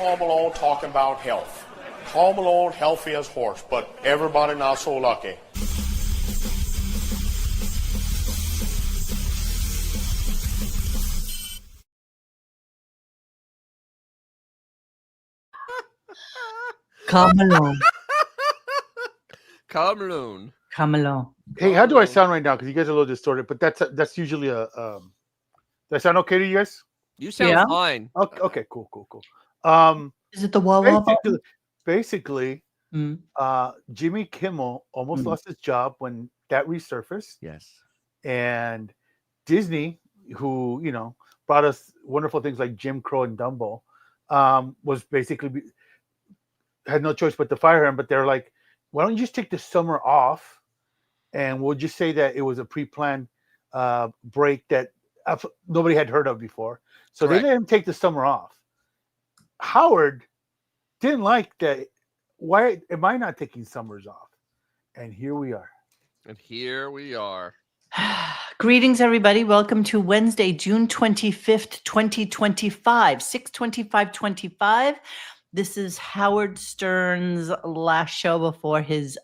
Karl Malone talking about health. Karl Malone, healthy as horse, but everybody not so lucky. Karl Malone. Karl Malone. Karl Malone. Hey, how do I sound right now? Because you guys are a little distorted, but that's usually a. Does that sound okay to you guys? You sound fine. Okay, cool. Is it the Wawa? Basically, Jimmy Kimmel almost lost his job when that resurfaced. Yes. And Disney, who brought us wonderful things like Jim Crow and Dumbo, was basically had no choice but to fire him. But they're like, why don't you just take the summer off, and we'll just say that it was a pre-planned break that nobody had heard of before. So They let him take the summer off. Howard didn't like that. Why am I not taking summers off? And here we are. Greetings, everybody. Welcome to Wednesday, June 25th, 2025, 6/25/25. This is Howard Stern's last show before his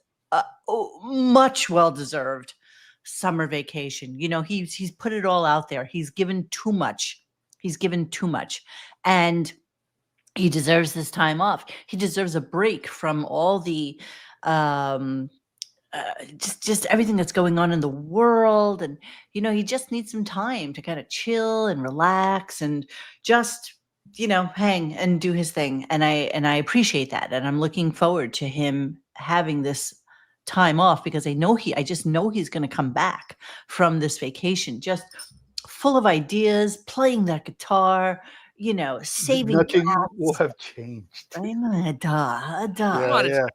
much well-deserved summer vacation. He's put it all out there. He's given too much. And he deserves this time off. He deserves a break from all the just everything that's going on in the world. And, he just needs some time to kind of chill and relax and just, hang and do his thing. And I appreciate that. And I'm looking forward to him having this time off because I just know he's going to come back from this vacation just full of ideas, playing that guitar, saving. Nothing will have changed.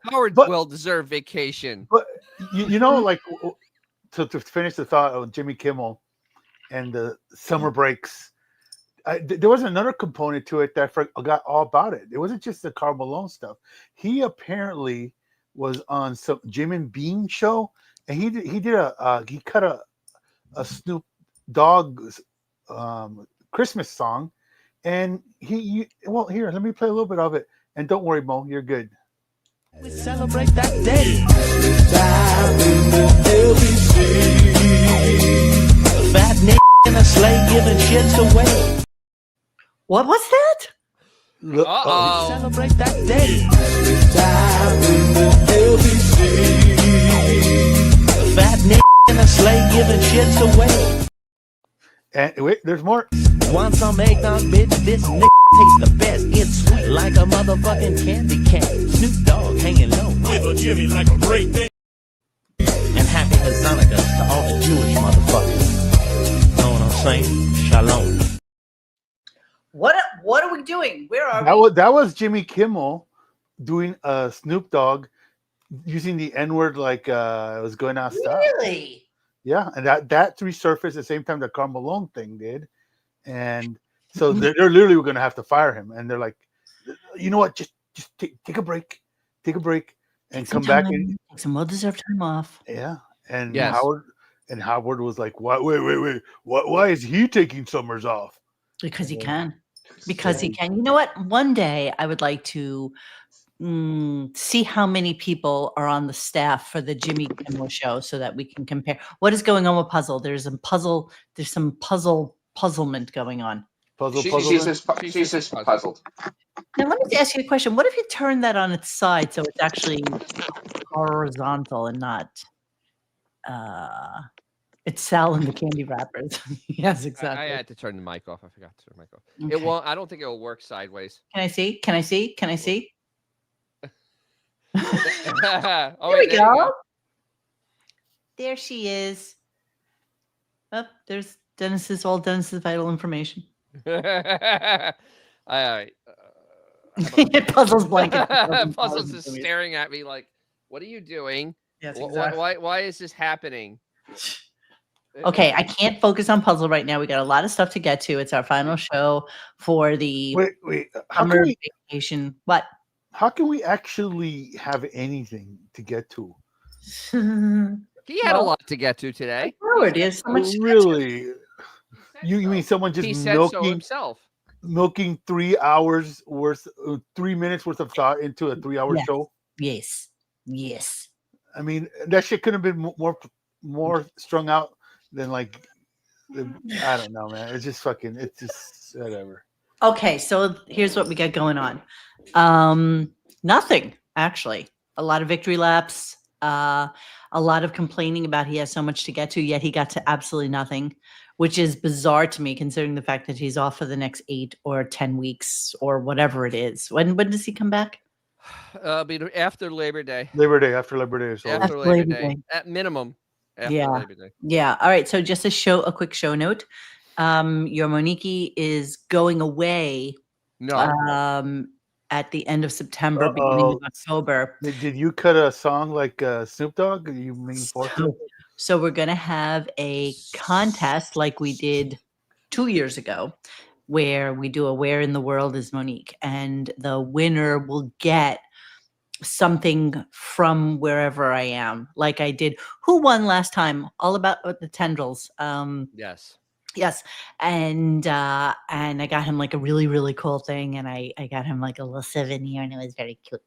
Howard's well-deserved vacation. But like to finish the thought of Jimmy Kimmel and the summer breaks, there was another component to it that I forgot all about it. It wasn't just the Karl Malone stuff. He apparently was on some Jim and Beam show, and he cut a Snoop Dogg Christmas song. And here, let me play a little bit of it. And don't worry, Mo, you're good. We celebrate that day. Fat nigga in a sleigh giving shits away. What was that? Uh-oh. We celebrate that day. Fat nigga in a sleigh giving shits away. And wait, there's more. Want some eggnog, bitch? This nigga tastes the best. It's sweet like a motherfucking candy cane. Snoop Dogg hanging low. With a Jimmy like a great thing. And happy Hanukkah to all the Jewish motherfuckers. Know what I'm saying? Shalom. What are we doing? Where are we? We? That was Jimmy Kimmel doing Snoop Dogg using the N-word like it was going out style. Really? Yeah, and that resurfaced at the same time that Karl Malone thing did. And so they're literally going to have to fire him. And they're like, you know what? Just take a break. Take a break and come back. And take some well-deserved time off. Yeah. And Howard was like, wait. Why is he taking summers off? Because he can. Because he can. You know what? One day I would like to see how many people are on the staff for the Jimmy Kimmel show so that we can compare. What is going on with puzzle? There's some puzzlement going on. She's just puzzled. Now let me ask you a question. What if you turn that on its side so it's actually horizontal and not it's Sal and the candy wrappers? Yes, exactly. I had to turn the mic off. I forgot to turn the mic off. Okay. It won't. I don't think it will work sideways. Can I see? There we go. There she is. Oh, there's Dennis's vital information. All right. Puzzle's blanket. Puzzle's just staring at me like, "What are you doing? Yes, exactly. Why is this happening?" Okay, I can't focus on puzzle right now. We got a lot of stuff to get to. It's our final show for the summer vacation. What? How can we actually have anything to get to? He had a lot to get to today. Howard is so much really. You mean someone just he said milking? so himself. milking 3 hours worth, 3 minutes worth of thought into a 3 hour Yes. show. Yes. I mean, that shit could have been more strung out than like, I don't know, man. It's just fucking. It's just whatever. Okay, so here's what we got going on. Nothing, actually. A lot of victory laps, a lot of complaining about he has so much to get to, yet he got to absolutely nothing, which is bizarre to me considering the fact that he's off for the next 8 or 10 weeks or whatever it is. When does he come back? Be after Labor Day. After Labor Day. So After Labor Day. At minimum. After Labor Day. Yeah. All right. So just a quick show note. Your Monique is going away. No. At the end of September, beginning of October. Did you cut a song like Snoop Dogg? You mean so we're gonna have a contest like we did 2 years ago, where we do a "Where in the World is Monique," and the winner will get something from wherever I am, like I did. Who won last time? All about the tendrils. Yes. And I got him like a really, really cool thing. And I got him like a little souvenir and it was very cute.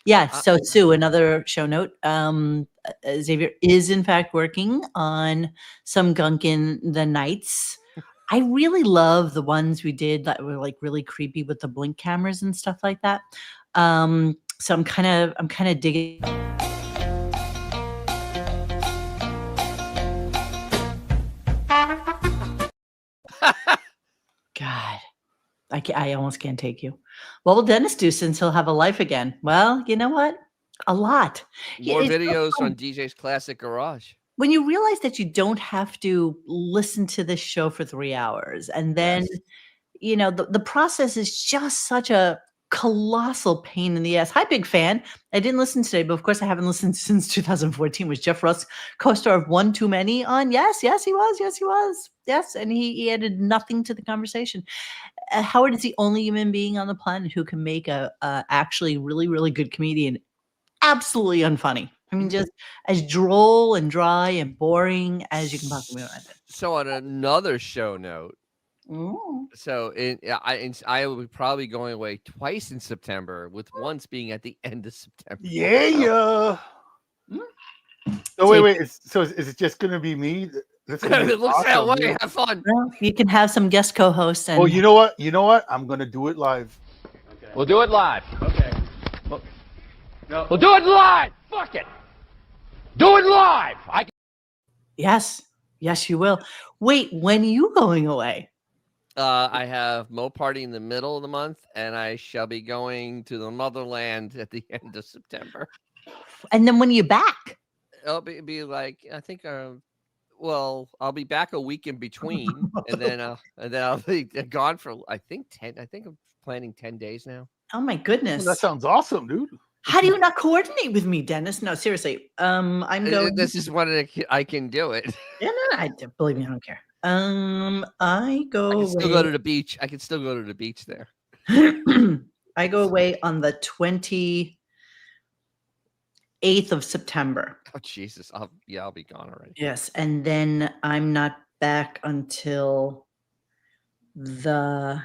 Yeah. So Sue, another show note. Xavier is in fact working on some gunk in the nights. I really love the ones we did that were like really creepy with the blink cameras and stuff like that. So I'm kind of digging. God, I almost can't take you. What will Dennis do since he'll have a life again? Well, you know what? A lot. More videos on DJ's Classic Garage. When you realize that you don't have to listen to this show for 3 hours, and then, the process is just such a colossal pain in the ass. Hi, big fan. I didn't listen today, but of course I haven't listened since 2014. Was Jeff Rusk co-star of One Too Many on? Yes, he was. Yes, and he added nothing to the conversation. Howard is the only human being on the planet who can make a actually really, really good comedian absolutely unfunny. I mean, just as droll and dry and boring as you can possibly imagine. So on another show note, so I will be probably going away twice in September, with once being at the end of September. Yeah. So wait. Is it just going to be me? It looks that way. Have fun. Well, you can have some guest co-hosts. And you know what? I'm going to do it live. Okay. We'll do it live. Okay. We'll do it live. Fuck it. Do it live. Yes, you will. Wait, when are you going away? I have Mo Party in the middle of the month, and I shall be going to the motherland at the end of September. And then when are you back? It'll be like, I think, I'll be back a week in between, and then I'll be gone for I think I'm planning 10 days now. Oh my goodness, that sounds awesome, dude. How do you not coordinate with me, Dennis? No, seriously. I'm going. This is what I can do it. Yeah, no, believe me, I don't care. I can still go to the beach. I can still go to the beach there. I go away on the 28th of September. Oh Jesus! I'll be gone already. Yes, and then I'm not back until the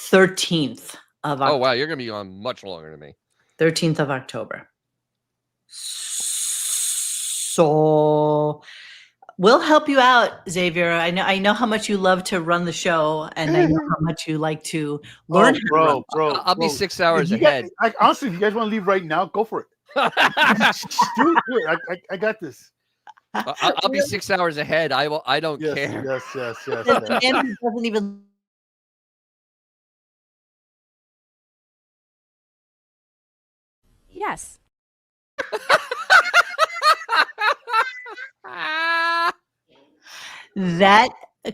13th of October. Oh wow, you're gonna be on much longer than me. 13th of October. So we'll help you out, Xavier. I know how much you love to run the show, and I know how much you like to learn. Bro. I'll be 6 hours ahead. Honestly, if you guys want to leave right now, go for it. Do it. I got this. I'll be 6 hours ahead. I don't care. Yes. The man doesn't even. Yes. That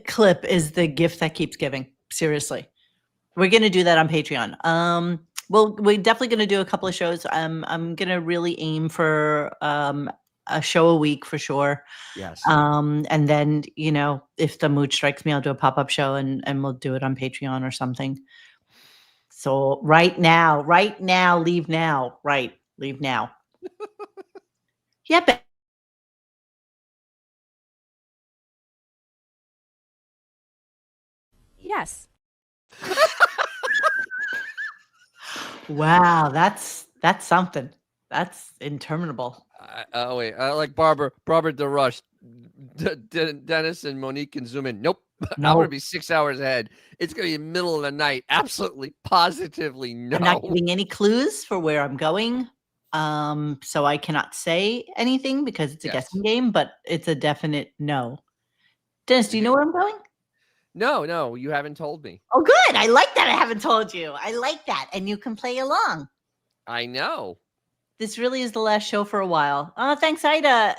clip is the gift that keeps giving. Seriously. We're going to do that on Patreon. Well, we're definitely going to do a couple of shows. I'm going to really aim for a show a week for sure. Yes. And then, if the mood strikes me, I'll do a pop-up show and we'll do it on Patreon or something. So right now, leave now. Right. Leave now. Yep. Yes. Wow, that's something. That's interminable. Oh wait, I like Barbara DeRush. Dennis and Monique can zoom in. Nope. I'm No, gonna be 6 hours ahead. It's gonna be the middle of the night. Absolutely, positively no. I'm not giving any clues for where I'm going. So I cannot say anything because it's a guessing game, but it's a definite no. Dennis, do you know where I'm going? No, you haven't told me. Oh, good. I like that. I haven't told you. I like that. And you can play along. I know. This really is the last show for a while. Oh, thanks, Ida.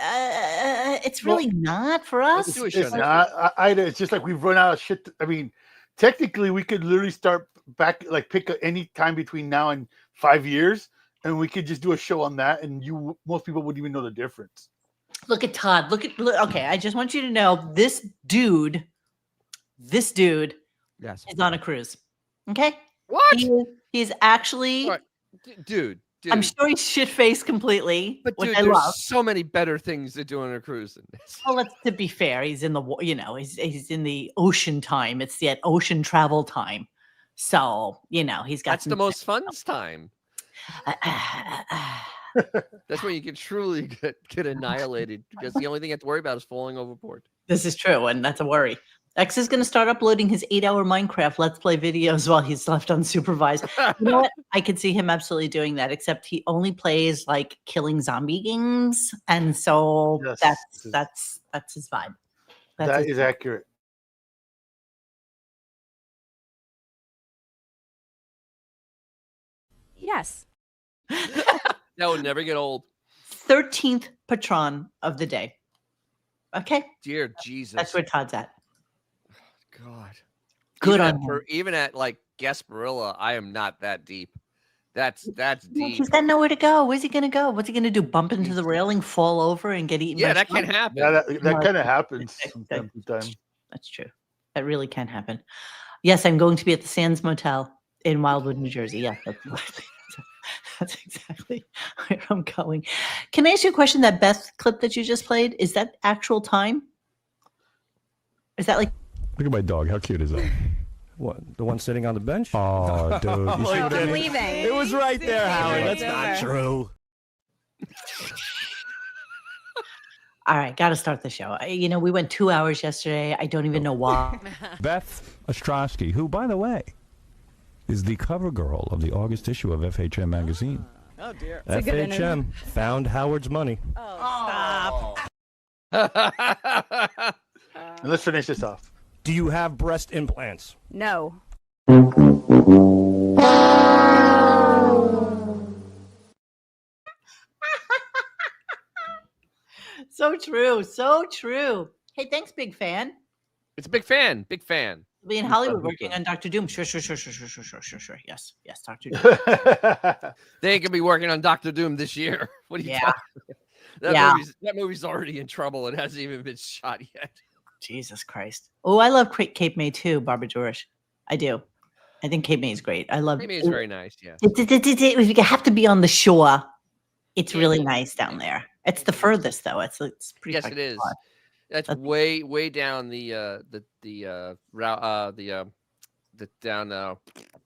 It's really not for us. Let's do a show It's next not, Ida. It's just like we've run out of shit. I mean, technically, we could literally start back, like pick any time between now and 5 years, and we could just do a show on that, and most people wouldn't even know the difference. Look at Todd. Okay, I just want you to know this dude Yes. is on a cruise. Okay? What? He's actually, What? Dude. I'm sure he's shit-faced completely, But which dude, I there's love. so many better things to do on a cruise than this. Well, to be fair, he's in the, he's in the ocean time. It's the ocean travel time. So, he's got That's the most fun time. That's when you can truly get annihilated because the only thing you have to worry about is falling overboard. This is true, and that's a worry. X is going to start uploading his 8-hour Minecraft Let's Play videos while he's left unsupervised. You know what? I could see him absolutely doing that, except he only plays like killing zombie games, and so that's his vibe. That is accurate. Yes. That would never get old. 13th patron of the day. Okay, Dear Jesus. that's where Todd's at. God. Good even on him. Even at like Gasparilla, I am not that deep. That's deep. He's got nowhere to go. Where's he going to go? What's he going to do? Bump into the railing, fall over, and get eaten? Yeah, by that sharks? can happen. Yeah, that kind of happens from time to time. That's true. That really can happen. Yes, I'm going to be at the Sands Motel in Wildwood, New Jersey. Yeah, that's exactly where I'm going. Can I ask you a question? That Beth clip that you just played, is that actual time? Is that like... Look at my dog. How cute is that? What, the one sitting on the bench? Oh, dude. You see what I I'm mean? leaving. It was right there, Howard. That's not true. All right, got to start the show. We went 2 hours yesterday. I don't even know why. Beth Ostrowski, who, by the way, is the cover girl of the August issue of FHM magazine. Oh, dear. FHM found Howard's money. Oh, Stop. And let's finish this off. Do you have breast implants? no. So true. So true. Hey, thanks, big fan. It's a big fan. Big fan. We'll be in Hollywood working on Dr. Doom. Sure. Yes, Dr. Doom. They could be working on Dr. Doom this year. What are you talking about? That movie's already in trouble. It hasn't even been shot yet. Jesus Christ. Oh, I love Cape May too, Barbara Dorish. I do. I think Cape May is great. I love Cape May is very nice, yeah. You have to be on the shore. It's really nice down there. It's the furthest though. It's pretty. Yes, it is. Far. That's way down the route the down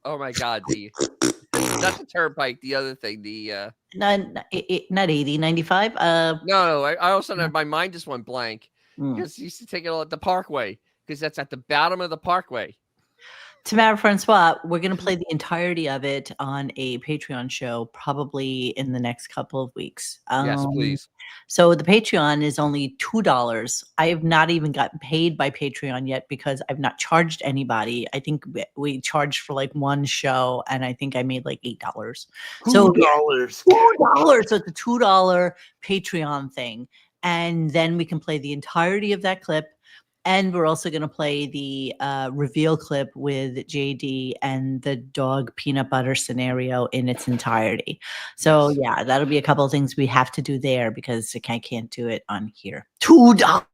oh my god, not the turnpike, the other thing, the not 80, 95. no, I also my mind just went blank. Mm. Because you used to take it all at the Parkway, because that's at the bottom of the Parkway. Tamara Francois, we're going to play the entirety of it on a Patreon show, probably in the next couple of weeks. Yes, please. So the Patreon is only $2. I have not even gotten paid by Patreon yet because I've not charged anybody. I think we charged for like one show, and I think I made like $8. So $2. $2. So it's a $2 Patreon thing. And then we can play the entirety of that clip. And we're also going to play the reveal clip with JD and the dog peanut butter scenario in its entirety. So, yeah, that'll be a couple of things we have to do there because I can't do it on here. $2.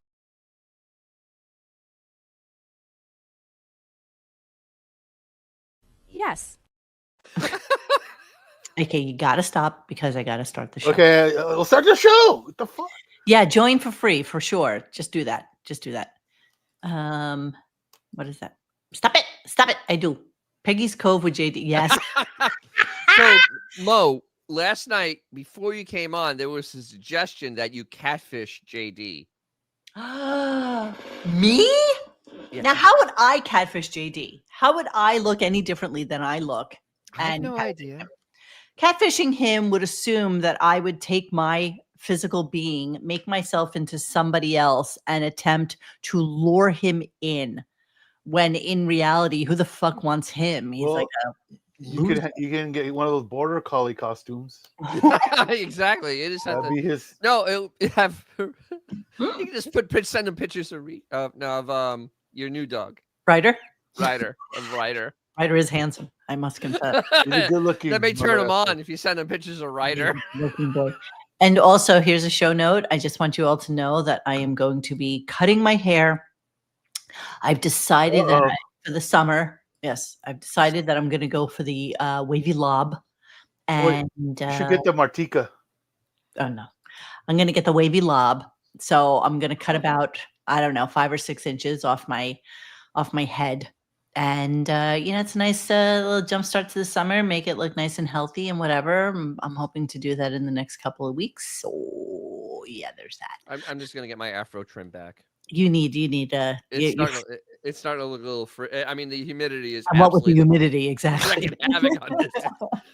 Yes. Okay, you got to stop because I got to start the show. Okay, we'll start the show. What the fuck? Yeah, join for free for sure. Just do that. What is that? Stop it. I do. Peggy's Cove with JD. Yes. So, Mo, last night before you came on, there was a suggestion that you catfish JD. Me? Yeah. Now, how would I catfish JD? How would I look any differently than I look? I have And no idea. catfishing him would assume that I would take my physical being, make myself into somebody else, and attempt to lure him in. When in reality, who the fuck wants him? He's Well, like a you can get one of those border collie costumes. Exactly. It is That'd be his. No, it have. You can just send him pictures of your new dog, Ryder. Ryder. Ryder is handsome, I must confess. He's a good looking. That may turn him on if you send him pictures of Ryder. Looking boy. And also, here's a show note. I just want you all to know that I am going to be cutting my hair. I've decided that for the summer, yes, I've decided that I'm going to go for the wavy lob. And you should get the Martika. Oh no, I'm going to get the wavy lob. So I'm going to cut about, I don't know, 5 or 6 inches off my head. And it's a nice little jump start to the summer, make it look nice and healthy and whatever. I'm hoping to do that in the next couple of weeks. So yeah, there's that. I'm just gonna get my afro trim back. You need It's starting to look a little I mean, the humidity is. What with the humidity, exactly. wreaking havoc on this.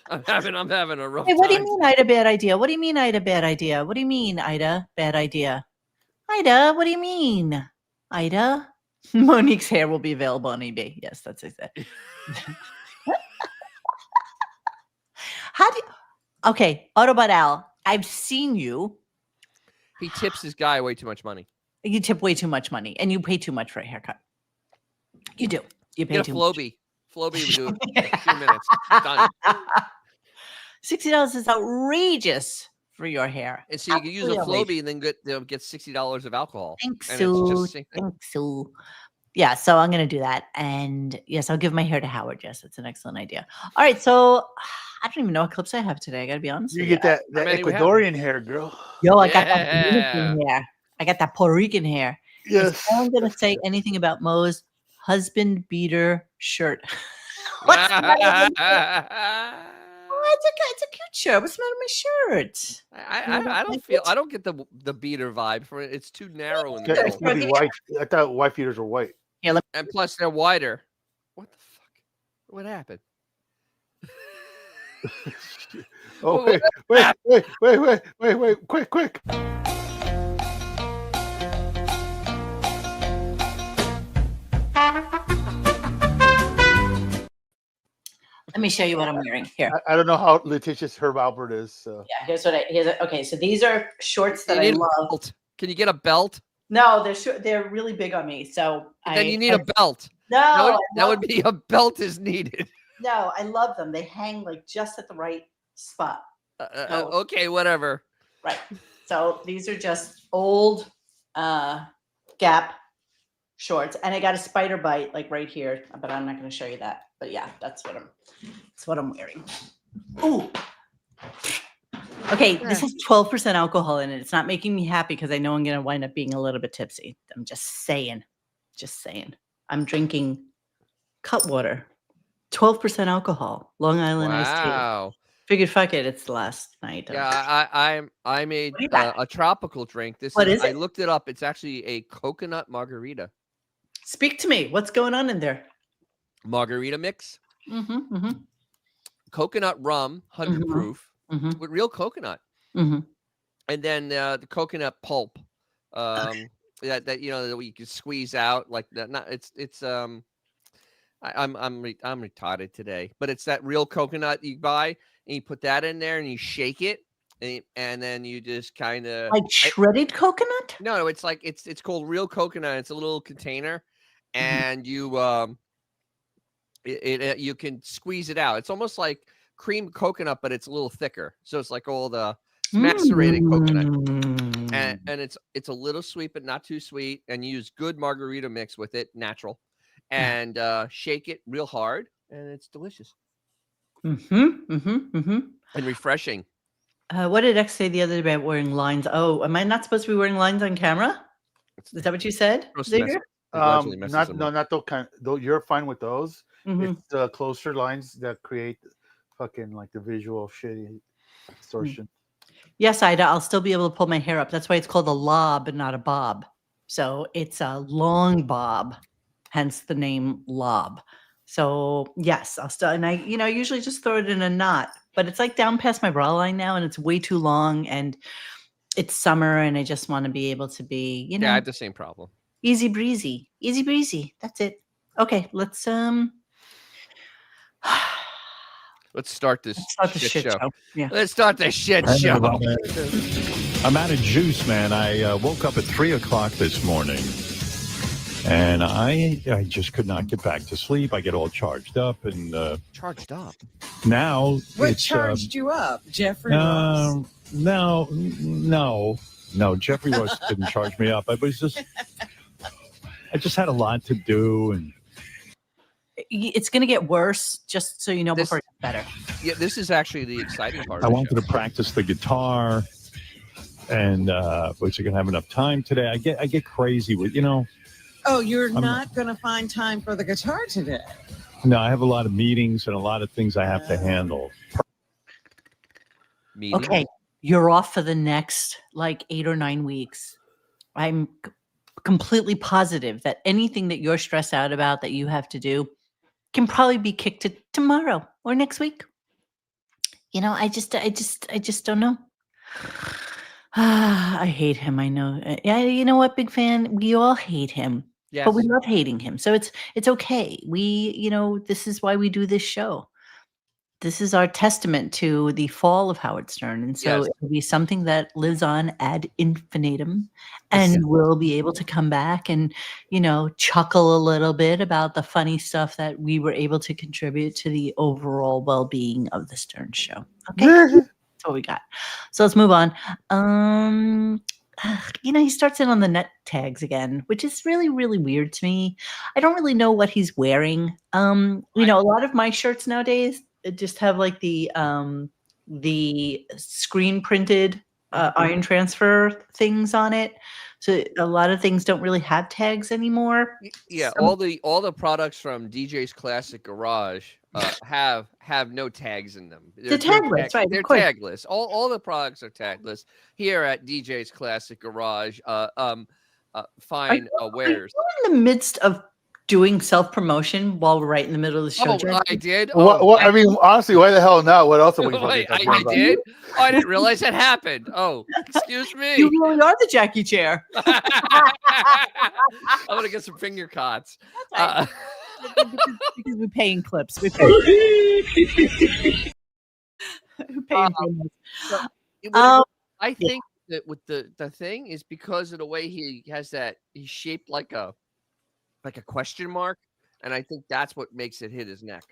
I'm having a rough Hey, what do you time. mean, Ida? Bad idea? What do you mean, Ida? Bad idea? What do you mean, Ida? Bad idea? Ida, what do you mean, Ida? Monique's hair will be available on eBay. Yes, that's exactly. How do you? Okay, Autobot Al, I've seen you. He tips his guy way too much money. You tip way too much money, and you pay too much for a haircut. You do. You pay Get a too much. Floby. Floby would do it in 2 minutes. Done. $60 is outrageous for your hair. And so you can use a Floby and then get $60 of alcohol. Thanks, And Sue. it's just Thanks, Sue. Yeah, so I'm going to do that. And yes, I'll give my hair to Howard. Yes, that's an excellent idea. All right, so I don't even know what clips I have today. I got to be honest. You with get that How many we have? Ecuadorian hair, girl. Yo, I got that Puerto Rican hair. I got that Puerto Rican hair. Yes. Is no one going to say anything about Mo's husband beater shirt? What's the matter with it? Oh, it's a cute shirt. What's the matter with my shirt? I don't get the beater vibe for it. It's too narrow in the It's middle. gonna be white. I thought white beaters were white. And plus they're wider. What the fuck? What happened? Oh, wait, quick. Let me show you what I'm wearing here. I don't know how litigious Herb Albert is. So. Yeah, okay, so these are shorts that I love. Belt. Can you get a belt? No, they're really big on me. So Then you need a belt. No, that would be a belt is needed. No, I love them. They hang like just at the right spot. Okay, whatever. Right. So these are just old Gap shorts, and I got a spider bite like right here, but I'm not going to show you that. But yeah, that's what I'm wearing. Ooh. Okay, this has 12% alcohol in it. It's not making me happy because I know I'm going to wind up being a little bit tipsy. I'm just saying. I'm drinking Cutwater. 12% alcohol. Long Island iced tea. Wow. Figured, fuck it. It's the last night. Yeah, I made a tropical drink. What is I it? looked it up. It's actually a coconut margarita. Speak to me. What's going on in there? Margarita mix. Mm-hmm. Coconut rum, 100 proof, with real coconut. Mm-hmm. And then the coconut pulp. That that you can squeeze out like that. I'm retarded today, but it's that real coconut you buy and you put that in there and you shake it and then you just kind of like shredded coconut. No, it's like it's called real coconut. It's a little container, and you you can squeeze it out. It's almost like cream coconut, but it's a little thicker. So it's like all the macerated coconut, and it's a little sweet, but not too sweet. And you use good margarita mix with it, natural, and shake it real hard, and it's delicious. And refreshing. What did X say the other day about wearing lines? Oh, am I not supposed to be wearing lines on camera? Is that what you said, Xavier? Not those kind. Though you're fine with those. It's the closer lines that create fucking like the visual shitty distortion. Yes, Ida, I'll still be able to pull my hair up. That's why it's called a lob and not a bob. So it's a long bob, hence the name lob. So yes, I'll still, and I, usually just throw it in a knot, but it's like down past my bra line now, and it's way too long, and it's summer, and I just want to be able to be, Yeah, I have the same problem. easy breezy. That's it. Okay, let's start this shit show. Yeah. Let's start the shit show. I'm out of juice, man. I woke up at 3 o'clock this morning, and I just could not get back to sleep. I get all charged up, and charged up. Now What charged you up, Jeffrey Ross? No. Jeffrey Ross didn't charge me up. I just had a lot to do, and it's going to get worse, just so you know, before it gets better. Yeah, this is actually the exciting part. I wanted to practice the guitar, and which I can have enough time today. I get crazy with Oh, you're not going to find time for the guitar today. No, I have a lot of meetings and a lot of things I have to handle. Okay, you're off for the next 8 or 9 weeks. I'm completely positive that anything that you're stressed out about that you have to do can probably be kicked to tomorrow or next week. I just don't know. I hate him. I know. Yeah, you know what, big fan? We all hate him, but we love hating him. So it's okay. This is why we do this show. This is our testament to the fall of Howard Stern. And so it will be something that lives on ad infinitum, and we'll be able to come back and, chuckle a little bit about the funny stuff that we were able to contribute to the overall well-being of the Stern Show. Okay. That's what we got. So let's move on. He starts in on the net tags again, which is really, really weird to me. I don't really know what he's wearing. A lot of my shirts nowadays just have the screen printed iron transfer things on it. So a lot of things don't really have tags anymore. Yeah, all the products from DJ's Classic Garage have no tags in them. They're tagless, right? They're tagless. All the products are tagless here at DJ's Classic Garage. Fine wares. Are you in the midst of doing self-promotion while we're right in the middle of the show? I did. I mean, honestly, why the hell not? What else are we Wait, I did? Oh, I didn't realize that happened. Oh, excuse me. You really are the Jackie chair. I'm going to get some finger cots. Because we pay in clips. We pay I think that with the thing is because of the way he has that, he's shaped like a question mark, and I think that's what makes it hit his neck.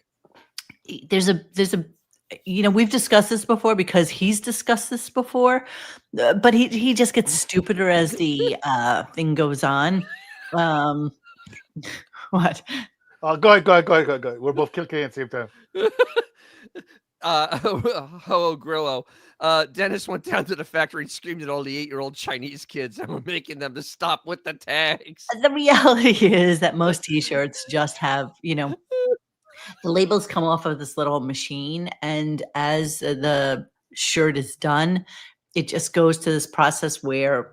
There's a we've discussed this before because he's discussed this before, but he just gets stupider as the thing goes on. What? Go ahead. We're both kicking at the same time. Ho Grillo. Dennis went down to the factory and screamed at all the 8-year-old Chinese kids and were making them to stop with the tags. The reality is that most t-shirts just have, the labels come off of this little machine, and as the shirt is done, it just goes to this process where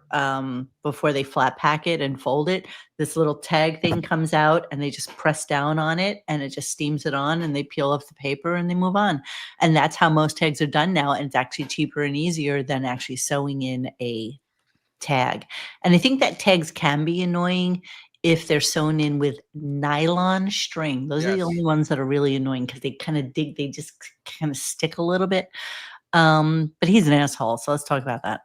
before they flat pack it and fold it, this little tag thing comes out and they just press down on it and it just steams it on, and they peel off the paper and they move on. And that's how most tags are done now. And it's actually cheaper and easier than actually sewing in a tag. And I think that tags can be annoying if they're sewn in with nylon string. Those are the only ones that are really annoying because they kind of they just kind of stick a little bit. But he's an asshole, so let's talk about that.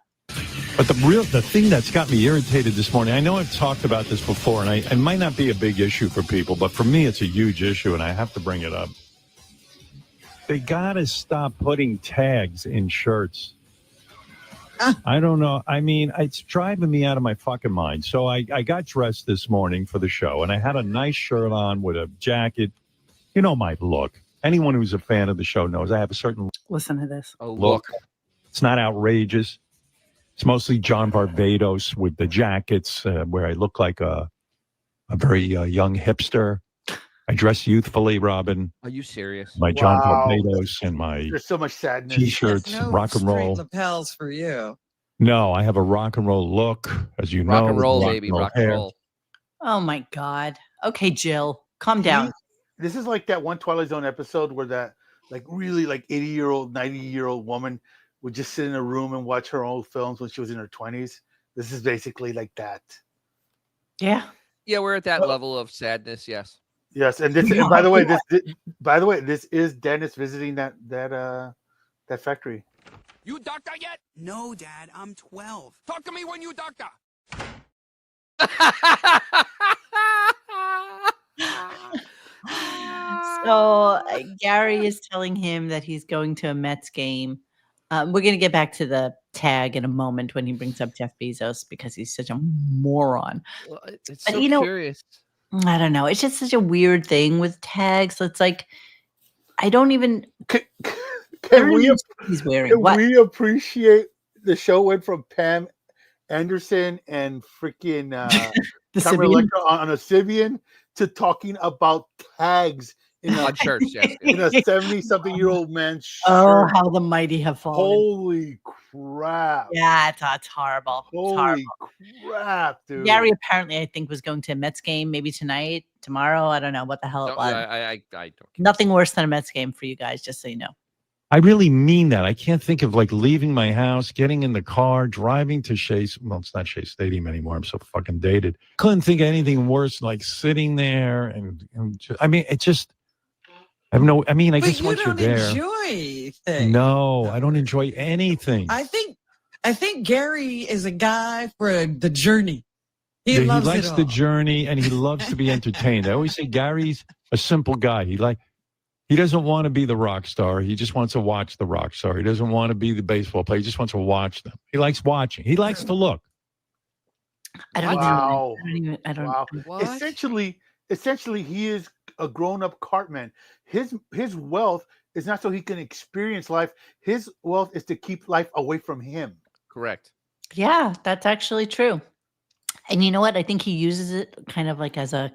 But the thing that's got me irritated this morning, I know I've talked about this before, and it might not be a big issue for people, but for me it's a huge issue, and I have to bring it up. They gotta stop putting tags in shirts. I don't know. I mean, it's driving me out of my fucking mind. So I got dressed this morning for the show, and I had a nice shirt on with a jacket. You know my look. Anyone who's a fan of the show knows I have a certain Listen to this. Look. It's not outrageous. It's mostly John Barbados with the jackets where I look like a very young hipster. I dress youthfully, Robin. Are you serious? My John Wow. Barbados and my There's so much sadness. T-shirts, Yes, no rock and straight roll. lapels for you. No, I have a rock and roll look, as you Rock know. and roll, rock baby. and roll Rock and hair. roll. Oh my God. Okay, Jill, calm down. This is like that one Twilight Zone episode where that like really like 80-year-old, 90-year-old woman would just sit in a room and watch her old films when she was in her 20s. This is basically like that. Yeah. Yeah, we're at that level of sadness. Yes. Yes, and this and by the way, this is Dennis visiting that factory. You doctor yet? No, Dad. I'm 12. Talk to me when you doctor. So Gary is telling him that he's going to a Mets game. We're going to get back to the tag in a moment when he brings up Jeff Bezos because he's such a moron. Well, it's But, so you know, curious. I don't know. It's just such a weird thing with tags. It's like I don't even. Can we he's wearing? What? we appreciate the show went from Pam Anderson and freaking The Carmen Sibian? Electra on a Sibian to talking about tags in a, On church, yes. in a 70-something-year-old man's shirt. Oh, how the mighty have fallen. Holy crap. Yeah, it's horrible. It's Holy horrible. crap, dude. Gary apparently, I think, was going to a Mets game maybe tonight, tomorrow. I don't know what the hell it No, was. I don't care. Nothing worse than a Mets game for you guys, just so you know. I really mean that. I can't think of like leaving my house, getting in the car, driving to Shea's. Well, it's not Shea Stadium anymore. I'm so fucking dated. Couldn't think of anything worse than like sitting there and just, I mean, it just. I guess once you're there. Enjoy things. No, I don't enjoy anything. I think Gary is a guy for the journey. He Yeah, loves he likes it all. the journey and he loves to be entertained. I always say Gary's a simple guy. He doesn't want to be the rock star. He just wants to watch the rock star. He doesn't want to be the baseball player. He just wants to watch them. He likes watching. He likes to look. I don't Wow. even. I don't. Wow. What? Essentially, he is a grown-up Cartman. His wealth is not so he can experience life. His wealth is to keep life away from him. Correct. Yeah, that's actually true. And you know what? I think he uses it kind of like as a.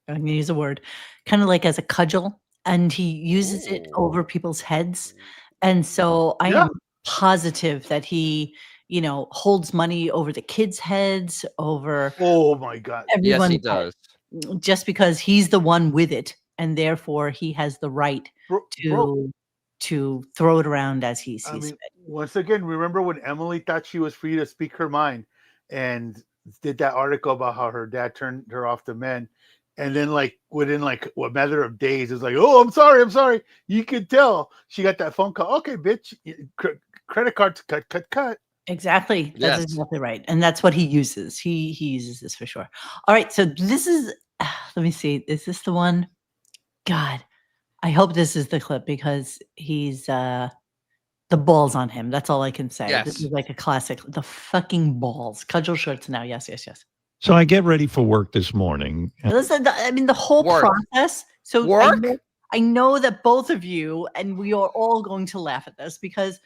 I'm going to use a word, kind of like as a cudgel, and he uses it over people's heads. And so I am positive that he, holds money over the kids' heads, over Oh my God. everyone's Yes, he does. head, just because he's the one with it, and therefore he has the right to throw it around as he sees I mean, fit. once again, remember when Emily thought she was free to speak her mind and did that article about how her dad turned her off to men, and then within a matter of days, it's like, oh, I'm sorry. You could tell she got that phone call. Okay, bitch, credit card cut. Exactly. That's Yes. exactly right. And that's what he uses. He uses this for sure. All right. So this is, let me see. Is this the one? God, I hope this is the clip because he's, the balls on him. That's all I can say. This Yes. is like a classic. The fucking balls. Cudgel shirts now. Yes. So I get ready for work this morning. Listen, the whole Work. process. So Work? I know that both of you, and we are all going to laugh at this because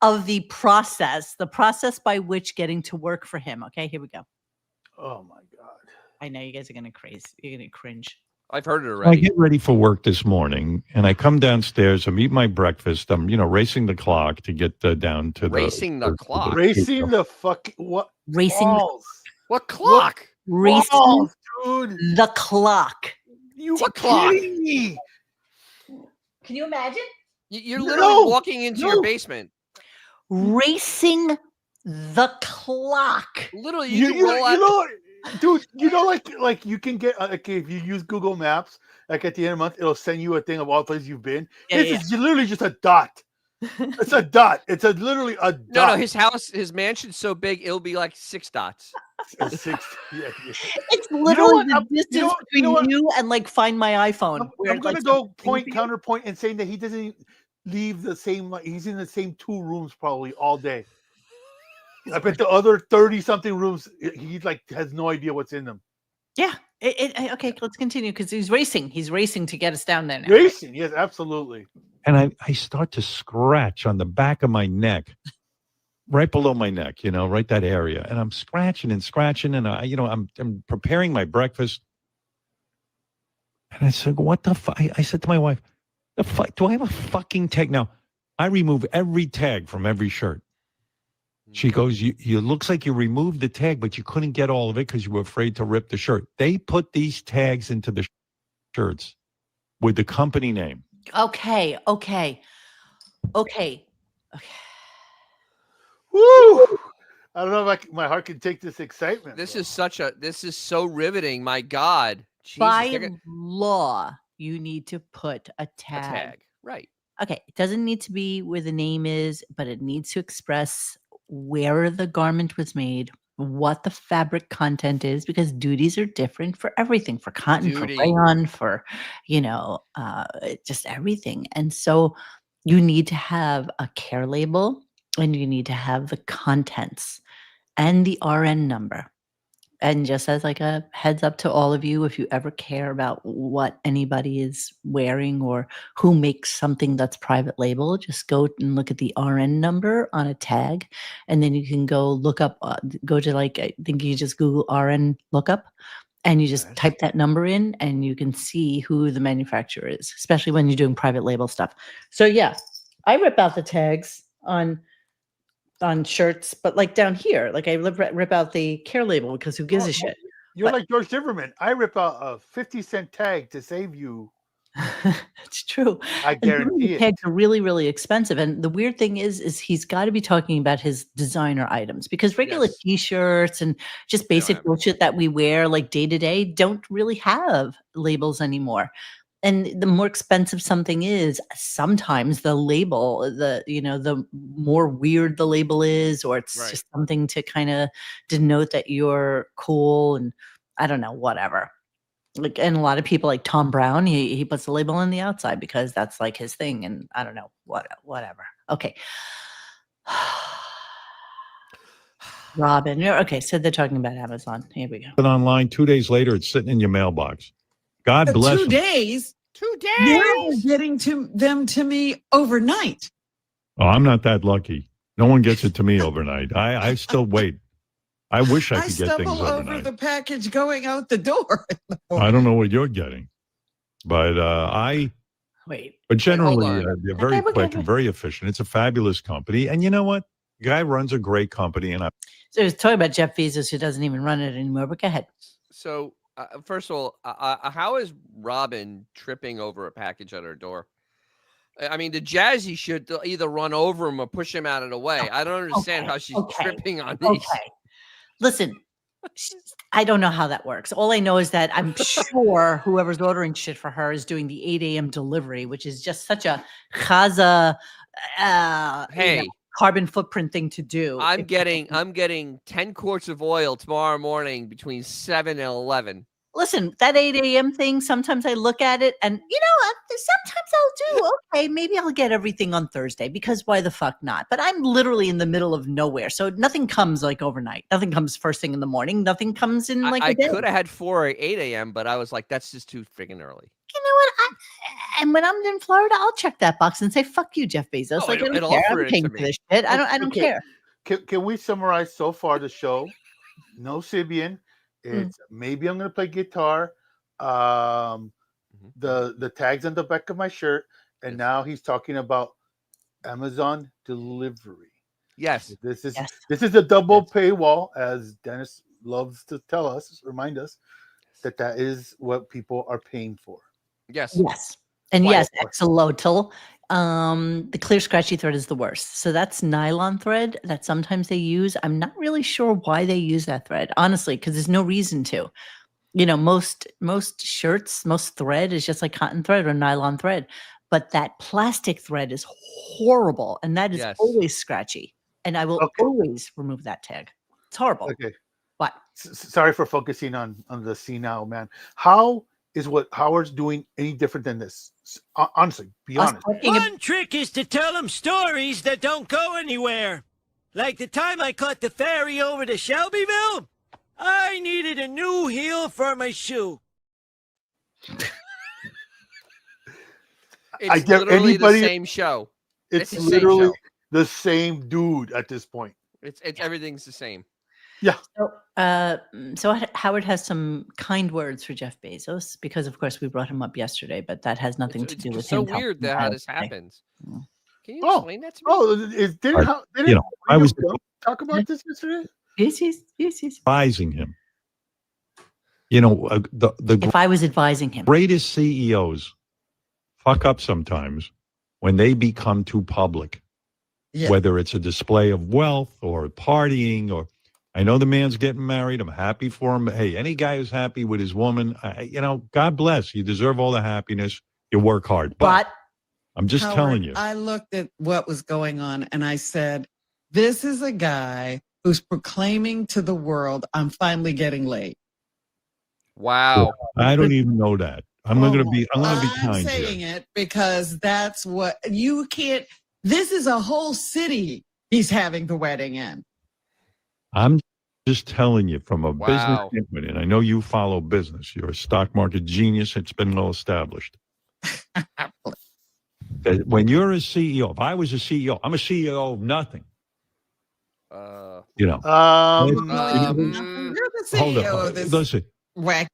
of the process by which getting to work for him. Okay, here we go. Oh my God. I know you guys are going to cringe. I've heard it I already. get ready for work this morning, and I come downstairs. I'm eating my breakfast. I'm, racing the clock to get down to Racing the clock? Racing the fucking what? Racing balls. What clock? Racing Balls, dude. the clock. What clock? Kidding me. Can you imagine? You're literally No, walking into no. your basement. Racing the clock. Literally, You, can you, roll out. you know, dude, like you can get if you use Google Maps, like at the end of the month, it'll send you a thing of all places you've been. Yeah, This is literally just a dot. It's a dot. It's literally a dot. No, his mansion's so big, it'll be like 6 dots. A six. Yeah. It's literally what? the distance You know what? between you and like Find My iPhone. where I'm it's, gonna like, go something counterpoint and saying that he doesn't leave the same. He's in the same 2 rooms probably all day. I bet the other 30-something rooms, he has no idea what's in them. Yeah. Okay, let's continue because he's racing. He's racing to get us down there now. Racing, yes, absolutely. And I start to scratch on the back of my neck, right below my neck, right that area. And I'm scratching, and I'm preparing my breakfast. And I said, what the fuck? I said to my wife, the fuck, do I have a fucking tag? Now, I remove every tag from every shirt. She goes, you looks like you removed the tag, but you couldn't get all of it because you were afraid to rip the shirt. They put these tags into the shirts with the company name. Okay. Woo! I don't know if my heart can take this excitement. This is so riveting. My God. Jesus, By law, you need to put a a tag. Right. Okay, it doesn't need to be where the name is, but it needs to express where the garment was made, what the fabric content is, because duties are different for everything, for cotton, for rayon, for, just everything. And so you need to have a care label and you need to have the contents and the RN number. And just as like a heads up to all of you, if you ever care about what anybody is wearing or who makes something that's private label, just go and look at the RN number on a tag. And then you can go look up, go to I think you just Google RN lookup and you just type that number in and you can see who the manufacturer is, especially when you're doing private label stuff. So yeah, I rip out the tags on shirts, but down here, I rip out the care label because who gives a shit? You're like George Zimmerman. I rip out a 50-cent tag to save you. It's true. I guarantee it. Tags are really, really expensive. And the weird thing is he's got to be talking about his designer items because regular t-shirts and just basic bullshit that we wear day to day don't really have labels anymore. And the more expensive something is, sometimes the label, the more weird the label is, or it's just something to kind of denote that you're cool and I don't know, whatever. And a lot of people like Tom Brown, he puts the label on the outside because that's his thing. And I don't know, whatever. Okay. Robin. Okay. So they're talking about Amazon. Here we go. But online 2 days later, it's sitting in your mailbox. God bless 2 them. days. 2 days. They're getting them to me overnight. Oh, I'm not that lucky. No one gets it to me overnight. I still wait. I wish I could get things stumble over overnight. the package going out the door. I don't know what you're getting, but But generally, they're very quick and very efficient. It's a fabulous company, and you know what? The guy runs a great company, and So he's talking about Jeff Bezos, who doesn't even run it anymore. But go ahead. So first of all, how is Robin tripping over a package at her door? I mean, the Jazzy should either run over him or push him out of the way. I don't understand how she's tripping on these. Okay. Listen, I don't know how that works. All I know is that I'm sure whoever's ordering shit for her is doing the 8 a.m. delivery, which is just such a chaza, carbon footprint thing to do. I'm getting 10 quarts of oil tomorrow morning between 7 and 11. Listen, that 8 a.m. thing, sometimes I look at it and, sometimes I'll do, okay, maybe I'll get everything on Thursday because why the fuck not? But I'm literally in the middle of nowhere. So nothing comes overnight. Nothing comes first thing in the morning. Nothing comes in I could have had 4 or 8 a.m., but I was like, that's just too freaking early. You know what? And when I'm in Florida, I'll check that box and say, fuck you, Jeff Bezos. I don't care. I'm paying for this shit. I don't care. Can we summarize so far the show? No Sibian. It's maybe I'm going to play guitar. The tags on the back of my shirt. And now he's talking about Amazon delivery. Yes. This is a double paywall, as Dennis loves to remind us that is what people are paying for. Yes. Yes. And yes, axolotl. The clear scratchy thread is the worst. So that's nylon thread that sometimes they use. I'm not really sure why they use that thread, honestly, because there's no reason to. Most shirts, most thread is just like cotton thread or nylon thread. But that plastic thread is horrible. And that is always scratchy. And I will always remove that tag. It's horrible. Okay. What? Sorry for focusing on the senile man. How is what Howard's doing any different than this? Honestly, be honest. One trick is to tell them stories that don't go anywhere. Like the time I caught the ferry over to Shelbyville, I needed a new heel for my shoe. It's literally the same show. It's literally the same dude at this point. It's everything's the same. Yeah. So Howard has some kind words for Jeff Bezos because, of course, we brought him up yesterday, but that has nothing to do with so him. weird that how this happens. Mm. Can you explain that to me? You know, I was talk about this yesterday? Yes. advising him. You know, If I was advising him, greatest CEOs fuck up sometimes when they become too public. Yeah. Whether it's a display of wealth or partying, or I know the man's getting married. I'm happy for him. Hey, any guy who's happy with his woman, God bless. You deserve all the happiness. You work hard. But I'm just Howard, telling you. I looked at what was going on and I said, this is a guy who's proclaiming to the world, I'm finally getting laid. Wow. I don't even know that. I'm going to be kind I'm here. saying it because that's what you can't. This is a whole city he's having the wedding in. I'm just telling you from a business standpoint, and I know you follow business. You're a stock market genius. It's been well established. That when you're a CEO, if I was a CEO, I'm a CEO of nothing. You're the CEO of this. Listen. Whack.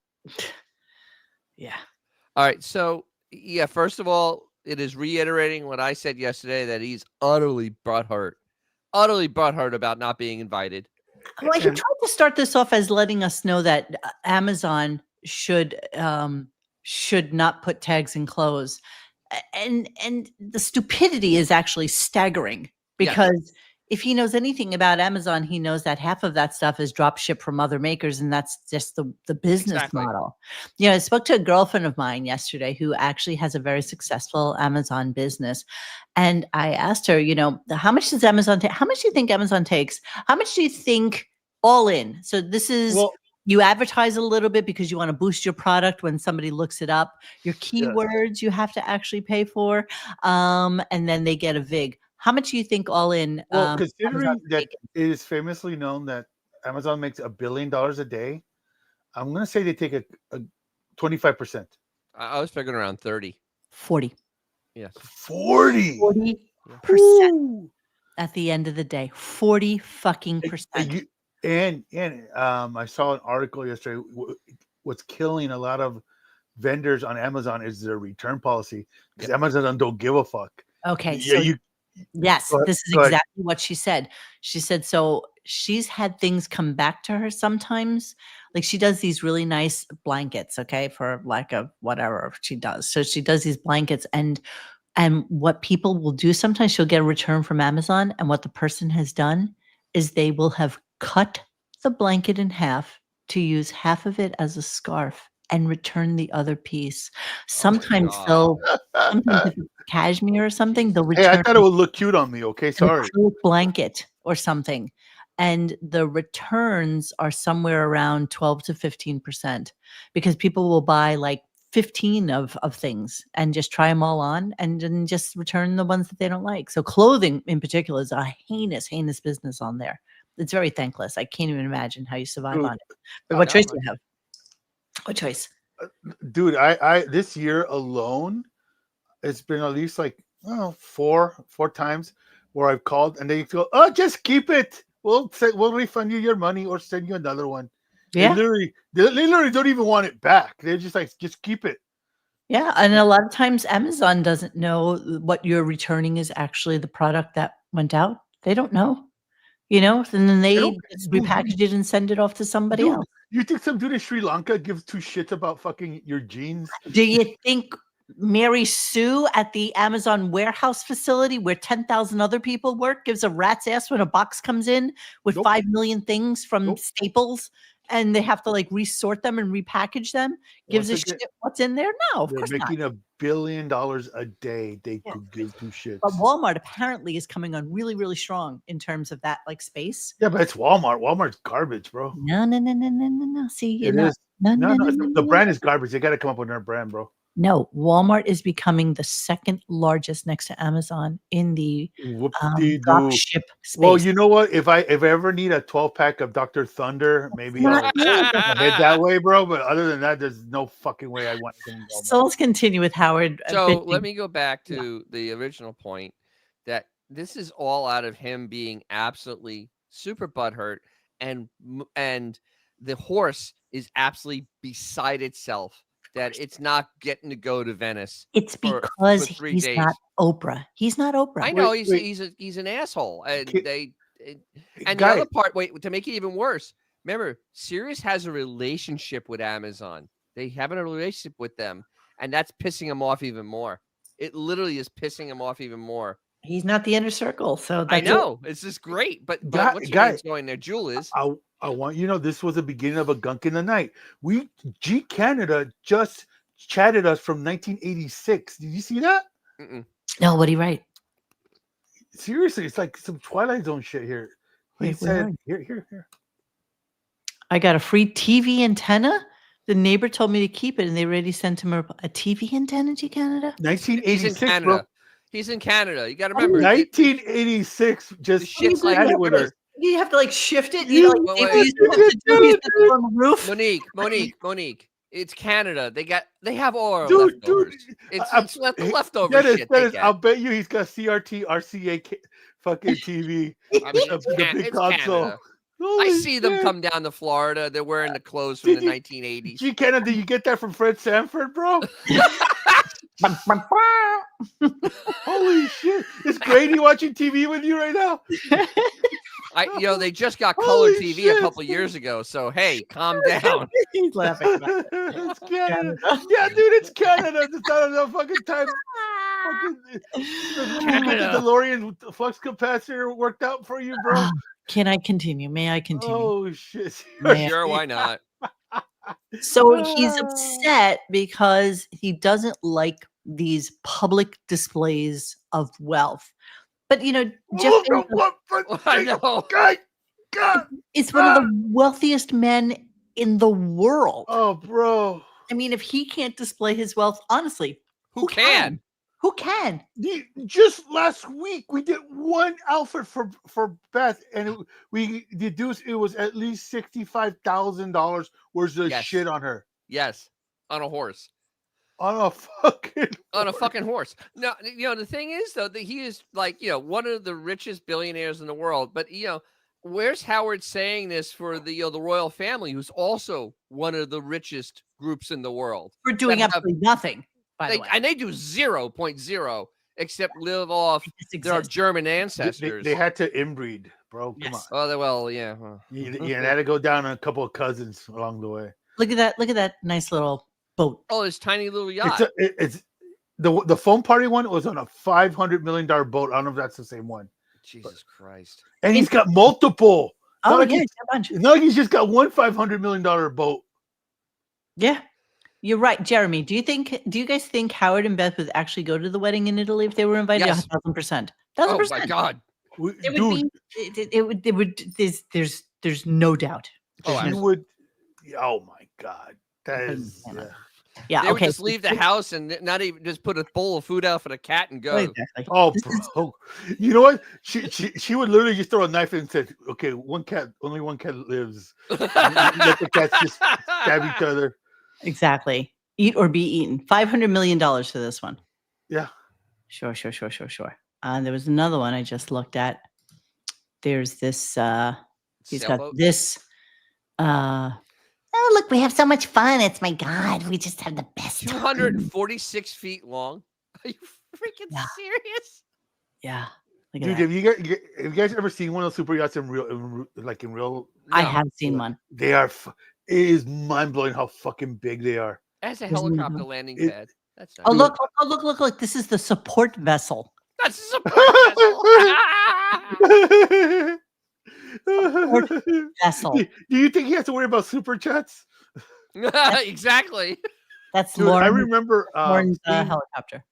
Yeah. All right. So, first of all, it is reiterating what I said yesterday that he's utterly butthurt about not being invited. Well, he tried to start this off as letting us know that Amazon should not put tags in clothes, and the stupidity is actually staggering because if he knows anything about Amazon, he knows that half of that stuff is drop ship from other makers, and that's just the business model. I spoke to a girlfriend of mine yesterday who actually has a very successful Amazon business, and I asked her, how much does Amazon take? How much do you think Amazon takes? How much do you think all in? So this is you advertise a little bit because you want to boost your product when somebody looks it up. Your keywords you have to actually pay for, and then they get a VIG. How much do you think all in? Well, considering that it is famously known that Amazon makes $1 billion a day, I'm going to say they take a 25%. I was figuring around 30. 40. Yes. 40% at the end of the day. 40 fucking percent. And I saw an article yesterday. What's killing a lot of vendors on Amazon is their return policy because Amazon don't give a fuck. Okay. Yeah, yes, this is exactly what she said. She said, so she's had things come back to her sometimes. Like she does these really nice blankets, okay, for lack of whatever she does. So she does these blankets and what people will do, sometimes she'll get a return from Amazon. And what the person has done is they will have cut the blanket in half to use half of it as a scarf and return the other piece. Sometimes sometimes if it's cashmere or something, they'll return. Hey, I thought it would look cute on me. Okay, sorry. A blanket or something, and the returns are somewhere around 12 to 15% because people will buy like 15 of things and just try them all on and then just return the ones that they don't like. So clothing in particular is a heinous business on there. It's very thankless. I can't even imagine how you survive on it. But what choice do you have? What choice? Dude, I this year alone, it's been at least like four times where I've called and they go, "Oh, just keep it. We'll refund you your money or send you another one." Yeah. They literally don't even want it back. They're just like, just keep it. Yeah, and a lot of times Amazon doesn't know what you're returning is actually the product that went out. They don't know. And then they just repackage it and send it off to somebody else. You think some dude in Sri Lanka gives two shits about fucking your jeans? Do you think Mary Sue at the Amazon warehouse facility where 10,000 other people work gives a rat's ass when a box comes in with 5 million things from Staples and they have to like resort them and repackage them? Gives a shit what's in there? No, of course not. They're making $1 billion a day. They could give two shits. But Walmart apparently is coming on really, really strong in terms of that like space. Yeah, but it's Walmart. Walmart's garbage, bro. No. See, it is. No. The brand is garbage. They got to come up with another brand, bro. No, Walmart is becoming the second largest next to Amazon in the drop ship space. Well, you know what? If I ever need a 12-pack of Dr. Thunder, maybe I'll head that way, bro. But other than that, there's no fucking way I want to. So let's continue with Howard. So let me go back to the original point that this is all out of him being absolutely super butthurt and the horse is absolutely beside itself that it's not getting to go to Venice. It's for because 3 he's days. not Oprah. He's not Oprah. I know Wait. he's an asshole, and the Guy. other part. Wait, to make it even worse, remember, Sirius has a relationship with Amazon. They have a relationship with them, and that's pissing him off even more. It literally is pissing him off even more. He's not the inner circle, so I that's know it's just great, but what's your name's going there? Jewel is. I want you to know this was the beginning of a gunk in the night. G Canada just chatted us from 1986. Did you see that? Mm-mm. No, what do you write? Seriously, it's like some Twilight Zone shit here. He Wait, said, here. I got a free TV antenna. The neighbor told me to keep it, and they already sent him a TV antenna to Canada. 1986, He's in Canada. bro. He's in Canada. You got to remember. 1986. Just shit's like chatted with her. You have to like shift it. You know, like, Wait, they used to have to do it on the roof. Monique. It's Canada. They have oil Dude, leftovers. It's leftover Dennis, shit. Dennis, I'll bet you he's got CRT, RCA fucking TV. I mean, the big it's console. Canada. I Holy see them shit. come down to Florida. They're wearing the clothes from the 1980s. Gee, Canada, did you get that from Fred Sanford, bro? Holy shit! Is Grady watching TV with you right now? They just got color Holy TV shit. a couple years ago. So hey, calm down. He's laughing. It's Canada. Yeah, dude, it's Canada. It's not enough fucking time. Canada. The DeLorean with the flux capacitor worked out for you, bro. Can I continue? May I continue? Oh shit! Sure, why not? So he's upset because he doesn't like these public displays of wealth. But Jeff I know. God. is one of the wealthiest men in the world. Oh, bro. I mean, if he can't display his wealth, honestly, Who can? Who can? Just last week we did one outfit for Beth, and we deduced it was at least $65,000 worth of shit on her. Yes, on a horse. On a fucking horse. No, the thing is though that he is like one of the richest billionaires in the world. But where's Howard saying this for the the royal family, who's also one of the richest groups in the world? We're doing absolutely nothing. By the way. And they do 0.0 except live off their German ancestors. They had to inbreed, bro. Come on. Oh, well, yeah. You had to go down a couple of cousins along the way. Look at that nice little boat. Oh, this tiny little yacht. It's the foam party one was on a $500 million boat. I don't know if that's the same one. Jesus Christ! And he's got multiple. Oh, not yeah, like a bunch. Not like he's just got one $500 million boat. Yeah. You're right, Jeremy. Do you guys think Howard and Beth would actually go to the wedding in Italy if they were invited? Yes. 1,000%. Oh my God! It would. There's no doubt. You would. Oh my God, that is. Yeah. They would just leave the house and not even just put a bowl of food out for the cat and go. Exactly. Oh, bro. You know what? She would literally just throw a knife in and said, "Okay, only one cat lives." Let the cats just stab each other. Exactly. Eat or be eaten. $500 million for this one. Yeah. Sure. There was another one I just looked at. There's this. He's got this. Oh, look, we have so much fun. It's my God. We just have the best. 246 feet long. Are you freaking serious? Yeah. Dude, have you guys ever seen one of those super yachts in real? No. I have seen one. They are. It is mind blowing how fucking big they are. That's a helicopter landing pad. That's nice. Look! This is the support vessel. That's a support vessel. Do you think he has to worry about super chats? Exactly. That's Dude, Lauren. I remember Lauren's helicopter.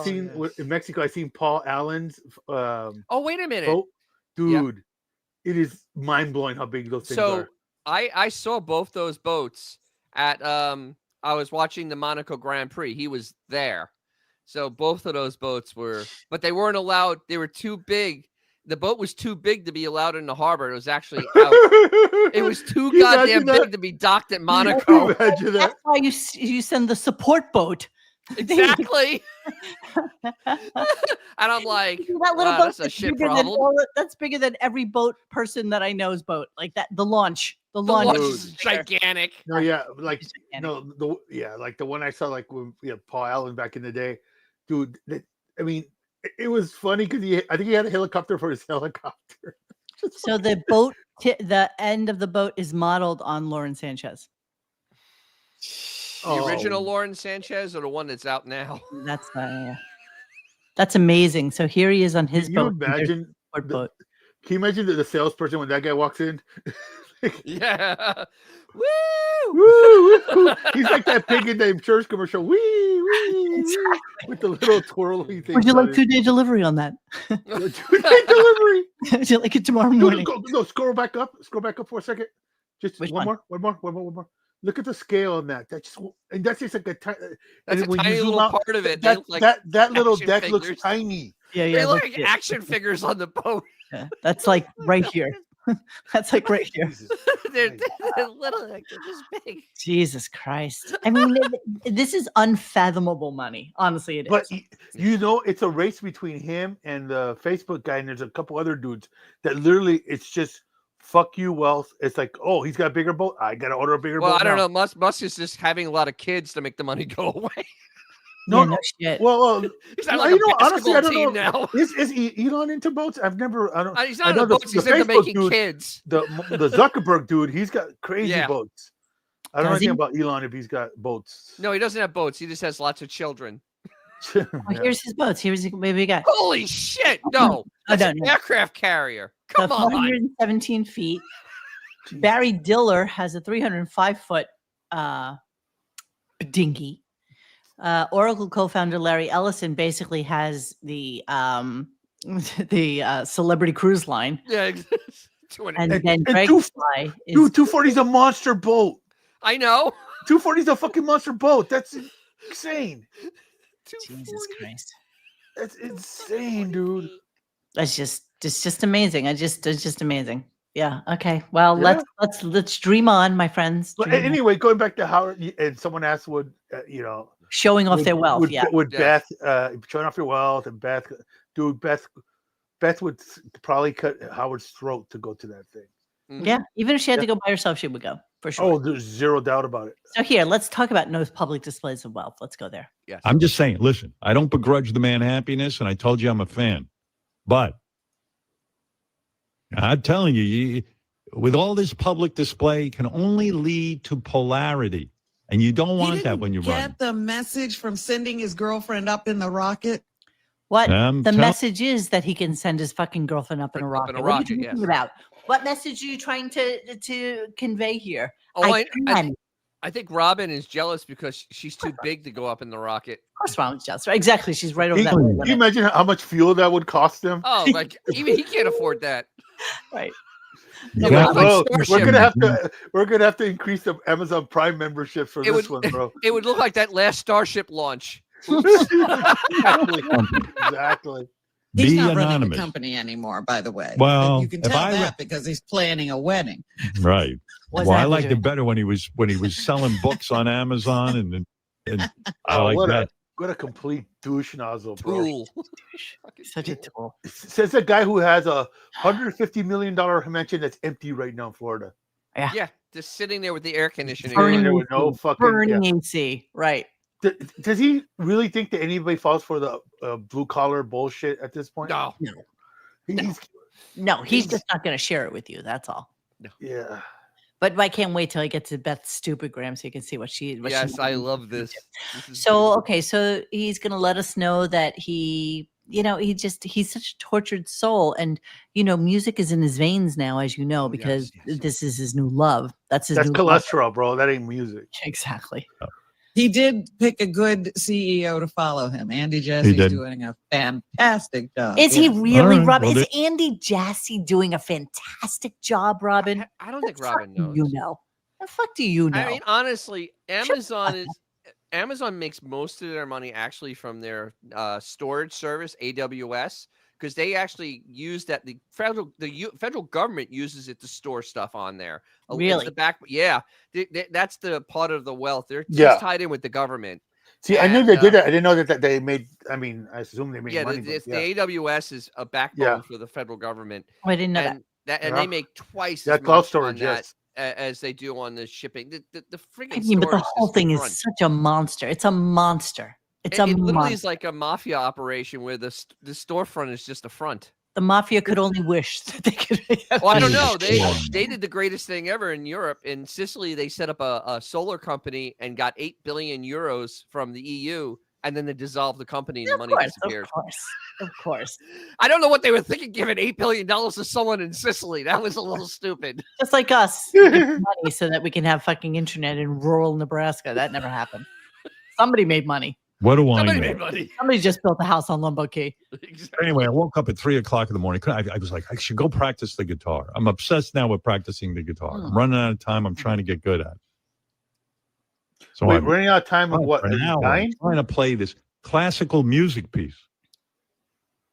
In Mexico. I seen Paul Allen's. Oh, wait a minute, boat. Dude! It is mind blowing how big those things are. I saw both those boats at I was watching the Monaco Grand Prix. He was there. So both of those boats but they weren't allowed. They were too big. The boat was too big to be allowed in the harbor. It was actually out. It was too goddamn big to be docked at Monaco. That's why you send the support boat Exactly. And I'm like, that little wow, boat that's a shit bigger than problem. that's bigger than every boat person that I know's boat. Like that, the launch The launch is is bigger. gigantic. No, yeah, like It's gigantic. like the one I saw like when Paul Allen back in the day, dude. I mean, it was funny because I think he had a helicopter for his helicopter. So the boat, the end of the boat is modeled on Lauren Sanchez. The original Lauren Sanchez or the one that's out now? That's amazing. So here he is on his Can you boat. imagine boat. Can you imagine the salesperson when that guy walks in? Yeah. Woo! Woo, woo. He's like that pig in the insurance commercial. Wee, wee, wee, with the little twirly thing. Would you like 2-day delivery on that? 2-day delivery. Would you like it tomorrow morning? No, scroll back up. Scroll back up for a second. Just Which one more. Look at the scale on that. That's just like That's a tiny little part of it. That little deck figures. looks tiny. Yeah, They look like action figures on the boat. Yeah, that's like right here. That's like right here. they're little, like they're this big. Jesus Christ. I mean, this is unfathomable money. Honestly, it is. But it's a race between him and the Facebook guy, and there's a couple other dudes that literally it's just fuck you, wealth. It's like, oh, he's got a bigger boat. I gotta order a bigger boat. Well, I don't know. Musk is just having a lot of kids to make the money go away. No shit. Well, he's not like a honestly, I don't team know. now. Is Elon into boats? I don't. He's not into boats. He's into making kids. The Zuckerberg dude, he's got crazy boats. I don't know Does he? anything about Elon if he's got boats. No, he doesn't have boats. He just has lots of children. Oh, here's his boats. Here's a baby guy. Holy shit! No, that's an aircraft carrier. Come on. 417 feet. Barry Diller has a 305-foot dinghy. Oracle co-founder Larry Ellison basically has the celebrity cruise line. Yeah, and then Greg Fly is 240 is a monster boat. I know. 240 is a fucking monster boat. That's insane. Jesus Christ. That's insane, dude. It's just amazing. It's just amazing. Yeah. Okay. Well, let's dream on, my friends. But anyway, going back to Howard, and someone asked, would showing off their wealth? Would Beth showing off your wealth and Beth would probably cut Howard's throat to go to that thing. Yeah. Even if she had to go by herself, she would go for sure. Oh, there's zero doubt about it. So here, let's talk about no public displays of wealth. Let's go there. Yes. I'm just saying, listen, I don't begrudge the man happiness, and I told you I'm a fan. But I'm telling you, with all this public display, can only lead to polarity. And you don't want that when you run. Get the message from sending his girlfriend up in the rocket. What the message is that he can send his fucking girlfriend up in a rocket. What are you talking about? What message are you trying to convey here? Oh, I think Robin is jealous because she's too big to go up in the rocket. Of course, Robin's jealous. Right? Exactly. She's right over that. Can you imagine how much fuel that would cost them? Oh, like even he can't afford that. Right. We're gonna have to increase the Amazon Prime membership for this one, bro. It would look like that last Starship launch. Exactly. He's not running the company anymore, by the way. Well, you can tell that because he's planning a wedding. Right. Well, I liked it better when he was selling books on Amazon, and I like that. What a complete douche nozzle, bro. Tool. Such a tool. Says a guy who has a $150 million mansion that's empty right now in Florida. Yeah. Just sitting there with the air conditioning. Burning AC. Right. Does he really think that anybody falls for the blue collar bullshit at this point? No. He's just not going to share it with you. That's all. No. Yeah. But I can't wait till I get to Beth's stupid gram so you can see what she. Yes, I love this. So he's going to let us know that he's such a tortured soul, and music is in his veins now, as you know, because this is his new love. That's cholesterol, love. Bro. That ain't music. Exactly. Oh. He did pick a good CEO to follow him. Andy Jassy's doing a fantastic job. Is he really, Robin? Well, is Andy Jassy doing a fantastic job, Robin? I don't think Robin knows. You know. The fuck do you know? I mean, honestly, Amazon makes most of their money actually from their storage service, AWS, because they actually use that. The federal government uses it to store stuff on there. Really? That's the part of the wealth. They're just tied in with the government. See, I knew they did that. I didn't know that they made. I mean, I assume they made money. The AWS is a backbone for the federal government. Oh, I didn't know that. And they make twice That's as much storage, on that as they do on the shipping. The freaking but the storage whole thing front. is such a monster. It's a monster. It literally is like a mafia operation where the storefront is just a front. The mafia could only wish that they could. Well, I don't know. They did the greatest thing ever in Europe. In Sicily, they set up a solar company and got 8 billion euros from the EU, and then they dissolved the company and the money disappeared. Of course. I don't know what they were thinking giving $8 billion to someone in Sicily. That was a little stupid. Just like us, give money so that we can have fucking internet in rural Nebraska. That never happened. Somebody made money. What do I Somebody know? made money. Somebody just built a house on Lumbo Key. Exactly. Anyway, I woke up at 3:00 in the morning. I was like, I should go practice the guitar. I'm obsessed now with practicing the guitar. I'm running out of time. I'm trying to get good at it. So Wait, I'm running out of time of what? an hour. I'm trying to play this classical music piece.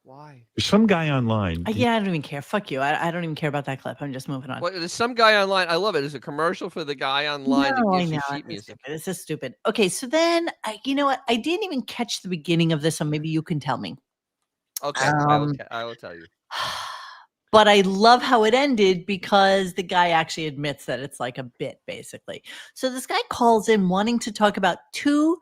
Why? There's some guy online. Yeah, I don't even care. Fuck you. I don't even care about that clip. I'm just moving on. Well, there's some guy online. I love it. There's a commercial for the guy online No, that I gives you know. sheet music. This is stupid. Okay, so then, you know what? I didn't even catch the beginning of this, so maybe you can tell me. Okay, I will tell you. But I love how it ended because the guy actually admits that it's like a bit, basically. So this guy calls in wanting to talk about two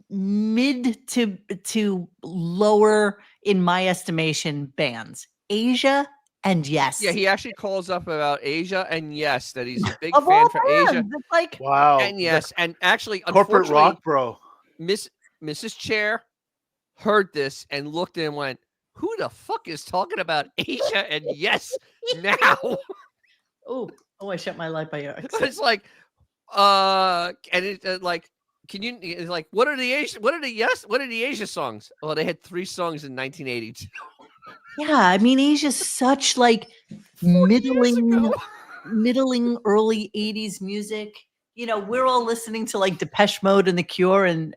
mid to lower, in my estimation, bands, Asia and Yes. Yeah, he actually calls up about Asia and Yes, that he's a big Of fan all for bands, Asia. it's like, Wow. And Yes, and actually, Corporate rock, bro. Mrs. Chair heard this and looked and went, "Who the fuck is talking about Asia and Yes now?" oh, I shut my light by your. It's like, and it's like. Can you like what are the Asia songs? Well, they had 3 songs in 1982. Yeah, I mean Asia's such like middling early 80s music. You know, we're all listening to like Depeche Mode and The Cure and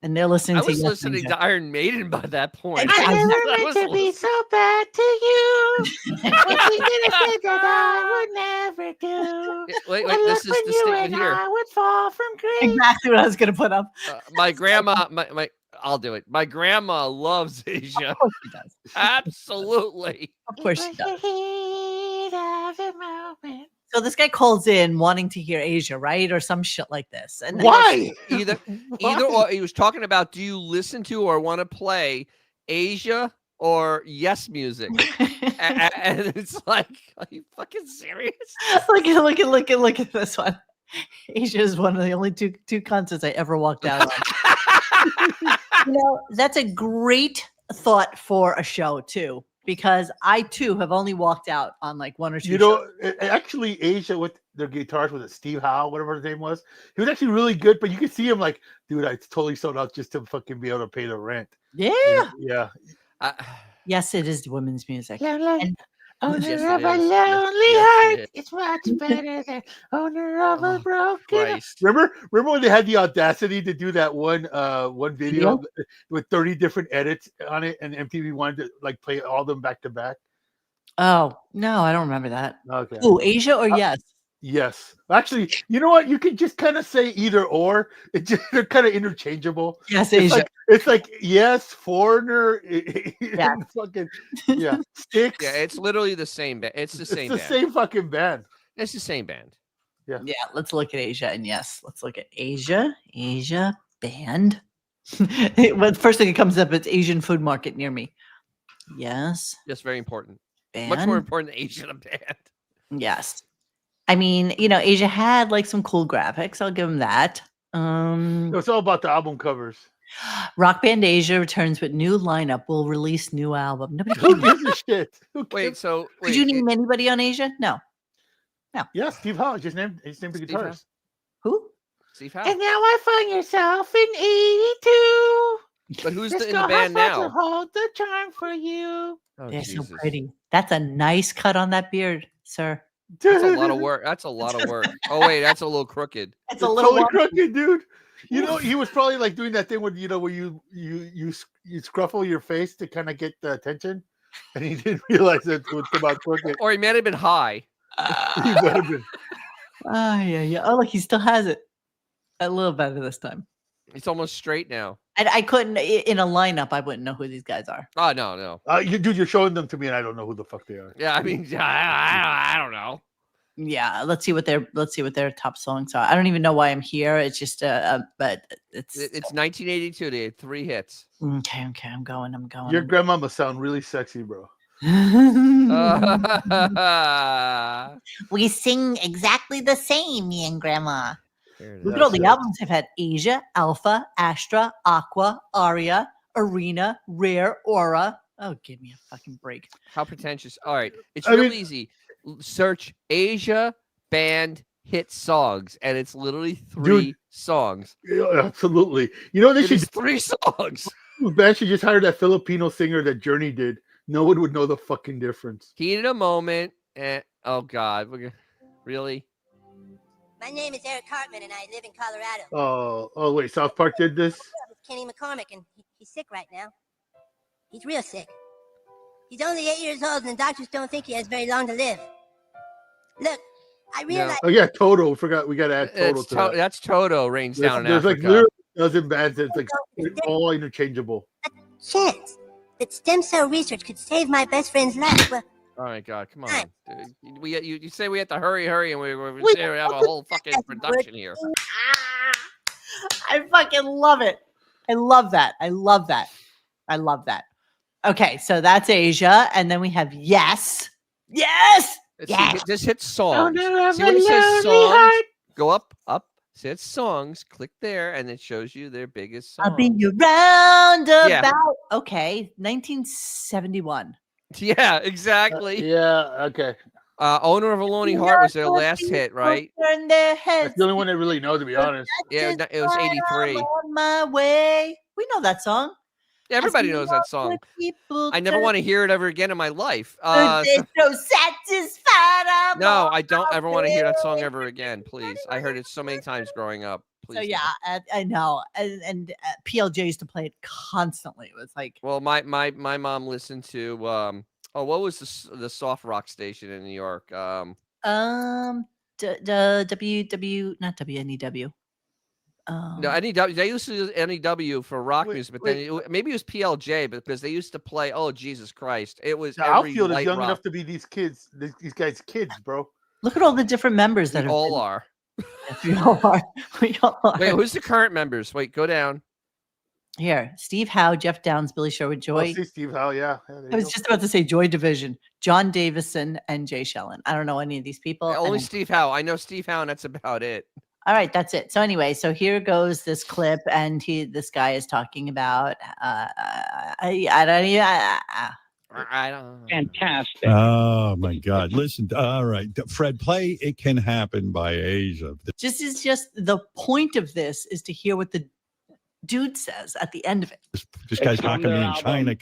they're listening I to was listening to Iron Maiden by that point. I never meant to be so bad to you. What you did I said that I would never do. Wait, this is the statement here. I would fall from grace. Exactly what I was going to put up. My grandma, I'll do it. My grandma loves Asia. Of course she does. Absolutely. Of course she does. So this guy calls in wanting to hear Asia, right? Or some shit like this. And Why? Either or he was talking about, do you listen to or want to play Asia or Yes music? and it's like, are you fucking serious? Look at this one. Asia is one of the only two concerts I ever walked out on. You know, that's a great thought for a show too. Because I too have only walked out on like 1 or 2. You know, actually, Asia with their guitars, was it Steve Howe, whatever his name was? He was actually really good, but you could see him like, dude, I totally sold out just to fucking be able to pay the rent. Yeah. Yeah. Yes, it is women's music. Owner Yes, of it a is. lonely Yes, heart. it is. It's much better than owner of a broken heart. Christ. Remember when they had the audacity to do that one video with 30 different edits on it, and MTV wanted to like play all of them back to back? Oh, no, I don't remember that. Okay. Oh, Asia or Yes? Yes. Actually, you know what? You could just kind of say either or. They're kind of interchangeable. Yes, It's Asia. it's like yes, foreigner. Yeah. Fucking Sticks. Yeah, it's literally the same band. It's the same the band. same fucking band. It's the same band. Yeah, let's look at Asia and Yes. Let's look at Asia band. Well, first thing that comes up, it's Asian food market near me. Yes. That's very important. Band. Much more important than Asian band. Yes. I mean, you know, Asia had like some cool graphics. I'll give them that. It's all about the album covers. Rock Band Asia returns with new lineup. Will release new album. Nobody Who cares. gives a shit? Who Wait, cares? so Did you name anybody on Asia? No. Yeah, Steve Howe. His name the Steve guitars. Who? Steve Howe. And now I find yourself in 82. But who's This in the girl band has to now? hold the charm for you. Oh, They're Jesus. so pretty. That's a nice cut on that beard, sir. That's a lot of work. That's a lot of work. Oh wait, that's a little crooked. It's a little totally wonky. crooked, dude. You know, he was probably like doing that thing where where you scruffle your face to kind of get the attention, and he didn't realize that it would come out crooked. Or he might have been high. He might have been. Yeah. Oh, look, he still has it. A little better this time. It's almost straight now. I couldn't in a lineup. I wouldn't know who these guys are. Oh no. Dude, you're showing them to me, and I don't know who the fuck they are. Yeah, I mean, I don't know. Yeah, let's see what their top songs are. I don't even know why I'm here. It's just but it's 1982. They had 3 hits. Okay, I'm going. Your grandma must sound really sexy, bro. We sing exactly the same, me and Grandma. Look at all the albums they've had: Asia, Alpha, Astra, Aqua, Aria, Arena, Rare, Aura. Oh, give me a fucking break. How pretentious. All right. It's real easy. Search Asia band hit songs, and it's literally 3 songs. Yeah, absolutely. You know, they should 3 songs. Band should just hire that Filipino singer that Journey did. No one would know the fucking difference. Heat in a moment. Oh, God. Really? My name is Eric Hartman, and I live in Colorado. Oh, wait. South Park did this? Kenny McCormick, and he's sick right now. He's real sick. He's only 8 years old, and the doctors don't think he has very long to live. Look, I realize... Oh, yeah, Toto. Forgot we got to add Toto to that. That's Toto rains down in There's Africa. like literally a dozen bands that's like all interchangeable. Chance that stem cell research could save my best friend's life. Well, oh, my God. Come on. You say we have to hurry, and we have a whole fucking production here. I fucking love it. I love that. Okay, so that's Asia, and then we have Yes. Just hit songs. See when it says songs? Go up. Says songs. Click there, and it shows you their biggest song. I'll be around about. Okay, 1971. Yeah, exactly. Yeah. Okay. Owner of a Lonely Heart was their last hit, right? Turn their heads. That's the only one I really know, to be honest. Yeah, it was 83. On my way. We know that song. Everybody knows that song. I never want to hear it ever again in my life. So satisfied. No, I don't ever want to hear that song ever again. Please, I heard it so many times growing up. Please. So yeah, I know, and PLJ used to play it constantly. It was like, well, my mom listened to what was the soft rock station in New York? WW, not WNEW. No, NEW. They used to use NEW for rock music, but then maybe it was PLJ, but because they used to play. Oh, Jesus Christ! It was. The outfield is young enough to be these kids. These guys' kids, bro. Look at all the different members that all are. We all are. We all are. Wait, who's the current members? Wait, go down. Here, Steve Howe, Jeff Downs, Billy Sherwood, Joy. See Steve Howe, yeah. I was just about to say Joy Division, John Davison, and Jay Shellen. I don't know any of these people. Only Steve Howe. I know Steve Howe, and that's about it. All right, that's it. So anyway, so here goes this clip, and this guy is talking about I don't. Fantastic. Oh my God! Listen, all right, Fred, play "It Can Happen" by Asia. Just the point of this is to hear what the dude says at the end of it. This guy's talking to me in China.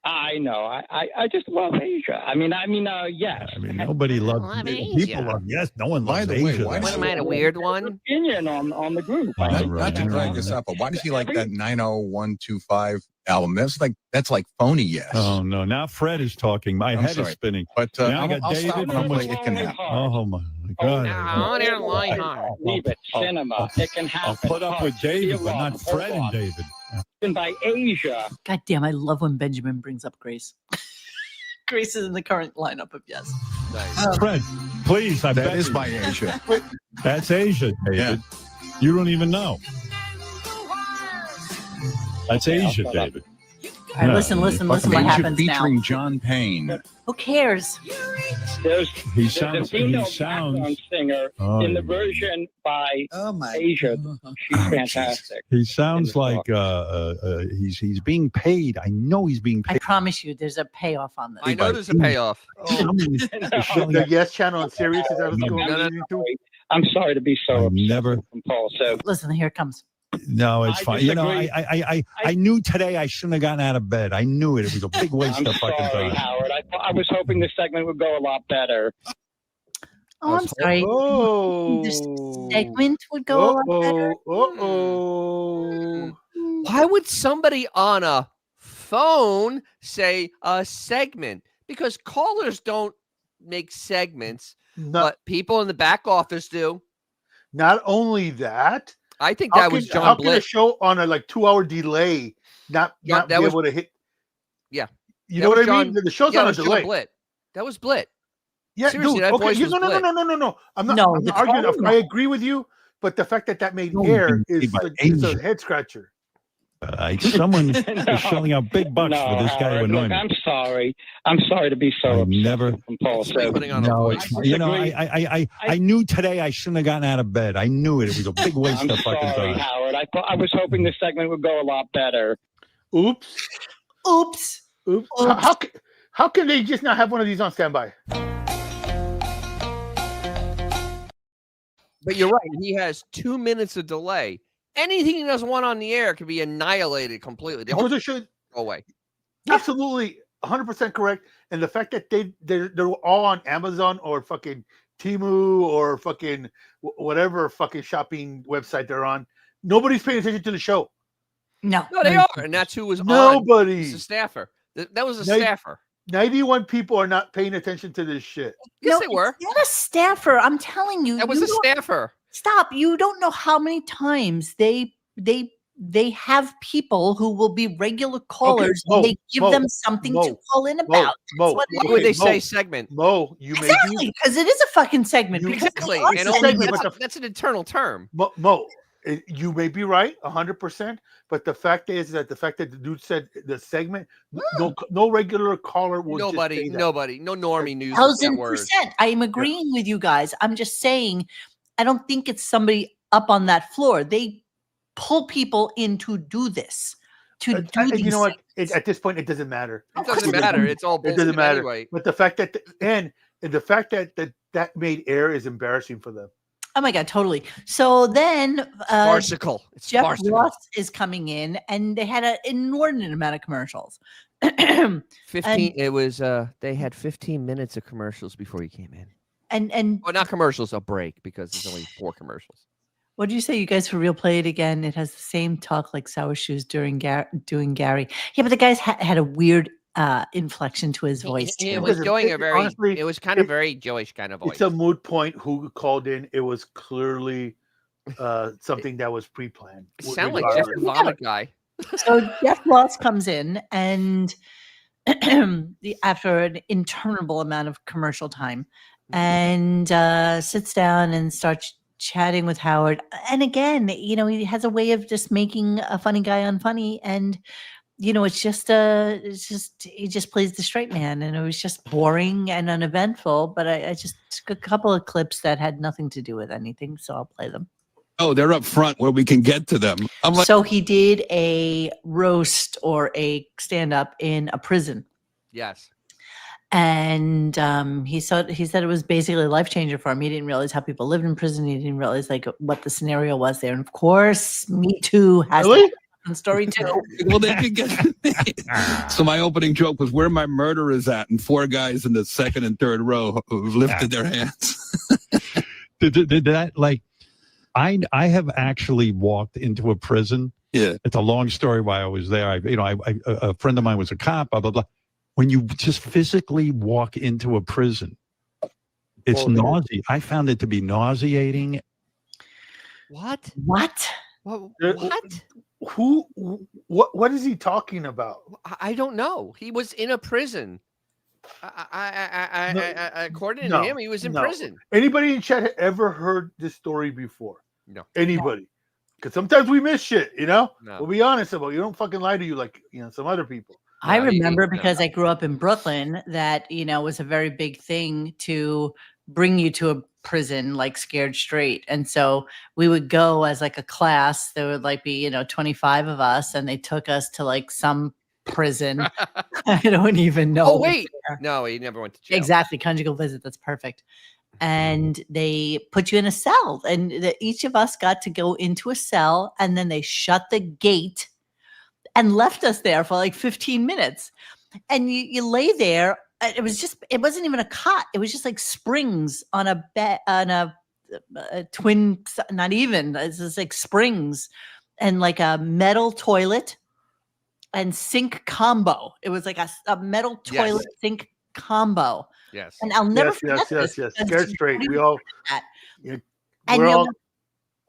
I know. I just love Asia. I mean, yes. I mean, nobody loves people love Yes. No one loves Asia. What am I, a weird one? Opinion on the group. Not to drag this up, but why does he like that 90125 album? That's like phony. Yes. Oh no! Now Fred is talking. My head is spinning. But now I got I'll David. It can happen. Oh my God! Leave it. Cinema. It can happen. I'll put up with David, but not Fred and David. By Asia. God damn! I love when Benjamin brings up Grace. Grace is in the current lineup of Yes. Fred, please, I bet that is by Asia. That's Asia, David. Yeah. You don't even know. That's Asia, David. All right, listen. What happens now? Featuring John Payne. Who cares? There's he sounds singer in the version by Asia. She's fantastic. He sounds like he's being paid. I know he's being paid. I promise you, there's a payoff on this. I know there's a payoff. The Yes channel on Sirius, is that what's going on? I'm sorry to be so compulsive. Listen, here it comes. No, it's fine. You know, I knew today I shouldn't have gotten out of bed. I knew it. It was a big waste of fucking time. Howard. I was hoping this segment would go a lot better. Oh, I'm sorry. This segment would go a lot better. Why would somebody on a phone say a segment? Because callers don't make segments, but people in the back office do. Not only that. I think that was John How can a Blitt. show on a 2-hour delay not be able to hit? Yeah, you know what I mean. The show's on a delay. Blitt. That was Blitt. Yeah, seriously, dude. that Okay, voice was no. I'm not arguing. I agree with you, but the fact that made air is a head scratcher. Someone is shelling out big bucks for this guy to annoy Look, me. I'm sorry. I'm sorry to be so compulsive. No, I knew today I shouldn't have gotten out of bed. I knew it. It was a big waste I'm of fucking sorry, time. Howard. I was hoping this segment would go a lot better. Oops. How can they just not have one of these on standby? But you're right. He has 2 minutes of delay. Anything he doesn't want on the air can be annihilated completely. The whole should go away. Absolutely, 100% correct. And the fact that they're all on Amazon or fucking Temu or fucking whatever fucking shopping website they're on, nobody's paying attention to the show. No, they are, and that's who was nobody. It's a staffer. That was a staffer. 91 people are not paying attention to this shit. Yes, they were. It's not a staffer. I'm telling you. That was a staffer. Stop. You don't know how many times they have people who will be regular callers and they give them something to call in about. Why would they say segment? Exactly, because it is a fucking segment. Exactly. And that's an internal term. You may be right, 100%. But the fact is that the dude said the segment, no regular caller will. No normie news. 1,000%. I am agreeing with you guys. I'm just saying, I don't think it's somebody up on that floor. They pull people in to do this. You know what? At this point, it doesn't matter. It doesn't matter. It's all bullshit. It doesn't matter. Anyway. But the fact that the fact that made air is embarrassing for them. Oh my God, totally. So then farcical. It's Jeff farcical. Ross is coming in, and they had an inordinate amount of commercials. 15. It was they had 15 minutes of commercials before he came in. And well, not commercials, a break, because there's only 4 commercials. What did you say? You guys for real play it again? It has the same talk like Sour Shoes doing Gary. Yeah, but the guys had a weird inflection to his voice. It was going it was kind of very Jewish kind of voice. It's a moot point who called in. It was clearly something that was pre-planned. It sounded like Jeff the Vomit guy. So Jeff Ross comes in and after an interminable amount of commercial time and sits down and starts chatting with Howard. And again, he has a way of just making a funny guy unfunny. And he just plays the straight man, and it was just boring and uneventful. But I just took a couple of clips that had nothing to do with anything, so I'll play them. Oh, they're up front where we can get to them. So he did a roast or a stand-up in a prison. Yes. And he said it was basically a life changer for him. He didn't realize how people lived in prison. He didn't realize what the scenario was there. And of course, Me Too has story too. Well, they can get. So my opening joke was where my murder is at, and 4 guys in the second and third row lifted their hands. Did that I have actually walked into a prison. Yeah, it's a long story why I was there. A friend of mine was a cop. Blah blah blah. When you just physically walk into a prison, it's nauseating. I found it to be nauseating. What? What is he talking about? I don't know. He was in a prison. According to him, he was in prison. Anybody in chat ever heard this story before? No. Anybody? Because sometimes we miss shit, No. We'll be honest about it. You don't fucking lie to you like some other people. I remember because I grew up in Brooklyn that, was a very big thing to bring you to a prison, like Scared Straight. And so we would go as like a class. There would be, 25 of us, and they took us to some prison. I don't even know. Oh, wait. No, he never went to jail. Exactly. Conjugal visit. That's perfect. And they put you in a cell, and each of us got to go into a cell, and then they shut the gate and left us there for 15 minutes. And you lay there. It wasn't even a cot. It was just springs on a bed, on a twin, not even, it's just springs and a metal toilet and sink combo. It was a metal toilet sink combo. Yes. And I'll never forget yes. this. Scared Straight. We all,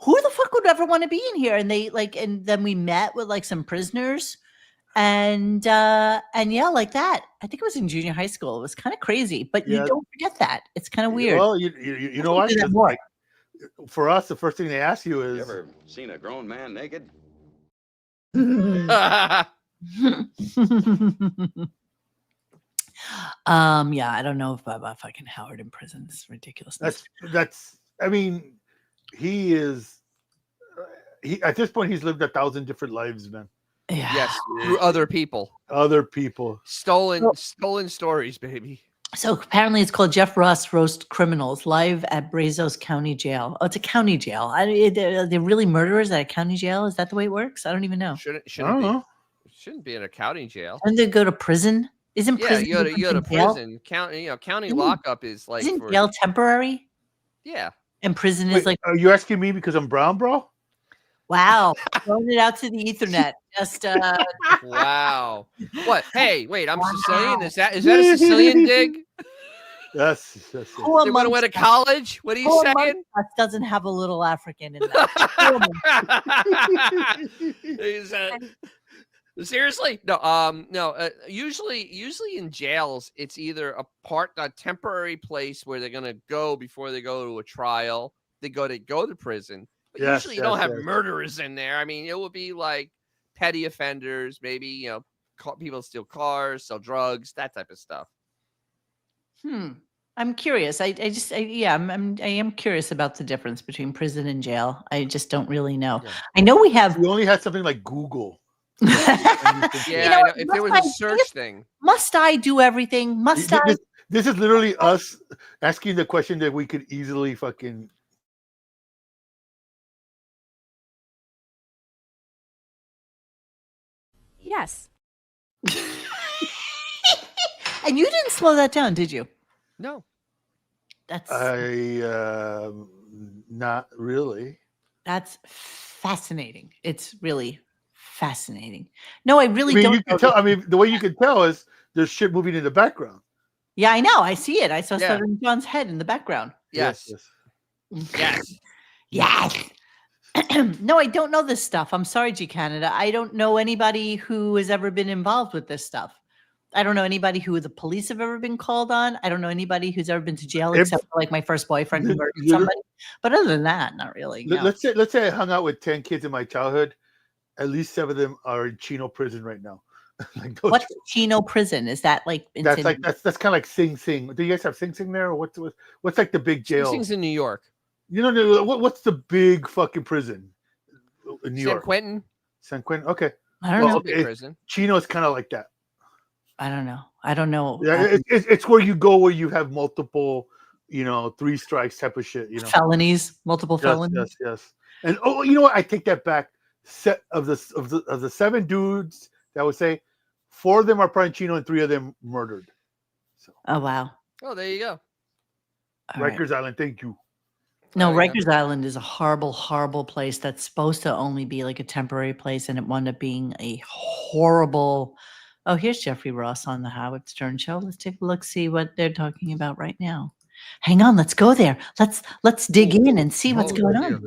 who the fuck would ever want to be in here? And they like, and then we met with like some prisoners, and yeah, like that. I think it was in junior high school. It was kind of crazy, but you don't forget that. It's kind of weird. Well, you know what? Like, for us, the first thing they ask you is, You ever seen a grown man naked? Yeah, I don't know about fucking Howard in prison. This is ridiculous. That's. I mean, he is. He at this point he's lived 1,000 different lives, man. Yeah. Yes, through other people. Other people. Stolen stories, baby. So apparently it's called Jeff Ross Roast Criminals live at Bezos County Jail. Oh, it's a county jail. Are they really murderers at a county jail? Is that the way it works? I don't even know. Shouldn't know. be. Shouldn't be in a county jail. And they go to prison? Isn't prison? You go to jail? prison. County lockup is like Isn't for, jail temporary? Yeah. And prison Wait, is like. Are you asking me because I'm brown, bro? Wow, throwing it out to the ethernet. Just wow. What? Hey, wait, I'm Sicilian. Is that a Sicilian dig? Yes. They want to go to college? What are you saying? Doesn't have a little African in that. Seriously? No. No. Usually in jails, it's either a temporary place where they're gonna go before they go to a trial. They go to prison. But usually you don't have murderers in there. I mean, it will be like petty offenders, maybe, people steal cars, sell drugs, that type of stuff. I'm curious. I am curious about the difference between prison and jail. I just don't really know. Yeah. I know we only had something like Google. If there was a search thing. Must I do everything? This is literally us asking the question that we could easily fucking. Yes. And you didn't slow that down, did you? No. That's not really. That's fascinating. It's really fascinating. No, I really don't. You can tell. I mean, the way you can tell is there's shit moving in the background. Yeah, I know. I see it. I saw Southern John's head in the background. Yes. No, I don't know this stuff. I'm sorry, G Canada. I don't know anybody who has ever been involved with this stuff. I don't know anybody who the police have ever been called on. I don't know anybody who's ever been to jail except for like my first boyfriend who murdered somebody. But other than that, not really. No. Let's say I hung out with 10 kids in my childhood. At least 7 of them are in Chino prison right now. What's Chino prison? Is that like that's kind of like Sing Sing. Do you guys have Sing Sing there, or what's like the big jail? Sing Sing's in New York. You know what's the big fucking prison in New York? San Quentin. Okay. I don't know. Big prison. Chino is kind of like that. I don't know. Yeah, it's where you go where you have multiple, 3 strikes type of shit. Felonies, multiple felonies. Yes. And you know what? I take that back. Of the 7 dudes that would say 4 of them are probably Chino and 3 of them murdered. So. Oh wow. Oh, there you go. Rikers Island. Thank you. No, Rikers Island is a horrible, horrible place that's supposed to only be like a temporary place, and it wound up being a horrible. Oh, here's Jeffrey Ross on the Howard Stern Show. Let's take a look, see what they're talking about right now. Hang on, let's go there. Let's dig in and see what's going on.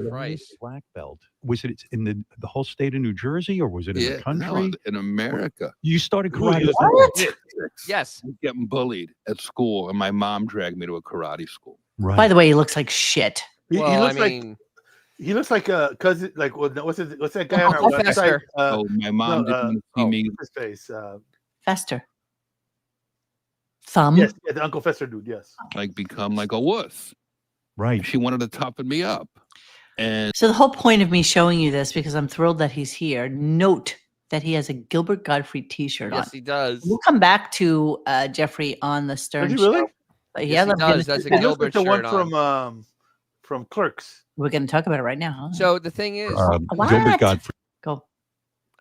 Black belt. Was it in the whole state of New Jersey, or was it in the country? No, in America. You started karate. What? Yes. I'm getting bullied at school, and my mom dragged me to a karate school. Right. By the way, he looks like shit. He looks like a cousin. Like what's that guy on our website? My mom didn't see me. His face. Fester. Thumb. Yes, the Uncle Fester dude. Yes. Like become like a wuss. Right. She wanted to toughen me up, and So the whole point of me showing you this, because I'm thrilled that he's here. Note that he has a Gilbert Gottfried T-shirt on. Yes, he does. We'll come back to Jeffrey on the Stern Does he really? Show. But Yes, he does. That's a Gilbert the shirt one on. from Clerks. We're going to talk about it right now. Huh? So the thing is, Gilbert Gottfried. Go.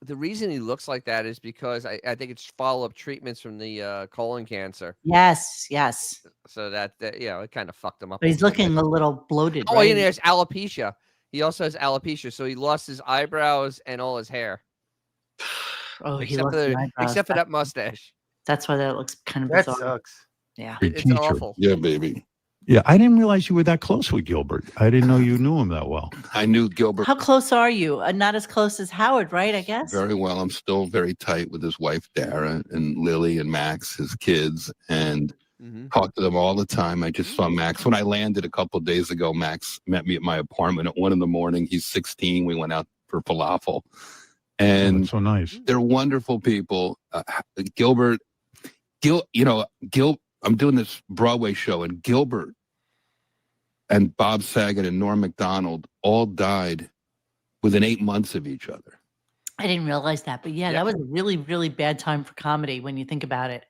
the reason he looks like that is because I think it's follow-up treatments from the colon cancer. Yes. So that it kind of fucked him up. But he's looking a little bloated. Oh, right? and there's alopecia. He also has alopecia, so he lost his eyebrows and all his hair. Oh, except for that mustache. That's why that looks kind of That bizarre. sucks. Yeah, it's awful. Yeah, baby. Yeah, I didn't realize you were that close with Gilbert. I didn't know you knew him that well. I knew Gilbert How close are you? Not as close as Howard, right? I guess. very well. I'm still very tight with his wife, Dara, and Lily and Max, his kids, and talk to them all the time. I just saw Max. When I landed a couple of days ago, Max met me at my apartment at 1 in the morning. He's 16. We went out for falafel. And so nice. They're wonderful people. Gilbert, I'm doing this Broadway show, and Gilbert and Bob Saget and Norm Macdonald all died within 8 months of each other. I didn't realize that, but yeah, that was a really, really bad time for comedy when you think about it.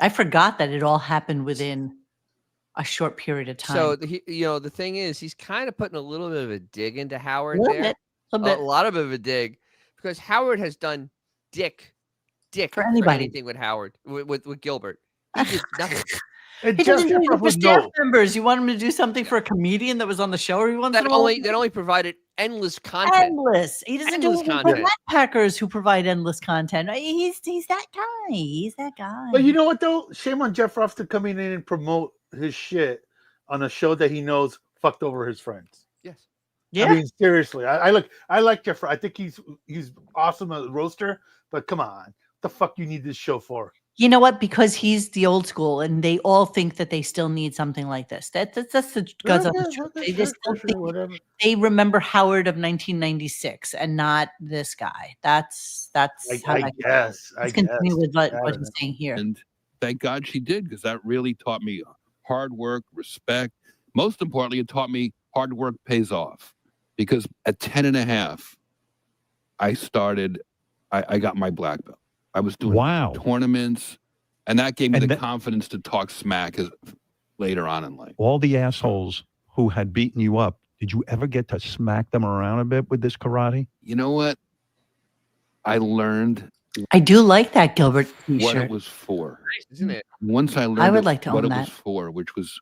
I forgot that it all happened within a short period of time. So the thing is, he's kind of putting a little bit of a dig into Howard A there. little bit. A lot of a dig, because Howard has done dick for anybody. anything with Howard with Gilbert. He did nothing. He doesn't do anything for staff members. You want him to do something for a comedian that was on the show every once in a while? That only provided endless content. Endless. He doesn't do anything for backpackers who provide endless content. He's that guy. He's that guy. But you know what though? Shame on Jeff Ruff to come in and promote his shit on a show that he knows fucked over his friends. Yes. Yeah. I mean, seriously, I like Jeff Ruff. I think he's awesome as a roaster. But come on, what the fuck you need this show for? You know what? Because he's the old school, and they all think that they still need something like this. That's the guts of the truth. They just don't think they remember Howard of 1996 and not this guy. That's how I guess. Let's continue with what he's saying here. And thank God she did, because that really taught me hard work, respect. Most importantly, it taught me hard work pays off. Because at 10 and a half, I got my black belt. I was doing tournaments, and that gave me the confidence to talk smack later on in life. All the assholes who had beaten you up, did you ever get to smack them around a bit with this karate? You know what? I learned. I do like that Gilbert t-shirt. What it was for. Nice, isn't it? Once I learned I would like to what own it that. was for, which was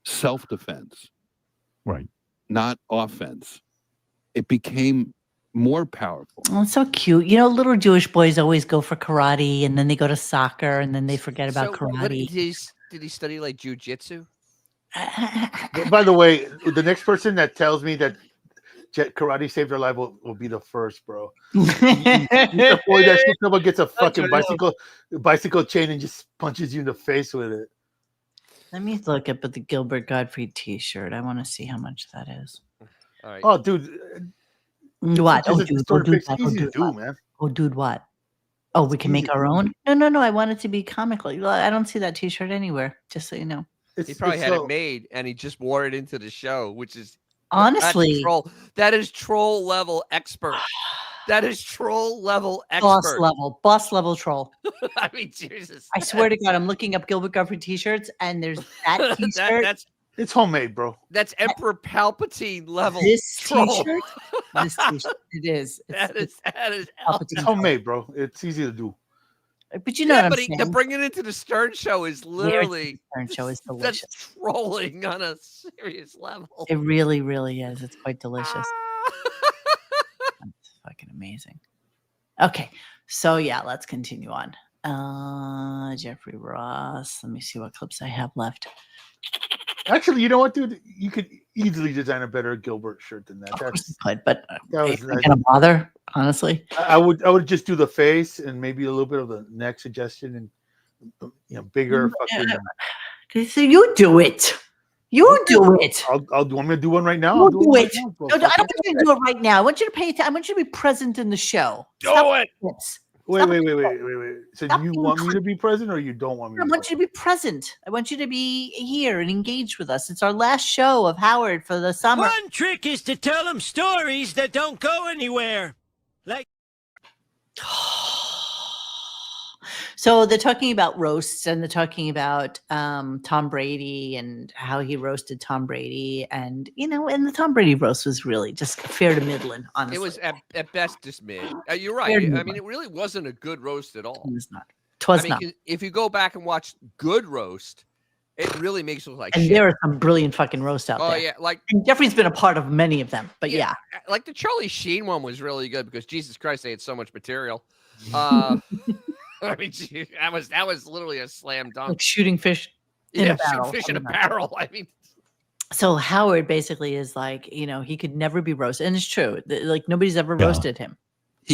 self-defense. Right. Not offense. It became more powerful. Oh, it's so cute. You know, little Jewish boys always go for karate, and then they go to soccer, and then they forget about karate. Did he study like jujitsu? By the way, the next person that tells me that karate saved their life will be the first, bro. Boy, that shit, someone gets a fucking bicycle chain and just punches you in the face with it. Let me look up at the Gilbert Gottfried t-shirt. I want to see how much that is. All right. Oh, dude. What? Oh, dude, easy to do, man. Oh, dude, what? Oh, we can make our own? No. I want it to be comical. I don't see that t-shirt anywhere, just so you know. He probably had it made, and he just wore it into the show, which is honestly that is troll level expert. That is troll level expert. Boss level troll. I mean, Jesus. I swear to God, I'm looking up Gilbert Gottfried t-shirts, and there's that t-shirt. It's homemade, bro. That's Emperor Palpatine level. This troll. t-shirt? This t-shirt. It is. That is It's homemade, bro. It's easy to do. But you know what I'm saying. To bring it into the Stern Show is literally the Stern Show is delicious. That's trolling on a serious level. It really, really is. It's quite delicious. That's fucking amazing. Okay, so yeah, let's continue on. Jeffrey Ross. Let me see what clips I have left. Actually, you know what, dude? You could easily design a better Gilbert shirt than that. Of course you could, but that was I'm gonna bother, honestly. I would just do the face and maybe a little bit of the neck suggestion and bigger. So you do it. You do it. I'll want me to do one right now. I'll do it. No, I don't want you to do it right now. I want you to pay attention. I want you to be present in the show. Do it. Wait. So do you want me to be present or you don't want me? I want you to be present. I want you to be here and engaged with us. It's our last show of Howard for the summer. One trick is to tell them stories that don't go anywhere. Like. So they're talking about roasts, and they're talking about Tom Brady and how he roasted Tom Brady, and and the Tom Brady roast was really just fair to middling. Honestly, it was at best just mid. You're right. I mean, it really wasn't a good roast at all. It was not. Twas not. If you go back and watch good roast, it really makes it look like. And shit. there are some brilliant fucking roasts out there. Oh yeah, and Jeffrey's been a part of many of them, but yeah. Like the Charlie Sheen one was really good because Jesus Christ, they had so much material. I mean, that was literally a slam dunk. Like shooting fish in a barrel. Shooting fish in a barrel. I mean, So Howard basically is like, he could never be roasted, and it's true. Like nobody's ever Yeah. roasted him.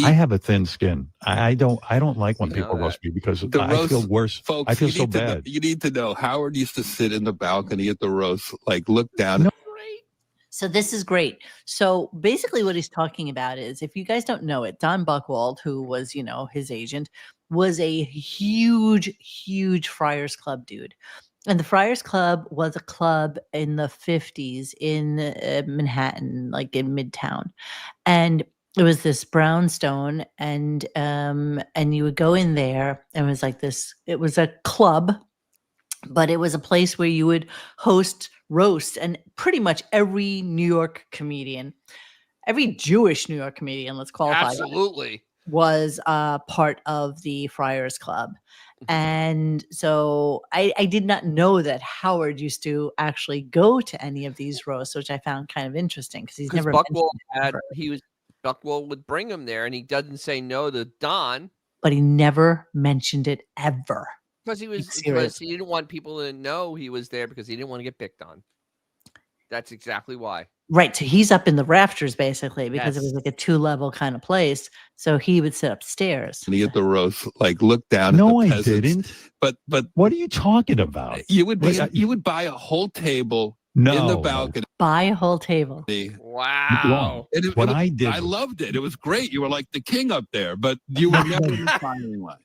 I have a thin skin. I don't like when You know people roast me because The I feel roast, worse. folks. I feel you so need to know, bad. you need to know. Howard used to sit in the balcony at the roast, like look down. No. So this is great. So basically what he's talking about is, if you guys don't know it, Don Buchwald, who was, his agent, was a huge, huge Friars Club dude. And the Friars Club was a club in the 50s in Manhattan, like in Midtown. And it was this brownstone, and you would go in there, and it was like this, it was a club, but it was a place where you would host roasts, and pretty much every New York comedian, every Jewish New York comedian, let's qualify that, Absolutely. was part of the Friars Club. And so I did not know that Howard used to actually go to any of these roasts, which I found kind of interesting because he's never Buchwald mentioned it ever. Buchwald would bring him there, and he doesn't say no to Don. But he never mentioned it ever. Because he didn't want people to know he was there, because he didn't want to get picked on. That's exactly why. Right. So he's up in the rafters basically, because it Yes. was like a 2-level kind of place. So he would sit upstairs. And he at the roast, like look down. No, at the I peasants. didn't. But What are you talking about? you would buy a whole table in the No. balcony. Buy a whole table. Wow. And What I did I was- loved it. It was great. You were like the king up there, but you were never find anyone.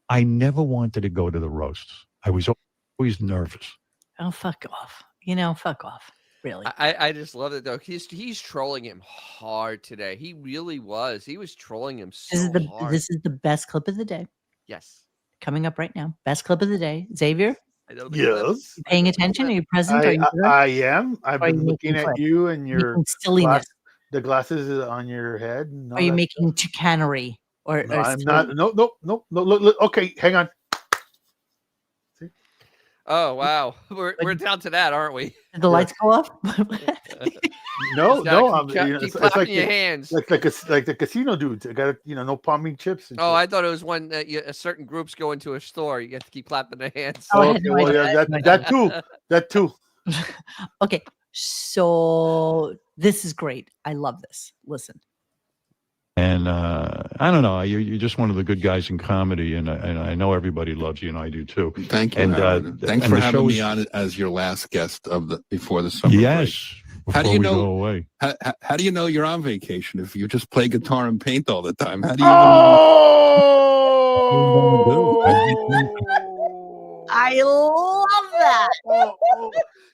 I never wanted to go to the roasts. I was always nervous. Oh, fuck off. Fuck off. Really. I just love it though. He's trolling him hard today. He really was. He was trolling him so hard. This is the best clip of the day. Yes. Coming up right now. Best clip of the day. Xavier, I know the clip. Yes, you paying attention? Are you present? Are you there? I am. I've Or are been you looking making at fun? you and your Making silliness. the glasses on your head. And all Are you that making chicanery? Or, stuff. No, or I'm silly? not. No. Look. Okay, hang on. Oh wow. We're down to that, aren't we? Did the lights go off? No. Keep It's clapping like your hands. like the casino dudes. I got no palming chips. And Oh, shit. I thought it was when a certain groups go into a store. You have to keep clapping their hands. Oh, I Okay, had no well, idea. yeah, I had no that too. Okay. So this is great. I love this. Listen. And I don't know. You're just one of the good guys in comedy, and I know everybody loves you, and I do too. Thank you. And Howard. Thanks and for the having show me is- on as your last guest before the summer Yes. break. How do before you we know? go away. How do you know you're on vacation if you just play guitar and paint all the time? How do you? I love that.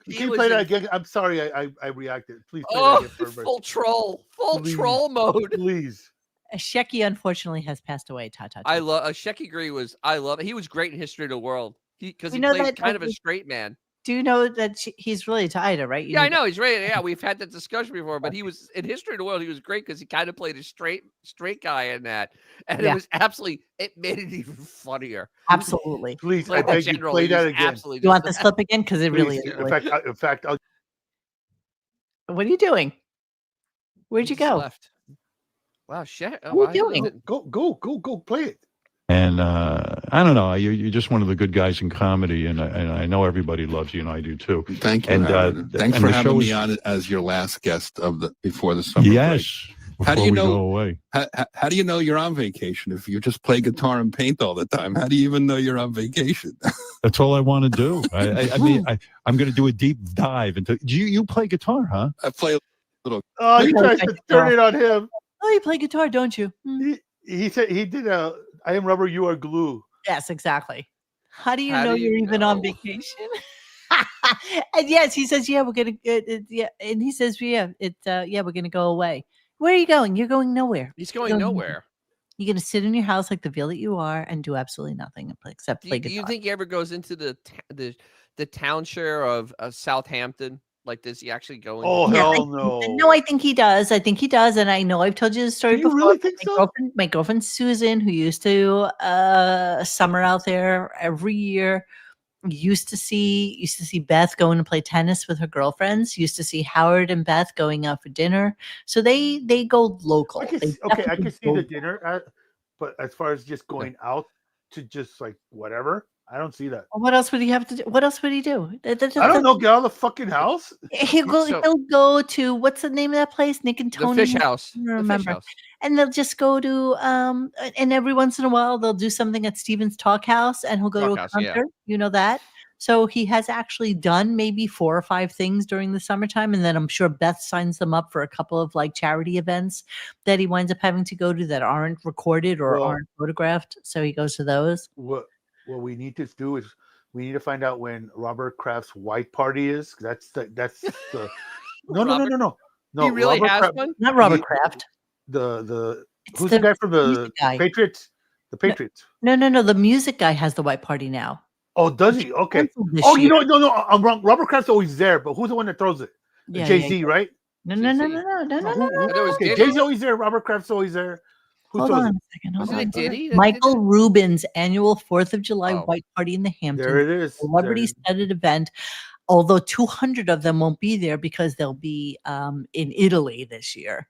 Can you play that again? I'm sorry, I reacted. Please play that Oh, again for everybody. full Please. troll mode. Please. Shecky unfortunately has passed away. I love Shecky Gree I love it. He was great in History of the World because he You know played that, kind of like, a straight man. Do you know that he's really to Ida, right? You Yeah, I that? know he's right. Yeah, we've had that discussion before, but he was in History of the World. He was great because he kind of played a straight guy in that, and Yeah. it made it even funnier. Absolutely. Please, I Like, beg you, generally, play that he's again. absolutely You want just- this clip again? Because it really Please. is. In fact, I'll What are you doing? Where'd you He just go? left. Wow, shit. What are you doing? go play it. And I don't know. You're just one of the good guys in comedy, and I know everybody loves you, and I do too. Thank you. And Howard. Thanks and for the having show me is- on as your last guest before the summer break. Yes. How do before you we know? go away. How do you know you're on vacation if you just play guitar and paint all the time? How do you even know you're on vacation? That's all I want to do. I mean, I'm going to do a deep dive into. Do you play guitar, huh? I play a little. Oh, he You tries play to turn it on him. Oh, you play guitar, don't you? He said he did a I am rubber, you are glue. Yes, exactly. How do you How know do you you're even on know? vacation? And yes, he says, yeah, we're gonna yeah, and he says, yeah, yeah, we're gonna go away. Where are you going? You're going nowhere. He's You're going nowhere. You're gonna sit in your house like the veal that you are and do absolutely nothing except Do play you, do guitar. you think he ever goes into the town share of Southampton? Like, does he actually go? Into Oh, Yeah, hell no. No, I think he does. I think he does, and I know I've told you the story Do you before. really but think my so? my girlfriend Susan, who used to summer out there every year, used to see Beth going to play tennis with her girlfriends. Used to see Howard and Beth going out for dinner. So they go local. I can They see, okay, I definitely can see go- the dinner, but as far as just going out to just like whatever, I don't see that. Well, what else would he have to do? What else would he do? I don't know. Get out of the fucking house. He'll go to, what's the name of that place? Nick and Tony. The Fish House. I don't remember. And they'll just go to and every once in a while they'll do something at Steven's Talk House, and he'll go to a concert. You know that. So he has actually done maybe 4 or 5 things during the summertime, and then I'm sure Beth signs them up for a couple of like charity events that he winds up having to go to that aren't recorded or aren't photographed. So he goes to those. What we need to do is we need to find out when Robert Kraft's white party is. That's the no. He really Robert has Kraft, one? Not Robert Kraft. Who's the guy from the Patriots? The Patriots. No. The music guy has the white party now. Oh, does he? Okay. Oh, you know, no, I'm wrong. Robert Kraft's always there, but who's the one that throws it? Yeah, Jay-Z, right? No. Okay, Jay-Z's always there. Robert Kraft's always there. Hold on a second. Hold on. Michael Rubin's annual 4th of July white party in the Hamptons. There it is. Celebrity-studded event. Although 200 of them won't be there because they'll be in Italy this year.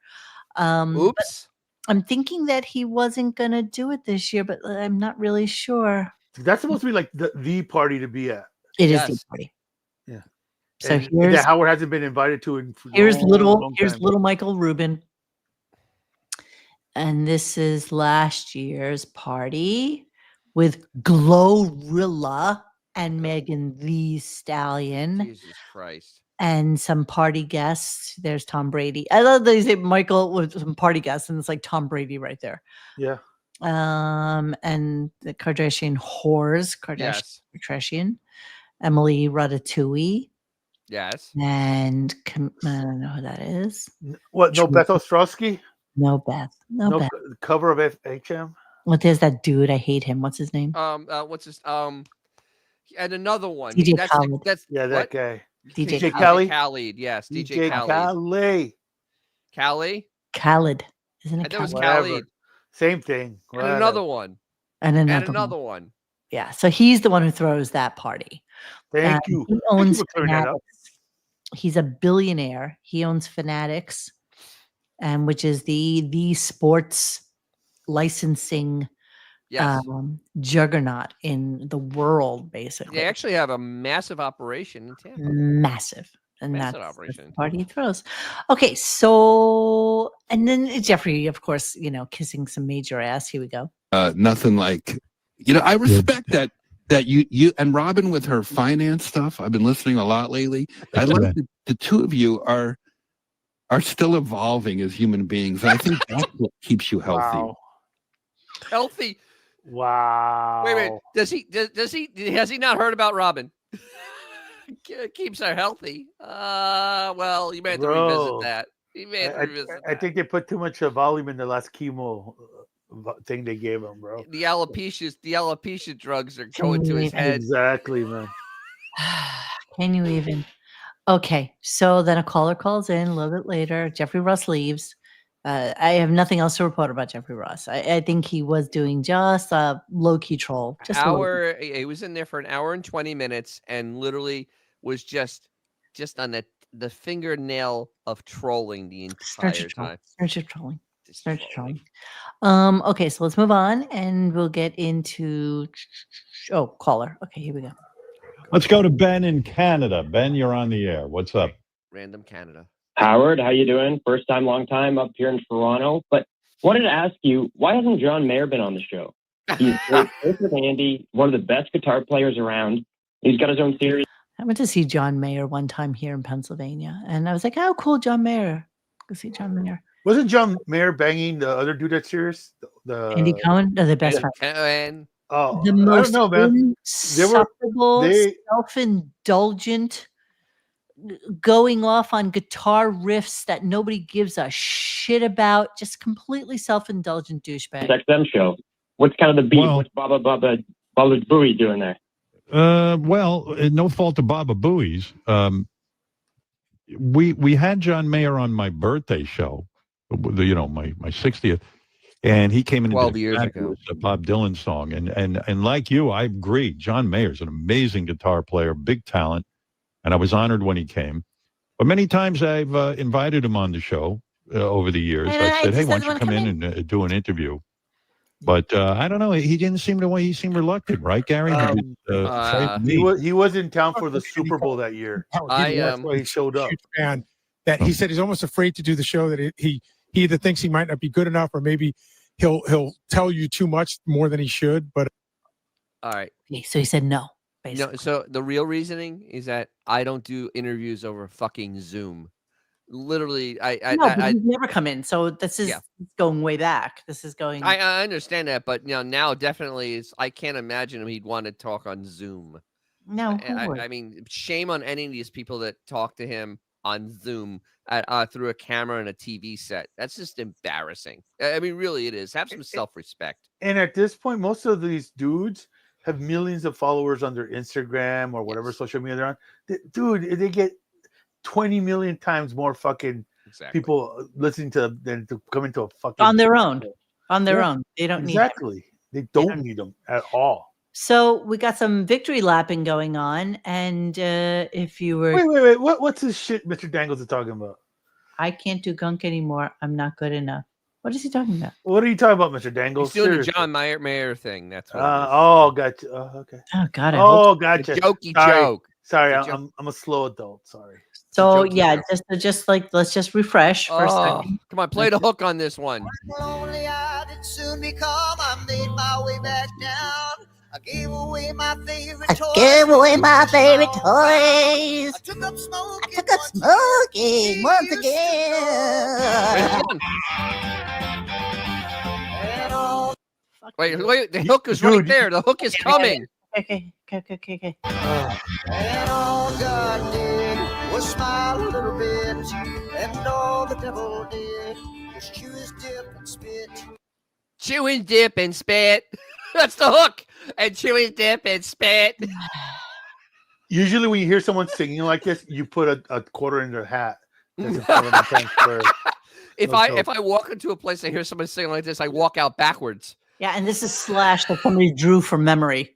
Oops. I'm thinking that he wasn't going to do it this year, but I'm not really sure. That's supposed to be like the party to be at. It is the party. Yeah. So that Howard hasn't been invited to. Here's little Michael Rubin. And this is last year's party with Glorilla and Megan Thee Stallion. Jesus Christ. And some party guests. There's Tom Brady. I love that they say Michael with some party guests, and it's like Tom Brady right there. Yeah. And the Kardashian whores, Kardashian, Emily Ratatouille. Yes. And I don't know who that is. What? No Beth Ostrowski? No Beth. No Beth. Cover of HM? What? There's that dude. I hate him. What's his name? What's his and another one. DJ That's Khaled. That guy. DJ Khaled. Khaled. Yes. DJ Khaled. Khaled. Isn't it? That was Whatever. Khaled. Same thing. And another one. And another one. Yeah. So he's the one who throws that party. Thank you. He owns Thank you for clearing that up. He's a billionaire. He owns Fanatics, which is the sports licensing juggernaut in the world, basically. They actually have a massive operation in Tampa. Massive. And Massive that's operation. the party he throws. Okay, so and then Jeffrey, of course, kissing some major ass. Here we go. Nothing like, I respect that you and Robin with her finance stuff. I've been listening a lot lately. I love that the two of you are still evolving as human beings. And I think that's what keeps you healthy. Wow. Healthy. Wow. Wait. Has he not heard about Robin? Keeps her healthy. Well, you may have to revisit that. I think they put too much volume in the last chemo thing they gave him, bro. The alopecia drugs are going to his head. Exactly, man. Can you even? Okay, so then a caller calls in a little bit later. Jeffrey Ross leaves. I have nothing else to report about Jeffrey Ross. I think he was doing just a low-key troll. He was in there for an hour and 20 minutes and literally was just on the fingernail of trolling the entire time. Search of trolling. Okay, so let's move on and we'll get into caller. Okay, here we go. Let's go to Ben in Canada. Ben, you're on the air. What's up? Random Canada. Howard, how you doing? First time, long time up here in Toronto. But wanted to ask you, why hasn't John Mayer been on the show? He's close with Andy, one of the best guitar players around. He's got his own series. I went to see John Mayer one time here in Pennsylvania, and I was like, "Oh, cool, John Mayer." Go see John Mayer. Wasn't John Mayer banging the other dude that's serious? Andy Cohen? No, the best friend. Oh, the most I don't know, man. insufferable, self-indulgent, going off on guitar riffs that nobody gives a shit about, just completely self-indulgent douchebag. XM show. What's kind of the beat? What's Baba Booey doing there? Well, no fault of Baba Booey's. We had John Mayer on my birthday show, my 60th, and he came in 12 years ago. A Bob Dylan song, and like you, I agree. John Mayer's an amazing guitar player, big talent, and I was honored when he came. But many times I've invited him on the show over the years. I said, "Hey, why don't you come in and do an interview?" But I don't know. He didn't seem to. He seemed reluctant, right, Gary? He was in town for the Super Bowl that year. That's why he showed up. Huge fan that he said he's almost afraid to do the show. That he either thinks he might not be good enough, or maybe he'll tell you too much more than he should. But all right. So he said no. Basically. No. So the real reasoning is that I don't do interviews over fucking Zoom. Literally, he's never come in. So this is going way back. This is going. I understand that, but now definitely I can't imagine he'd want to talk on Zoom. No, I mean, shame on any of these people that talk to him on Zoom through a camera and a TV set. That's just embarrassing. I mean, really, it is. Have some self-respect. And at this point, most of these dudes have millions of followers on their Instagram or whatever social media they're on. Dude, they get 20 million times more fucking people listening to them than to come into a fucking on their own. They don't need They don't need them at all. So we got some victory lapping going on, and if you were wait, what's this shit Mr. Dangles is talking about? I can't do gunk anymore. I'm not good enough. What is he talking about? What are you talking about, Mr. Dangles? He's doing the John Mayer thing. That's what. Gotcha. Oh, okay. Oh God. Gotcha. Jokey Sorry. joke. Sorry, I'm a slow adult. Sorry. So yeah, just like let's just refresh for a second. Come on, play the hook on this one. Lonely I did soon become. I made my way back down. I gave away my favorite toys. I took up smoking once again. Wait, the hook is right there. The hook is coming. Okay. And all God did was smile a little bit, and all the devil did was chew his dip and spit. Chew his dip and spit. That's the hook. And chew his dip and spit. Usually when you hear someone singing like this, you put a quarter in their hat. If I walk into a place and hear somebody singing like this, I walk out backwards. Yeah, and this is slash that somebody drew from memory.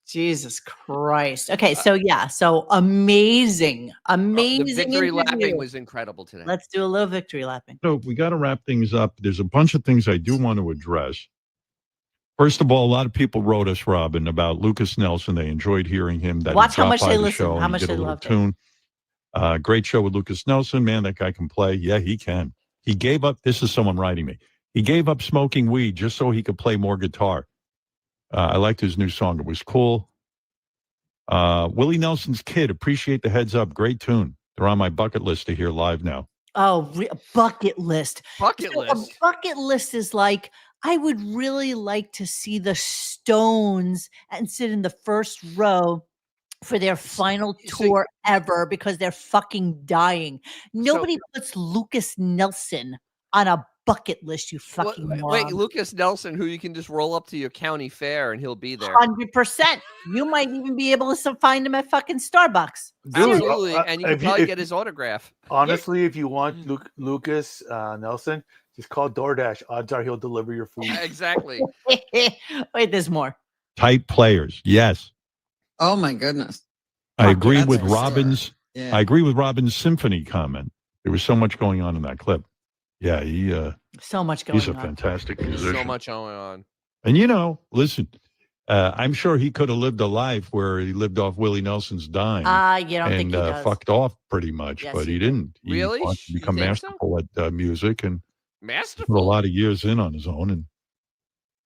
Jesus Christ. Okay, so amazing. The victory lapping was incredible today. Let's do a little victory lapping. So we got to wrap things up. There's a bunch of things I do want to address. First of all, a lot of people wrote us, Robin, about Lucas Nelson. They enjoyed hearing him. Watch how much they listen. How much they loved it. Great show with Lucas Nelson. Man, that guy can play. Yeah, he can. He gave up. This is someone writing me. He gave up smoking weed just so he could play more guitar. I liked his new song. It was cool. Willie Nelson's Kid. Appreciate the heads up. Great tune. They're on my bucket list to hear live now. Oh, bucket list. Bucket list. A bucket list is like, I would really like to see the Stones and sit in the first row for their final tour ever because they're fucking dying. Nobody puts Lucas Nelson on a bucket list, you fucking moron. Wait, Lucas Nelson, who you can just roll up to your county fair and he'll be there. 100%. You might even be able to find him at fucking Starbucks. Absolutely, and you can probably get his autograph. Honestly, if you want Lucas Nelson, just call DoorDash. Odds are he'll deliver your food. Exactly. Wait, there's more. Type players, yes. Oh my goodness. I agree with Robin's. Yeah. I agree with Robin's symphony comment. There was so much going on in that clip. Yeah, so much going on. He's a fantastic musician. So much going on. And listen, I'm sure he could have lived a life where he lived off Willie Nelson's dime. You don't think he does. Fucked off pretty much, Yes, but he didn't. He really? wanted to become masterful at music and masterful. put a lot of years in on his own. And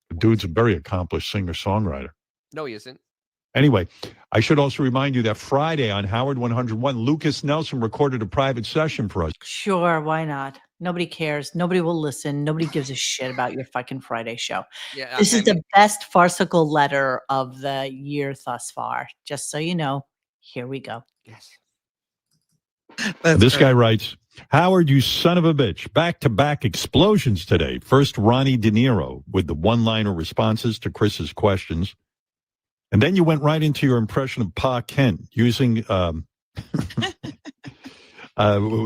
the dude's a very accomplished singer-songwriter. No, he isn't. Anyway, I should also remind you that Friday on Howard 101, Lucas Nelson recorded a private session for us. Sure, why not? Nobody cares. Nobody will listen. Nobody gives a shit about your fucking Friday show. Yeah, this is the best farcical letter of the year thus far. Just so you know, here we go. Yes. This guy writes, Howard, you son of a bitch. Back-to-back explosions today. First, Ronnie De Niro with the one-liner responses to Chris's questions. And then you went right into your impression of Pa Kent using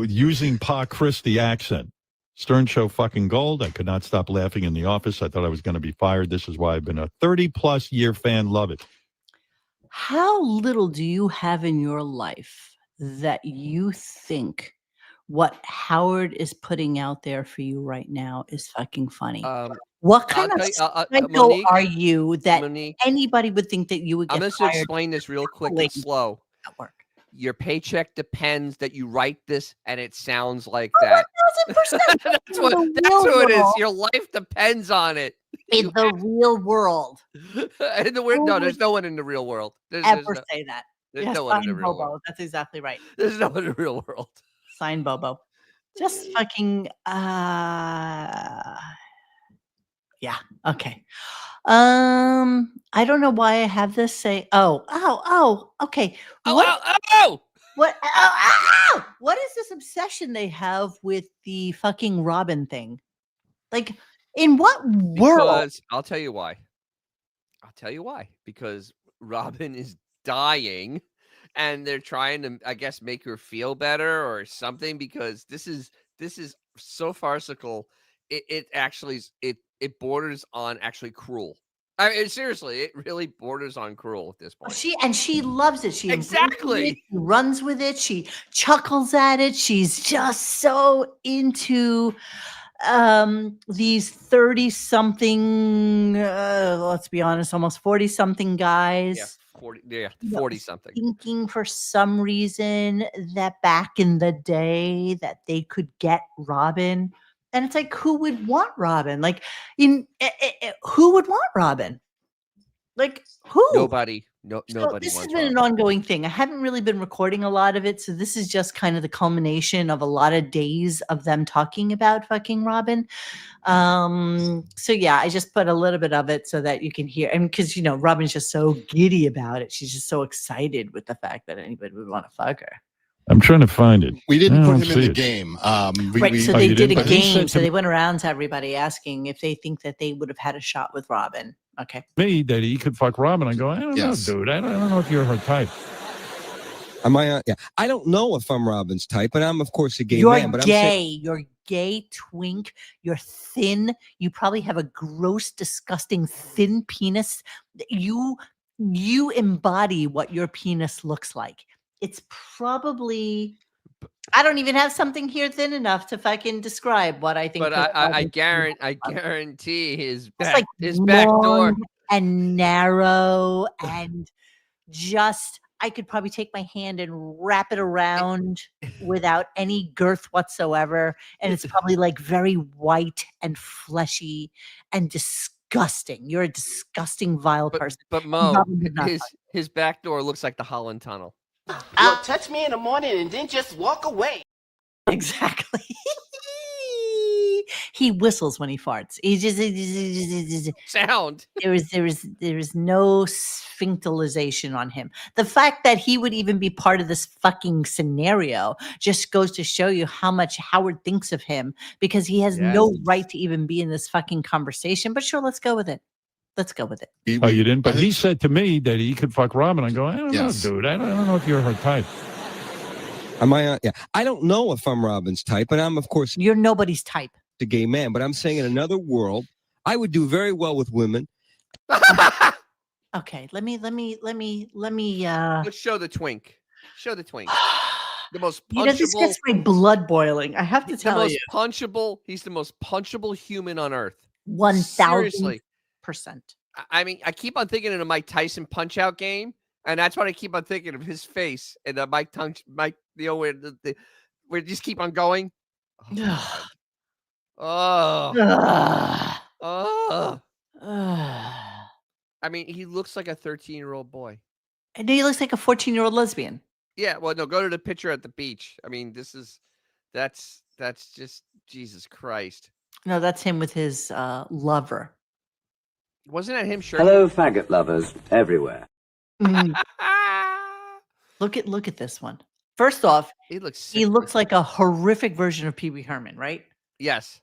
using Pa Chris the accent. Stern show fucking gold. I could not stop laughing in the office. I thought I was going to be fired. This is why I've been a 30-plus year fan. Love it. How little do you have in your life that you think what Howard is putting out there for you right now is fucking funny. What kind of psycho Monique, are you that Monique, anybody would think that you would get I'm just fired? going to explain this real quick and slow. Your paycheck depends that you write this and it sounds like that. 1000%. That's what it is. Your life depends on it. In the real world. No, there's no one in the real world. There's Say that. There's Yes, no one in the sign real Bobo. world. That's exactly right. There's no one in the real world. Sign Bobo. Just fucking yeah. Okay. I don't know why I have this say okay. What what is this obsession they have with the fucking Robin thing? Like, in what world? Because I'll tell you why. Because Robin is dying and they're trying to, I guess, make her feel better or something, because this is so farcical. It actually it borders on actually cruel. I mean, seriously, it really borders on cruel at this point. She loves it. She exactly it, she runs with it. She chuckles at it. She's just so into these 30-something, let's be honest, almost 40-something guys. 40 something. Thinking for some reason that back in the day that they could get Robin. And it's like, who would want Robin? Like, who would want Robin? Like, who? Nobody. Nobody. This has wants been Robin. an ongoing thing. I haven't really been recording a lot of it, so this is just kind of the culmination of a lot of days of them talking about fucking Robin. So yeah, I just put a little bit of it so that you can hear, and because Robin's just so giddy about it. She's just so excited with the fact that anybody would want to fuck her. I'm trying to find it. We didn't I put don't him in the see it. game. So they did a But he game. said So to they went around to everybody asking if they think that they would have had a shot with Robin. Okay. Me that he could fuck Robin. I go, I don't know, dude. I don't know if you're her type. Am I? Yeah. I don't know if I'm Robin's type, but I'm of course a gay You're man. But gay. You're gay, twink. You're thin. You probably have a gross, disgusting, thin penis. You embody what your penis looks like. It's probably. I don't even have something here thin enough to fucking describe what I think. But I guarantee his back long door and narrow and just. I could probably take my hand and wrap it around without any girth whatsoever. And it's probably like very white and fleshy and disgusting. You're a disgusting, vile person. But Mo, his back door looks like the Holland Tunnel. Well, touch me in the morning and then just walk away. Exactly. He whistles when he farts. He just sound. There is no sphincterization on him. The fact that he would even be part of this fucking scenario just goes to show you how much Howard thinks of him, because he has no right to even be in this fucking conversation. But sure, let's go with it. Let's go with it. Oh, you didn't? But he said to me that he could fuck Robin. I go, I don't know, dude. I don't know if you're her type. Am I? Yeah. I don't know if I'm Robin's type, but I'm of course. You're nobody's type. A gay man, but I'm saying in another world, I would do very well with women. Okay, let me. Let's show the twink. Show the twink. The most punchable. This gets my blood boiling. I have to tell you. He's the most punchable human on earth. 1,000%. I mean, I keep on thinking of the Mike Tyson Punch Out game, and that's what I keep on thinking of, his face and the Mike, where we just keep on going. I mean, he looks like a 13-year-old boy. And he looks like a 14-year-old lesbian. Yeah, well, no, go to the picture at the beach. I mean, that's just Jesus Christ. No, that's him with his lover. Wasn't that him? Sure. Hello, faggot lovers everywhere. Look at this one. First off, he looks like a horrific version of Pee Wee Herman, right? Yes.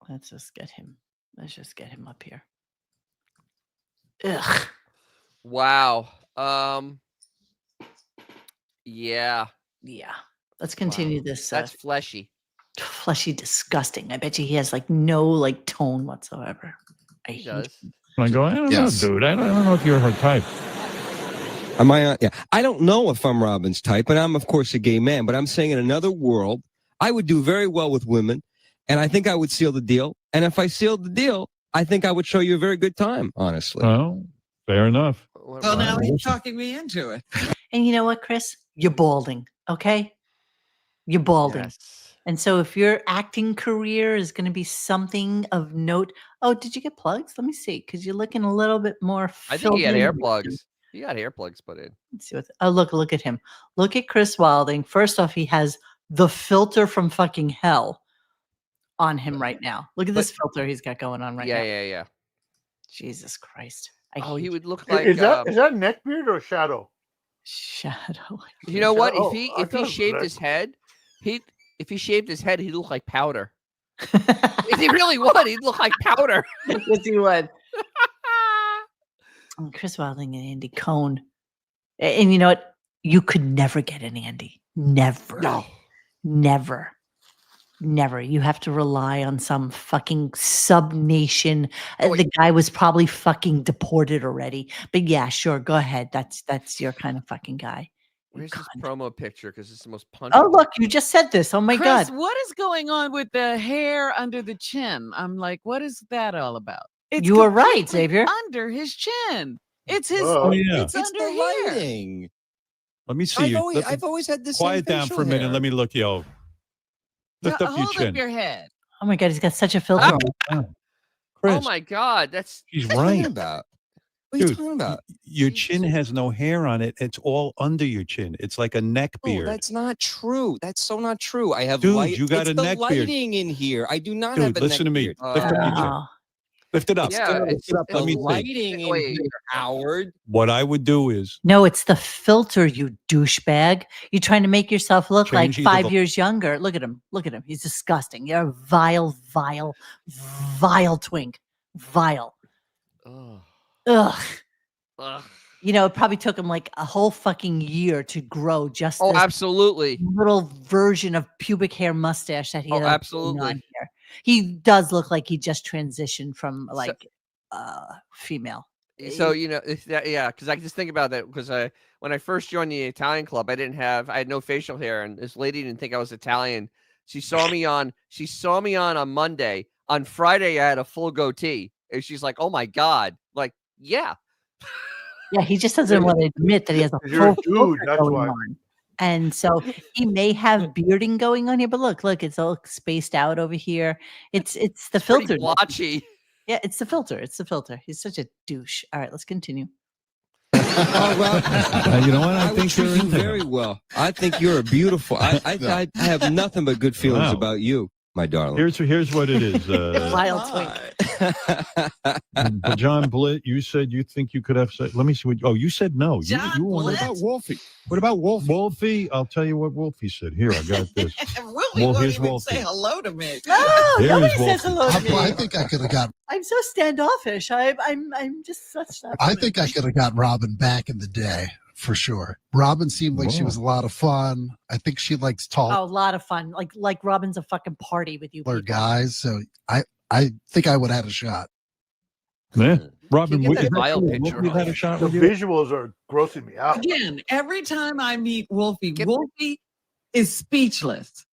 Let's just get him up here. Ugh. Wow. Yeah. Let's continue this. That's fleshy. Fleshy, disgusting. I bet you he has like no tone whatsoever. He does. I go, I don't know, dude. I don't know if you're her type. Am I? Yeah. I don't know if I'm Robin's type, but I'm of course a gay man. But I'm saying in another world, I would do very well with women, and I think I would seal the deal. And if I sealed the deal, I think I would show you a very good time, honestly. Oh, fair enough. Well, now he's talking me into it. And you know what, Chris? You're balding, okay? You're balding. Yes. And so if your acting career is going to be something of note, oh, did you get plugs? Let me see, because you're looking a little bit more. I think he had filled hair in. plugs. He got hair plugs put in. Let's see what. Oh, look at him. Look at Chris Wilding. First off, he has the filter from fucking hell on him right now. Look at this filter he's got going on right now. Yeah. Jesus Christ. He would look like Is that neck beard or shadow? Shadow. You know what? Oh, If I he thought it was shaved black. his head, if he shaved his head, he'd look like powder. If he really would, he'd look like powder. Yes, he would. Chris Wilding and Andy Cohn. And you know what? You could never get an Andy. Never. No. Never. Never. You have to rely on some fucking sub-nation. The guy was probably fucking deported already. But yeah, sure. Go ahead. That's your kind of fucking guy. Where's this promo picture? Because it's the most punch. Oh, look, you just said this. Oh my Chris, God. what is going on with the hair under the chin? I'm like, what is that all about? It's You were right, completely Xavier. Under his chin. It's his. Oh, yeah. It's It's under the here. lighting. Let me see you. I've always had this. Quiet down for a minute. Let me look you over. Lift up your Hold chin. up your head. Oh my God, he's got such a filter on. Chris, Oh my God, that's he's What are you right. talking about? What are you Dude, talking about? Your chin has no hair on it. It's all under your chin. It's like a neck Oh, beard. that's not true. That's so not true. I have Dude, light. you got it's a the neck beard. lighting in here. I do not Dude, have a listen to neck me. beard. Lift up your chin. Oh. Lift it up. Yeah, Lift it up. The Let me see. lighting in Wait. here, Howard. What I would do is No, it's the filter, you douchebag. You're trying to make yourself look Change like either 5 the- years younger. Look at him. Look at him. He's disgusting. You're a vile, vile, vile twink. Vile. Ugh. Ugh. Ugh. You know, it probably took him like a whole fucking year to grow just Oh, this absolutely. little version of pubic hair mustache that he Oh, had going absolutely. on here. He does look like he just transitioned from like female. So because I just think about that because when I first joined the Italian club, I had no facial hair, and this lady didn't think I was Italian. She saw me on Monday. On Friday, I had a full goatee, and she's like, "Oh my God!" Like, yeah. Yeah, he just doesn't want to admit that he has a You're a full dude, filter that's going why. on. And so he may have bearding going on here, but look, it's all spaced out over here. It's the Pretty filter. blotchy. Yeah, it's the filter. It's the filter. He's such a douche. All right, let's continue. Oh, well, you know what? I would think treat you're you into very well. I think you're a beautiful. I have nothing but good feelings Wow. about you, my darling. Here's what it is. Wild twink. But John Blitt, you said you think you could have said. Let me see what. Oh, you said no. You What wanted about Wolfie? What about Wolfie? Wolfie. I'll tell you what Wolfie said. Here, I got this. Wolfie Well, won't here's even Wolfie. say hello to me. No, There nobody is says Wolfie. hello to me. I think I could have got. I'm so standoffish. I'm just such that. I think I could have got Robin back in the day for sure. Robin seemed like she was a lot of fun. I think she likes Oh, a taller lot of fun. Like Robin's a fucking party with you people. guys. So I think I would have had a shot. Yeah. Robin, Can you get that would- vile Wolfie picture had a shot The with you? visuals are grossing me out. Again, every time I meet Wolfie, Wolfie is speechless.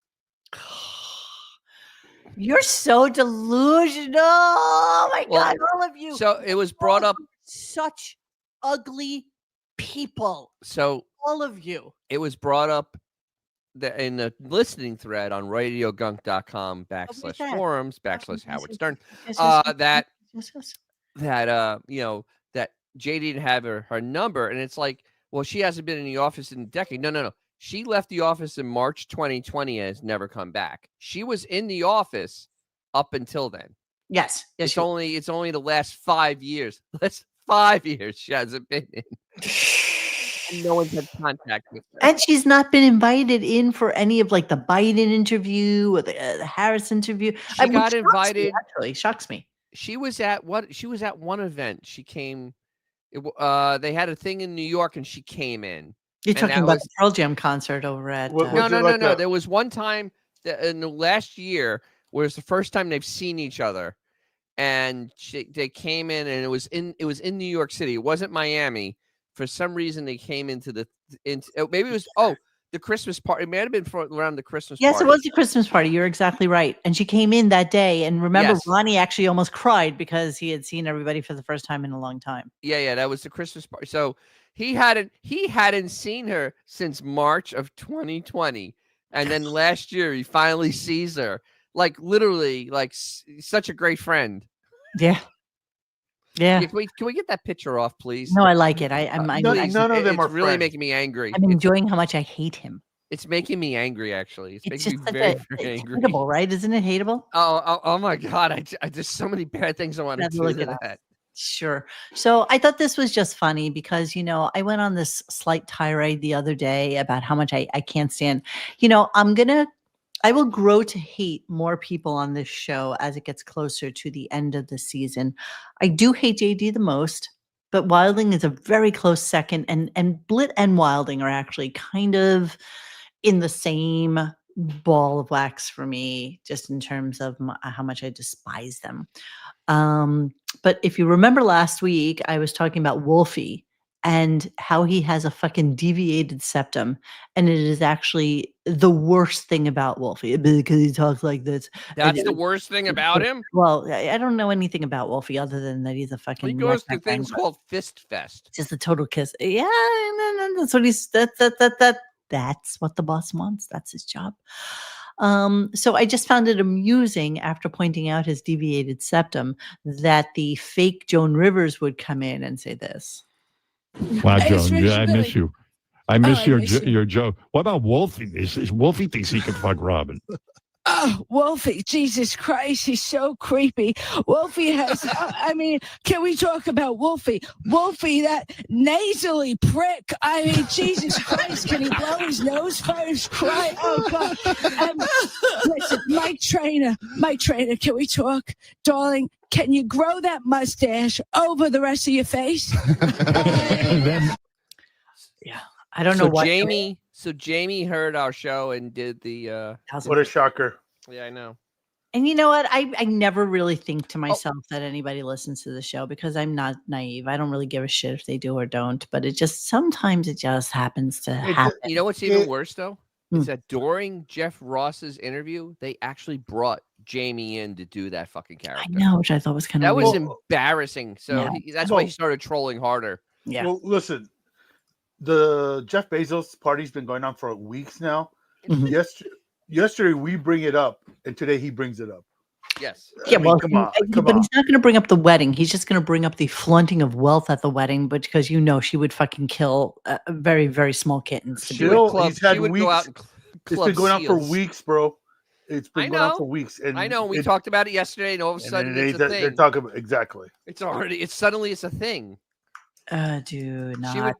You're so delusional. Oh my Well, God, all of you. So it was brought up. Such ugly people. So All of you. it was brought up in the listening thread on RadioGunk.com that? /forums /Howard Stern. Yes, That yes, yes. that Jay didn't have her number, and it's like, well, she hasn't been in the office in a decade. No. She left the office in March 2020 and has never come back. She was in the office up until then. Yes. Yes. It's only the last 5 years. Last 5 years she hasn't been in. And no one's had contact with her. And she's not been invited in for any of like the Biden interview or the Harris interview. She got shocks me, invited. actually, shocks me. She was at one event. She came. They had a thing in New York, and she came in. You're And talking that about was- the Pearl Jam concert over at. No. There was one time in the last year where it's the first time they've seen each other, and they came in, and it was in New York City. It wasn't Miami. For some reason, they came into maybe it was the Christmas party. It might have been around the Christmas Yes, party. it was the Christmas party. You're exactly right. And she came in that day. And remember, Yes. Ronnie actually almost cried because he had seen everybody for the first time in a long time. Yeah, that was the Christmas party. So he hadn't seen her since March of 2020. And then last year he finally sees her. Like literally, like such a great friend. Yeah. Yeah. Can we get that picture off, please? No, I like it. I'm none of them are really friends. making me angry. I'm enjoying how much I hate him. It's making me angry, actually. It's making me just very, such a, very it's angry. hateable, right? Isn't it hateable? Oh my God. I just so many bad things I want to Have a do look to at that. Sure. So I thought this was just funny because, I went on this slight tirade the other day about how much I can't stand. I will grow to hate more people on this show as it gets closer to the end of the season. I do hate JD the most, but Wilding is a very close second. And Blit and Wilding are actually kind of in the same ball of wax for me, just in terms of how much I despise them. But if you remember last week, I was talking about Wolfie and how he has a fucking deviated septum. And it is actually the worst thing about Wolfie because he talks like this. That's the worst thing about him? Well, I don't know anything about Wolfie other than that he's a fucking. He goes to redneck things wrangler. called Fist Fest. Just a total kiss. Yeah, that's what that's what the boss wants. That's his job. So I just found it amusing after pointing out his deviated septum that the fake Joan Rivers would come in and say this. Wow, Hey, Joan, Rich, I really? miss you. I miss I miss you. your joke. What about Wolfie? Wolfie thinks he can fuck Robin. Oh, Wolfie, Jesus Christ, he's so creepy. Wolfie has, can we talk about Wolfie? Wolfie, that nasally prick. I mean, Jesus Christ, can he blow his nose first? Cry, oh God. Listen, Mike Trainer, can we talk? Darling, can you grow that mustache over the rest of your face? Yeah, I don't know what. Jamie heard our show and did the. What a shocker! Yeah, I know. And you know what? I never really think to myself that anybody listens to the show because I'm not naive. I don't really give a shit if they do or don't. But sometimes it just happens to happen. You know what's even worse though? Is that during Jeff Ross's interview, they actually brought Jamie in to do that fucking character. I know, which I thought was kind of that was weird. embarrassing. So Yeah. that's why he started trolling harder. Yeah. Well, listen, the Jeff Bezos party's been going on for weeks now. Mhm. Yesterday we bring it up, and today he brings it up. Yes. Yeah, well, come on. but he's not going to bring up the wedding. He's just going to bring up the flaunting of wealth at the wedding, but because she would fucking kill very, very small kittens. To do it. He's had weeks. It's been going on for seals. weeks, bro. It's been going on for weeks, and I know. We talked about it yesterday, and all of a sudden it's a they're thing. talking about exactly. Suddenly it's a thing. Dude, not. She would,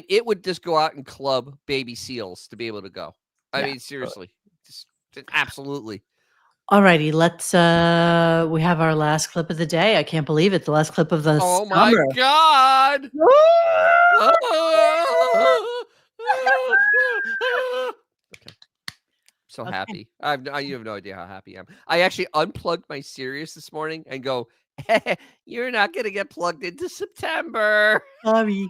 it would just go out and club baby seals to be able to go. I mean, seriously, just absolutely. Alrighty, let's we have our last clip of the day. I can't believe it. The last clip of the Oh my summer. God! Okay. So happy. You have no idea how happy I am. I actually unplugged my Sirius this morning and go, hey, you're not going to get plugged into September. Sorry.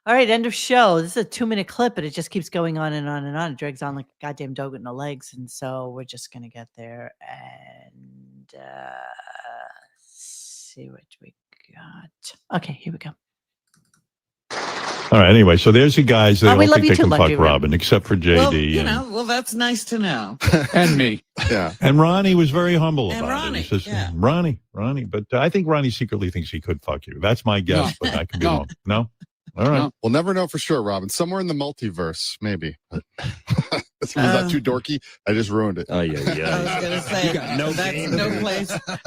All right, end of show. This is a 2-minute clip, but it just keeps going on and on and on. It drags on like a goddamn dog with no legs. And so we're just going to get there and see what we got. Okay, here we go. All right. Anyway, so there's the guys. They we don't love think you they too, can Lucky fuck Rim. Robin, except for JD. Well, that's nice to know. and me. Yeah. And Ronnie was very humble And about Ronnie, it. He says, yeah. Ronnie. But I think Ronnie secretly thinks he could fuck you. That's my guess, but I could be wrong. No? All right. No, we'll never know for sure, Robin. Somewhere in the multiverse, maybe. Was that too dorky? I just ruined it. Oh, yeah. I was gonna say You got no that's game.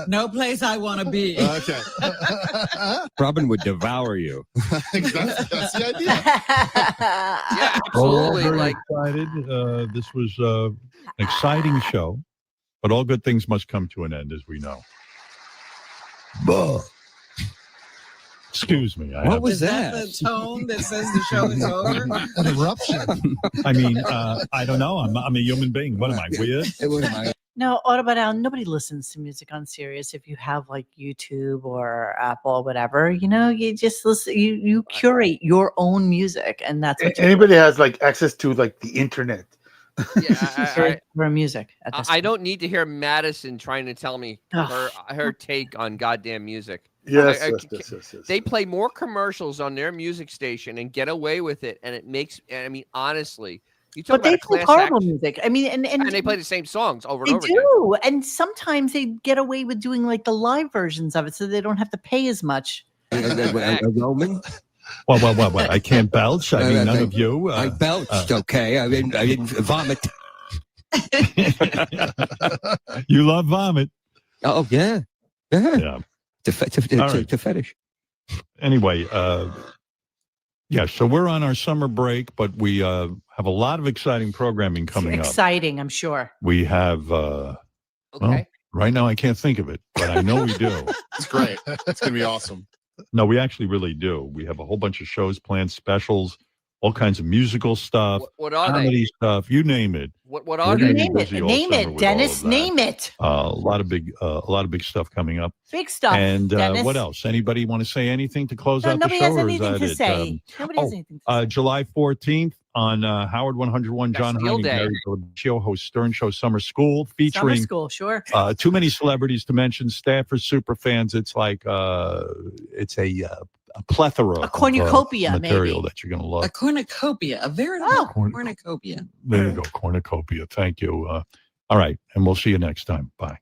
no place I want to be. Okay. Robin would devour you. That's the idea. Yeah, Well, absolutely. very Like, excited. This was an exciting show, but all good things must come to an end, as we know. Excuse me. What was Is that the tone that says the show is over? An eruption. I mean, I don't know. I'm a human being. What am I, weird? What am I? No, what about now? Nobody listens to music on Sirius. If you have like YouTube or Apple or whatever, you just listen. You curate your own music, and that's what Anybody has like access to like the internet. Yeah, for music. I don't need to hear Madison trying to tell me her take on goddamn music. Yes, yes. They play more commercials on their music station and get away with it, and it makes. I mean, honestly, you talk But about they a play class horrible act, music. I mean, and they play the same songs over they and over again. do, and sometimes they get away with doing like the live versions of it, so they don't have to pay as much. Roman? Well, I can't belch. I mean, none of you. I belched, okay? I didn't vomit. You love vomit. Oh, yeah. Yeah. To fetish. Anyway, yeah, so we're on our summer break, but we have a lot of exciting programming coming up. Exciting, I'm sure. We have, well, right now I can't think of it, but I know we do. It's great. It's going to be awesome. No, we actually really do. We have a whole bunch of shows planned, specials, all kinds of musical stuff, What are comedy they? stuff, you name it. What are they? Name it, Dennis. Name it. A lot of big stuff coming up. Big stuff. And Dennis. what else? Anybody want to say anything to close No, out the nobody show? has or is anything that to it? say. Nobody has anything to say. July 14th on Howard 101, John Bastille Hine and Day. Gary Gilberto host Stern Show Summer School, Summer featuring school, sure. too many celebrities to mention. Staffers, super fans. It's like it's a plethora A cornucopia, of material maybe. that you're going to love. A cornucopia, a veritable cornucopia. There you go, cornucopia. Thank you. All right, and we'll see you next time. Bye.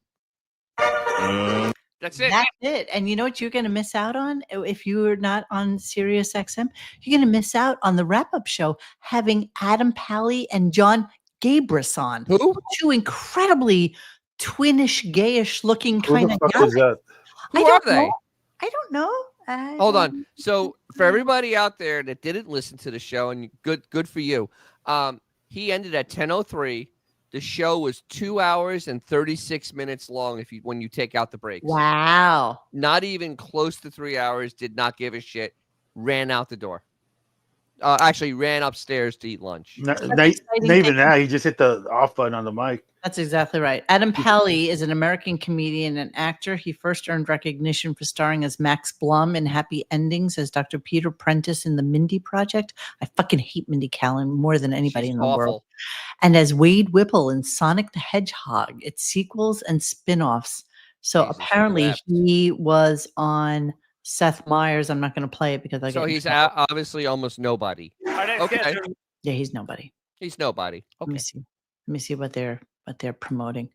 That's it. That's it. And you know what you're going to miss out on if you're not on SiriusXM? You're going to miss out on the wrap-up show having Adam Pally and John Gabris on. Who? Two incredibly twinish, gayish looking Who kind the of fuck guys. is that? Who are they? I don't know. Hold on. So for everybody out there that didn't listen to the show, and good for you. He ended at 10:03. The show was 2 hours and 36 minutes long when you take out the breaks. Wow. Not even close to 3 hours, did not give a shit, ran out the door. Actually ran upstairs to eat lunch. Not even that. He just hit the off button on the mic. That's exactly right. Adam Pally is an American comedian and actor. He first earned recognition for starring as Max Blum in Happy Endings, as Dr. Peter Prentice in The Mindy Project. I fucking hate Mindy Kaling more than anybody in the world. And as Wade Whipple in Sonic the Hedgehog. It's sequels and spin-offs. So apparently he was on Seth Meyers. I'm not going to play it because So he's obviously almost nobody. Okay. Yeah, he's nobody. He's nobody. Okay. Let me see what they're promoting.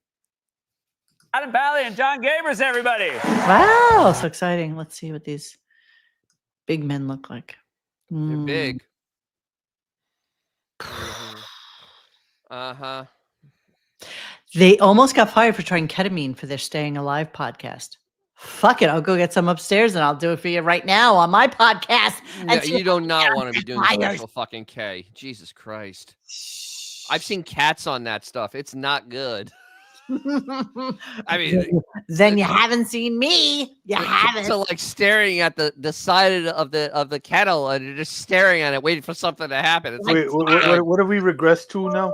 Adam Pally and John Gabris, everybody. Wow, so exciting. Let's see what these big men look like. They're big. Uh-huh. They almost got fired for trying ketamine for their Staying Alive podcast. Fuck it, I'll go get some upstairs and I'll do it for you right now on my podcast. No, you do not want to be doing special fucking K. Jesus Christ. I've seen cats on that stuff. It's not good. I mean, then you haven't seen me. You haven't. So like staring at the side of the kettle and you're just staring at it, waiting for something to happen. It's Wait, like, what have we regressed to now?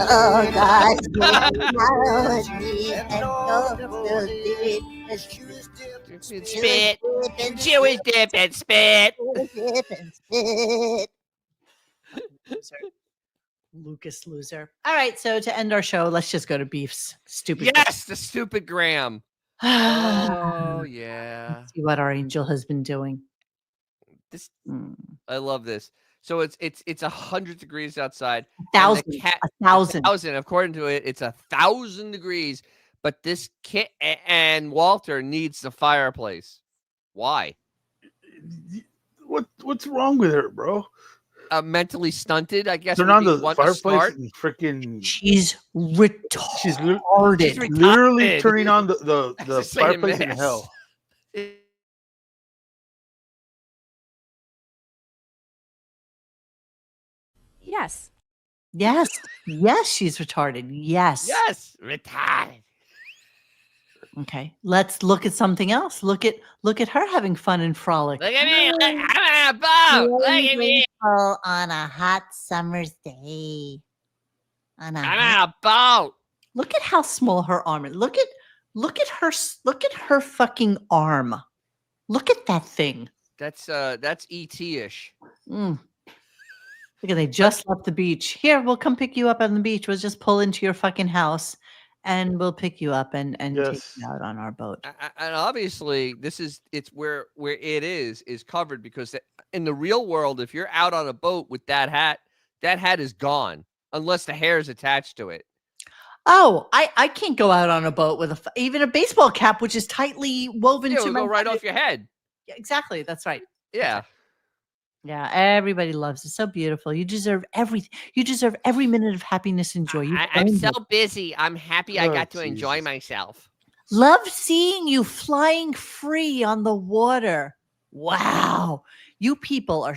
Oh God! Spit, Jewish dip and spit. Lucas loser. All right, so to end our show, let's just go to Beef's stupid. Yes, the stupid Graham. Oh yeah. Let's see what our angel has been doing. This I love this. So it's 100 degrees outside. 1,000. According to it, it's 1,000 degrees. But this kid and Walter needs the fireplace. Why? What's wrong with her, bro? Mentally stunted, I guess. Turn on the fireplace and freaking. She's retarded. She's literally turning on the fireplace in hell. Yes. Yes. Yes, she's retarded. Yes. Yes. Retarded. Okay, let's look at something else. Look at her having fun and frolic. Look at me. I'm on a boat. Look at me. On a hot summer's day. I'm on a boat. Look at how small her arm is. Look at her fucking arm. Look at that thing. That's ET-ish. Look at they just left the beach. Here, we'll come pick you up on the beach. We'll just pull into your fucking house and we'll pick you up and take you out on our boat. And obviously, it's where it is covered because in the real world, if you're out on a boat with that hat is gone unless the hair is attached to it. Oh, I can't go out on a boat with even a baseball cap, which is tightly woven to my go right off your head. Yeah, exactly. That's right. Yeah. Yeah, everybody loves it. So beautiful. You deserve everything. You deserve every minute of happiness and joy. I'm so busy. I'm happy I got to enjoy myself. Love seeing you flying free on the water. Wow. You people are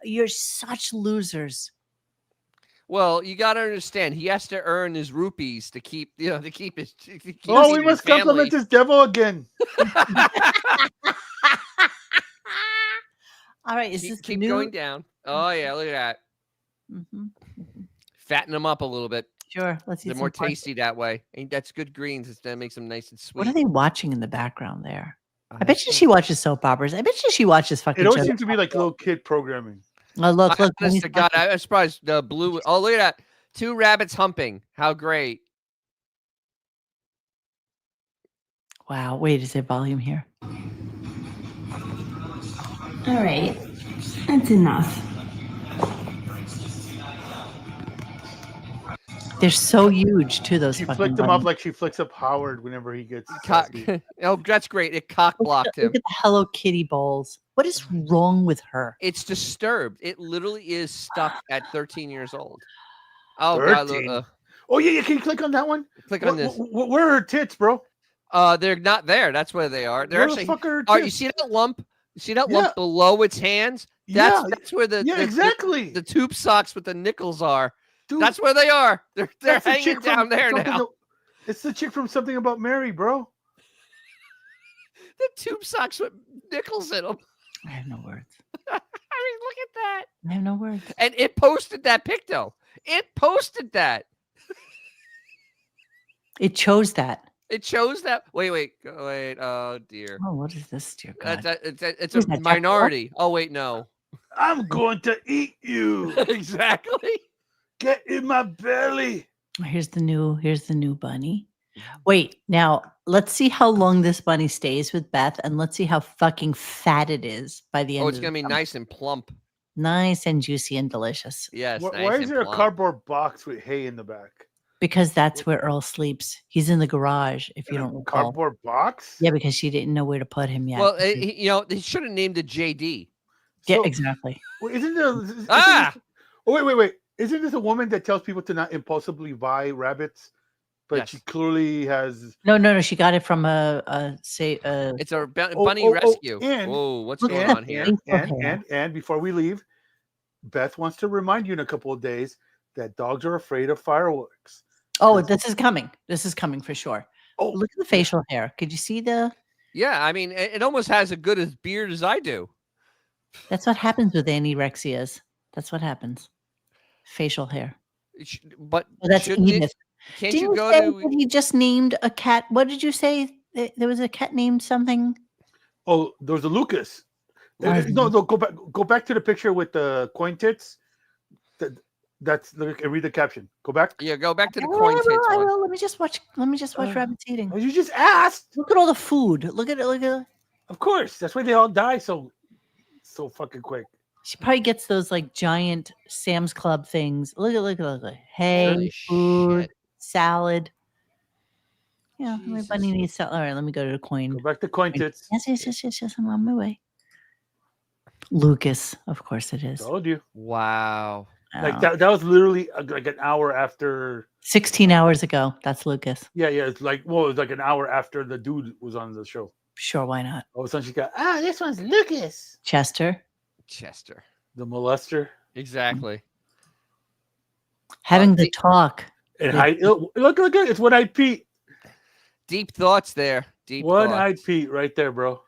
you're such losers. Well, you got to understand, he has to earn his rupees to keep his. We must compliment this devil again. All right, keep going down. Oh yeah, look at that. Fatten them up a little bit. Sure, let's see. They're more tasty that way. And that's good greens. That makes them nice and sweet. What are they watching in the background there? I bet you she watches soap operas. I bet you she watches fucking. It always seems to be like little kid programming. Oh, look. Honest to God, I'm surprised the blue. Oh, look at that. 2 rabbits humping. How great. Wow. Wait, is there volume here? All right. That's enough. They're so huge, too, those She fucking flicked him up bunnies. like she flicks up Howard whenever he gets Oh, that's great. It cock blocked him. Look at the Hello Kitty bowls. What is wrong with her? It's disturbed. It literally is stuck at 13 years old. Oh, 13? God. Oh, yeah. Can you click on that one? Click on this. Where are her tits, bro? They're not there. That's where they are. They're Where the actually. fuck are her Oh, you tits? see that lump? You see that lump below its hands? That's where the exactly the tube socks with the nickels are. Dude, that's where they are. They're That's the hanging chick down from there something now. It's the chick from Something About Mary, bro. The tube socks with nickels in them. I have no words. I mean, look at that. I have no words. And it posted that pic, though. It posted that. It chose that. It chose that. Wait. Oh, dear. Oh, what is this, dear God? It's Who's a that, minority. Oh, wait, no. I'm going to eat you. Exactly. Get in my belly. Here's the new bunny. Wait, now let's see how long this bunny stays with Beth, and let's see how fucking fat it is by the end. Oh, it's of gonna the be summer. nice and plump. Nice and juicy and delicious. Yes. Why is there a cardboard box with hay in the back? Because that's where Earl sleeps. He's in the garage. If you don't recall. Cardboard box? Yeah, because she didn't know where to put him yet. Well, they should have named it JD. Yeah, exactly. Well, wait. Isn't this a woman that tells people to not impulsively buy rabbits? But she clearly has. No. She got it from It's a bunny rescue. And, whoa, what's going on here? And before we leave, Beth wants to remind you in a couple of days that dogs are afraid of fireworks. Oh, this is coming. This is coming for sure. Oh, look at the facial hair. Could you see the? Yeah, I mean, it almost has as good a beard as I do. That's what happens with anorexias. That's what happens. Facial hair. But that's Edith. Can't Didn't you go say to? that he just named a cat? What did you say? There was a cat named something. Oh, there was a Lucas. No, go back to the picture with the coin tits. That's read the caption. Go back. Yeah, go back to the coin tits I one. will. Let me just watch rabbits eating. You just asked. Look at all the food. Look at it. Of course, that's why they all die so fucking quick. She probably gets those like giant Sam's Club things. Look. Hey, Holy food, shit. salad. Yeah, my bunny needs salad. All right, let me go to the coin. Go back to coin tits. Yes. I'm on my way. Lucas, of course it is. Told you. Wow. Like that was literally like an hour after. 16 hours ago. That's Lucas. Yeah. It's like, it was like an hour after the dude was on the show. Sure, why not? All of a sudden she got, this one's Lucas. Chester. The molester. Exactly. Having the talk. And look, it's what I Pete. Deep thoughts there. Deep One-eyed thoughts. Pete right there, bro.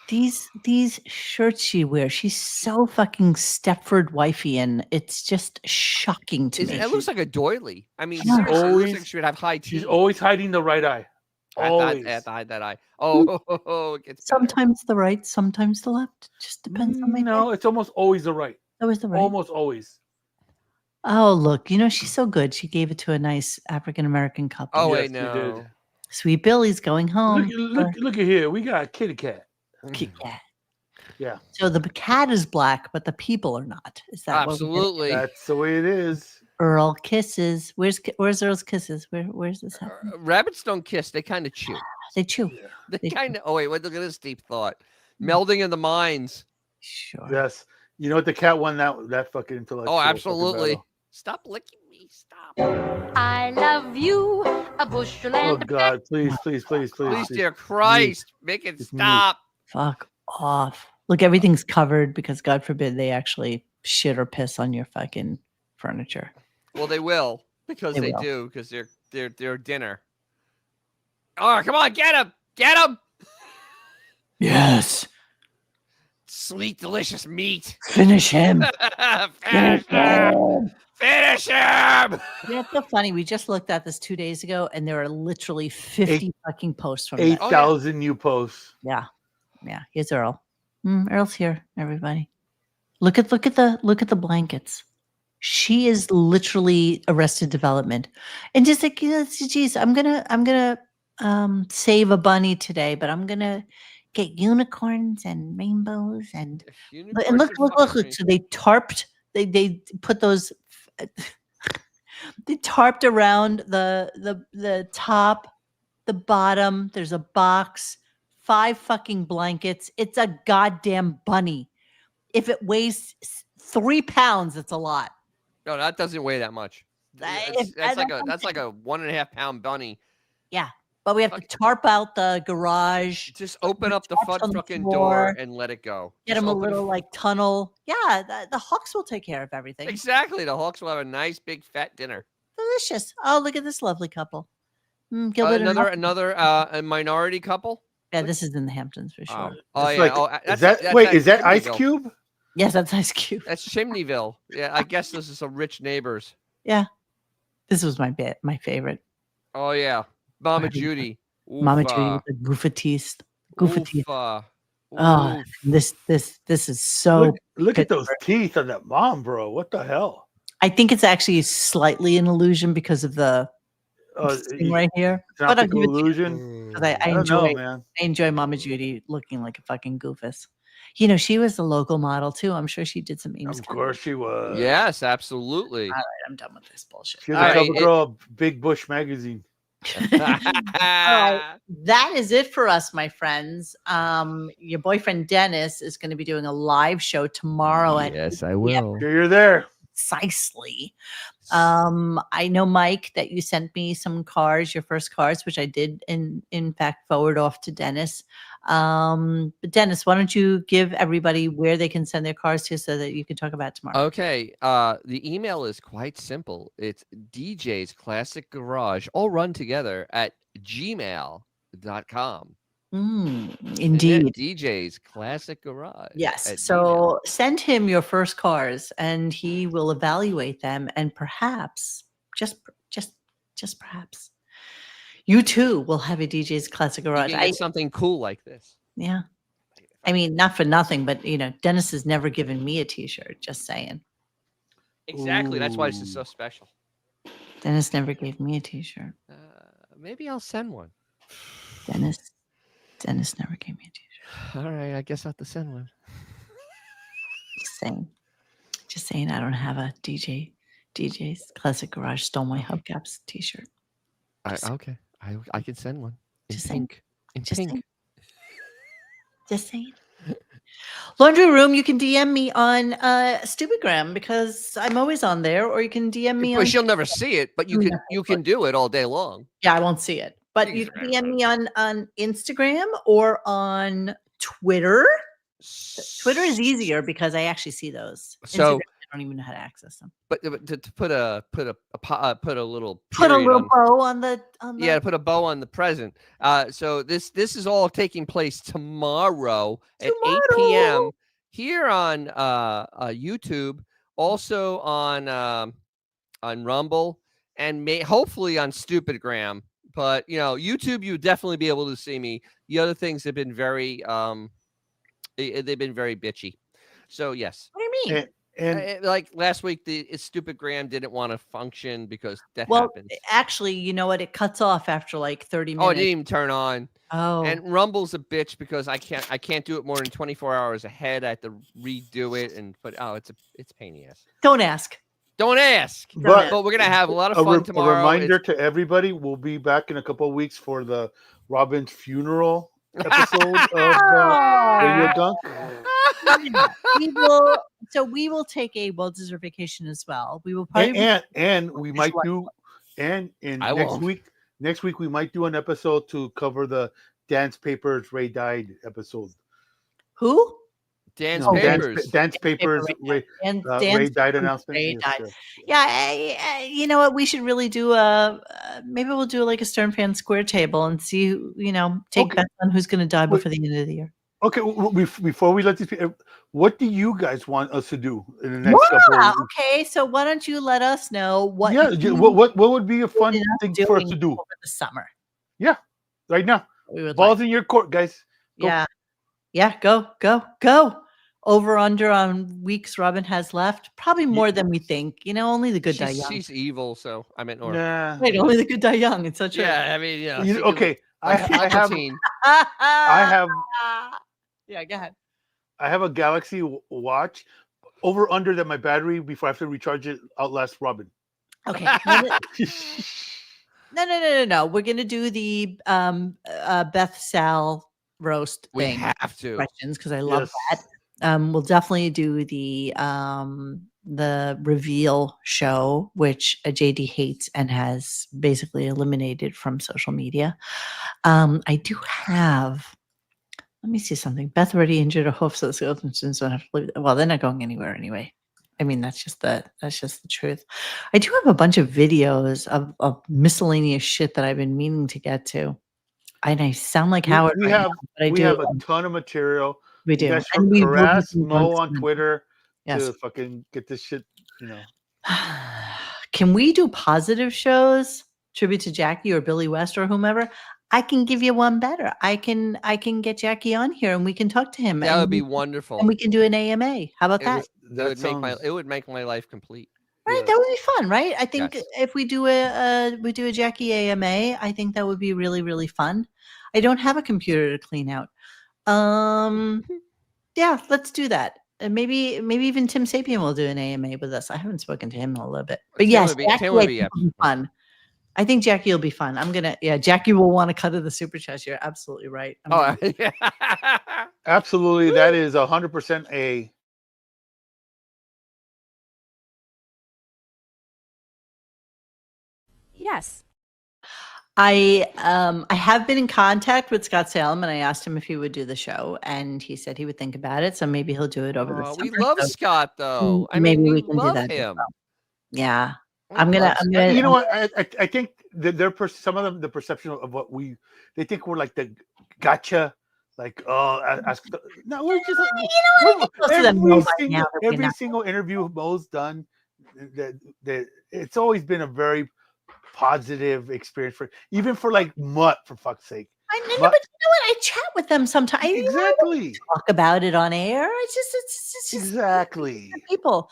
These shirts she wears, she's so fucking Stepford wifey, and it's just shocking to me. It looks like a doily. I mean, Yeah. seriously, it looks like she would have high teeth. She's always hiding the right eye. Always. I have to hide that eye. Oh, it gets better. Sometimes the right, sometimes the left. Just depends on my No, it's almost always the right. Always the right. Almost always. Oh, look, she's so good. She gave it to a nice African American couple. Oh, Yes, wait, she no. did. Sweet Billy's going home. Look at here. We got a kitty cat. Kitty cat. Yeah. So the cat is black, but the people are not. Is that Absolutely? That's the way it is. Earl kisses. Where's Earl's kisses? Where's this happening? Rabbits don't kiss. They kind of chew. They chew. They kind of. Oh wait, look at this deep thought. Melding in the minds. Sure. Yes. You know what? The cat won that fucking intellectual. Oh, fucking absolutely. battle. Stop licking me. Stop. I love you, a bushel Oh and a God! Please, please, please, please. Please, dear Christ, make it stop. Fuck off. Look, everything's covered because God forbid they actually shit or piss on your fucking furniture. Well, they will because They they will. do because they're dinner. Oh, come on, get him, get him! Yes. Sweet, delicious meat. Finish him. Finish him. Finish him. That's so funny. We just looked at this 2 days ago, and there are literally 50 fucking posts from that. 8,000 new posts. Yeah. Here's Earl. Earl's here, everybody. Look at the blankets. She is literally Arrested Development, and just like, geez, I'm gonna save a bunny today, but I'm gonna get unicorns and rainbows and look. So they tarped. They put those. They tarped around the top, the bottom. There's a box. 5 fucking blankets. It's a goddamn bunny. If it weighs 3 pounds, it's a lot. No, that doesn't weigh that much. That's like a 1.5 pound bunny. Yeah, but we have to tarp out the garage. Just open up the front fucking door floor. and let it go. Get Just them a open little like tunnel. Yeah, the Hawks will take care of everything. Exactly. The Hawks will have a nice big fat dinner. Delicious. Oh, look at this lovely couple. Gilbert and Another a minority couple. Yeah, this is in the Hamptons for sure. Oh It's yeah. like- Oh, is that Ice Chimneyville. Cube? Yes, that's Ice Cube. That's Chimneyville. Yeah, I guess this is some rich neighbors. Yeah, this was my favorite. Oh yeah, Mama Judy. Mama Judy with the goofa teeth. Oofa. Oh, this is so. Look at those Pittsburgh. teeth on that mom, bro. What the hell? I think it's actually slightly an illusion because of the thing right here. It's an But I'll optical give it to you. illusion. 'Cause I don't enjoy, know, man. I enjoy Mama Judy looking like a fucking goofus. She was a local model too. I'm sure she did some Ames. Of course she was. Yes, absolutely. All right, I'm done with this bullshit. She was All a right, cover girl of Big Bush magazine. all right, that is it for us, my friends. Your boyfriend Dennis is going to be doing a live show tomorrow at Yes, I will. You're there. precisely. I know, Mike, that you sent me some cards, your first cards, which I did in fact forward off to Dennis. But Dennis, why don't you give everybody where they can send their cards to so that you can talk about it tomorrow? Okay. The email is quite simple. It's DJ's Classic Garage, all run together at gmail.com. Indeed. DJ's Classic Garage. Yes. at So send him your first cars and he will evaluate them, and perhaps, just perhaps, you too will have a DJ's Classic You Garage. can get something cool like this. Yeah. I mean, not for nothing, but Dennis has never given me a t-shirt, just saying. Exactly. That's why this is so special. Dennis never gave me a t-shirt. Maybe I'll send one. Dennis never gave me a t-shirt. All right. I guess I'll have to send one. Just saying I don't have a DJ's Classic Garage Stole My Hubcaps t-shirt. Okay. I can send one. In Just saying. pink. In Just pink. saying. Just saying. Laundry Room, you can DM me on Stupidgram because I'm always on there, or you can DM me But on. she'll never see it, but you can do it all day long. Yeah, I won't see it. But you can DM me on Instagram or on Twitter. Twitter is easier because I actually see those. So Instagram, I don't even know how to access them. But to put a little Put a period little on- bow on the Yeah, put a bow on the present. So this is all taking place tomorrow at 8 p.m. here on YouTube, also on Rumble, and hopefully on Stupidgram. But YouTube, you would definitely be able to see me. The other things have been very they've been very bitchy. So yes. What do you mean? And like last week, the Stupidgram didn't want to function because that Well, happens. actually, you know what? It cuts off after like 30 minutes. Oh, it didn't even turn on. Oh. And Rumble's a bitch because I can't do it more than 24 hours ahead. I have to redo it it's a pain in the ass. Don't ask. Don't ask. But we're gonna have a lot of fun tomorrow. A reminder to everybody: we'll be back in a couple of weeks for the Robin's funeral episode of RadioGunk. We will take a well-deserved vacation as well. We will probably And we might do next week we might do an episode to cover the Dance Papers Ray died episode. Who? Dance Papers. Dance Papers Ray died announcement. Ray died. Yeah, you know what? We should really do maybe we'll do like a Stern Fan Square table and see who, take bets on who's going to die before the end of the year. Okay, before we let these people, what do you guys want us to do in the next couple of weeks? Okay, so why don't you let us know what? Yeah, what would be a fun thing for us to do over the summer? Yeah, right now. Balls in your court, guys. Go. Yeah, go. Over under on weeks Robin has left, probably more than we think. Only the good die young. She's evil, so I meant or. Wait, only the good die young. It's such Yeah, I mean, okay, I have. Yeah, go ahead. I have a Galaxy watch. Over under that my battery before I have to recharge it outlasts Robin. Okay. No. We're gonna do the Beth Sal roast We thing. have to questions because I love that. We'll definitely do the reveal show, which JD hates and has basically eliminated from social media. I do have. Let me see something. Beth already injured a hoof, so the students don't have to leave. Well, they're not going anywhere anyway. I mean, that's just the truth. I do have a bunch of videos of miscellaneous shit that I've been meaning to get to. And I sound like Howard. We have a ton of material. We do. You guys And we will harass do Mo once on Twitter Yes. to fucking get this shit. Can we do positive shows, tribute to Jackie or Billy West or whomever? I can give you one better. I can get Jackie on here and we can talk to him. That would be wonderful. And we can do an AMA. How about that? It would make my life complete. Right, that would be fun, right? I think if we do a Jackie AMA, I think that would be really, really fun. I don't have a computer to clean out. Yeah, let's do that. And maybe even Tim Sapien will do an AMA with us. I haven't spoken to him in a little bit, but yes, Jackie will be fun. I think Jackie will be fun. Jackie will want to cut to the super chat. You're absolutely right. Absolutely, that is 100% a. Yes. I have been in contact with Scott Salem and I asked him if he would do the show and he said he would think about it. So maybe he'll do it over the summer. We love Scott though. Maybe we can love do that. him. Yeah. You know what? I think that some of them, the perception of what they think we're like the gotcha, like no, we're just every single interview Mo's done. It's always been a very positive experience for like Mutt, for fuck's sake. But you know what? I chat with them sometimes. Exactly. Talk about it on air. It's just exactly people.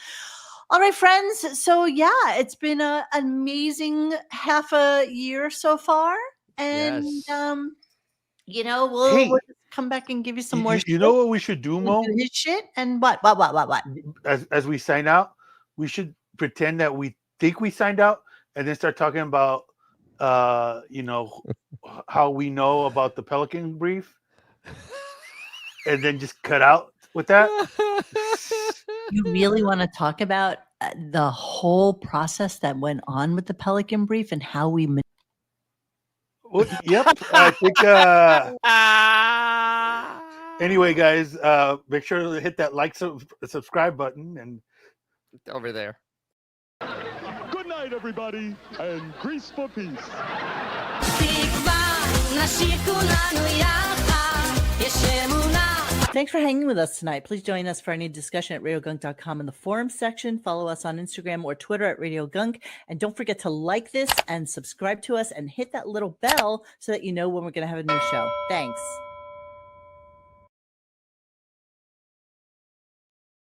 All right, friends. So yeah, it's been an amazing half a year so far, and we'll just come back and give you some more. You know what we should do, Mo? His shit and what? As we sign out, we should pretend that we think we signed out, and then start talking about, how we know about the Pelican brief, and then just cut out with that. You really want to talk about the whole process that went on with the Pelican brief and how we? Yep, I think. Anyway, guys, make sure to hit that subscribe button and over there. Good night, everybody, and grease for peace. Thanks for hanging with us tonight. Please join us for any discussion at RadioGunk.com in the forum section. Follow us on Instagram or Twitter at RadioGunk. And don't forget to like this and subscribe to us and hit that little bell so that you know when we're going to have a new show. Thanks.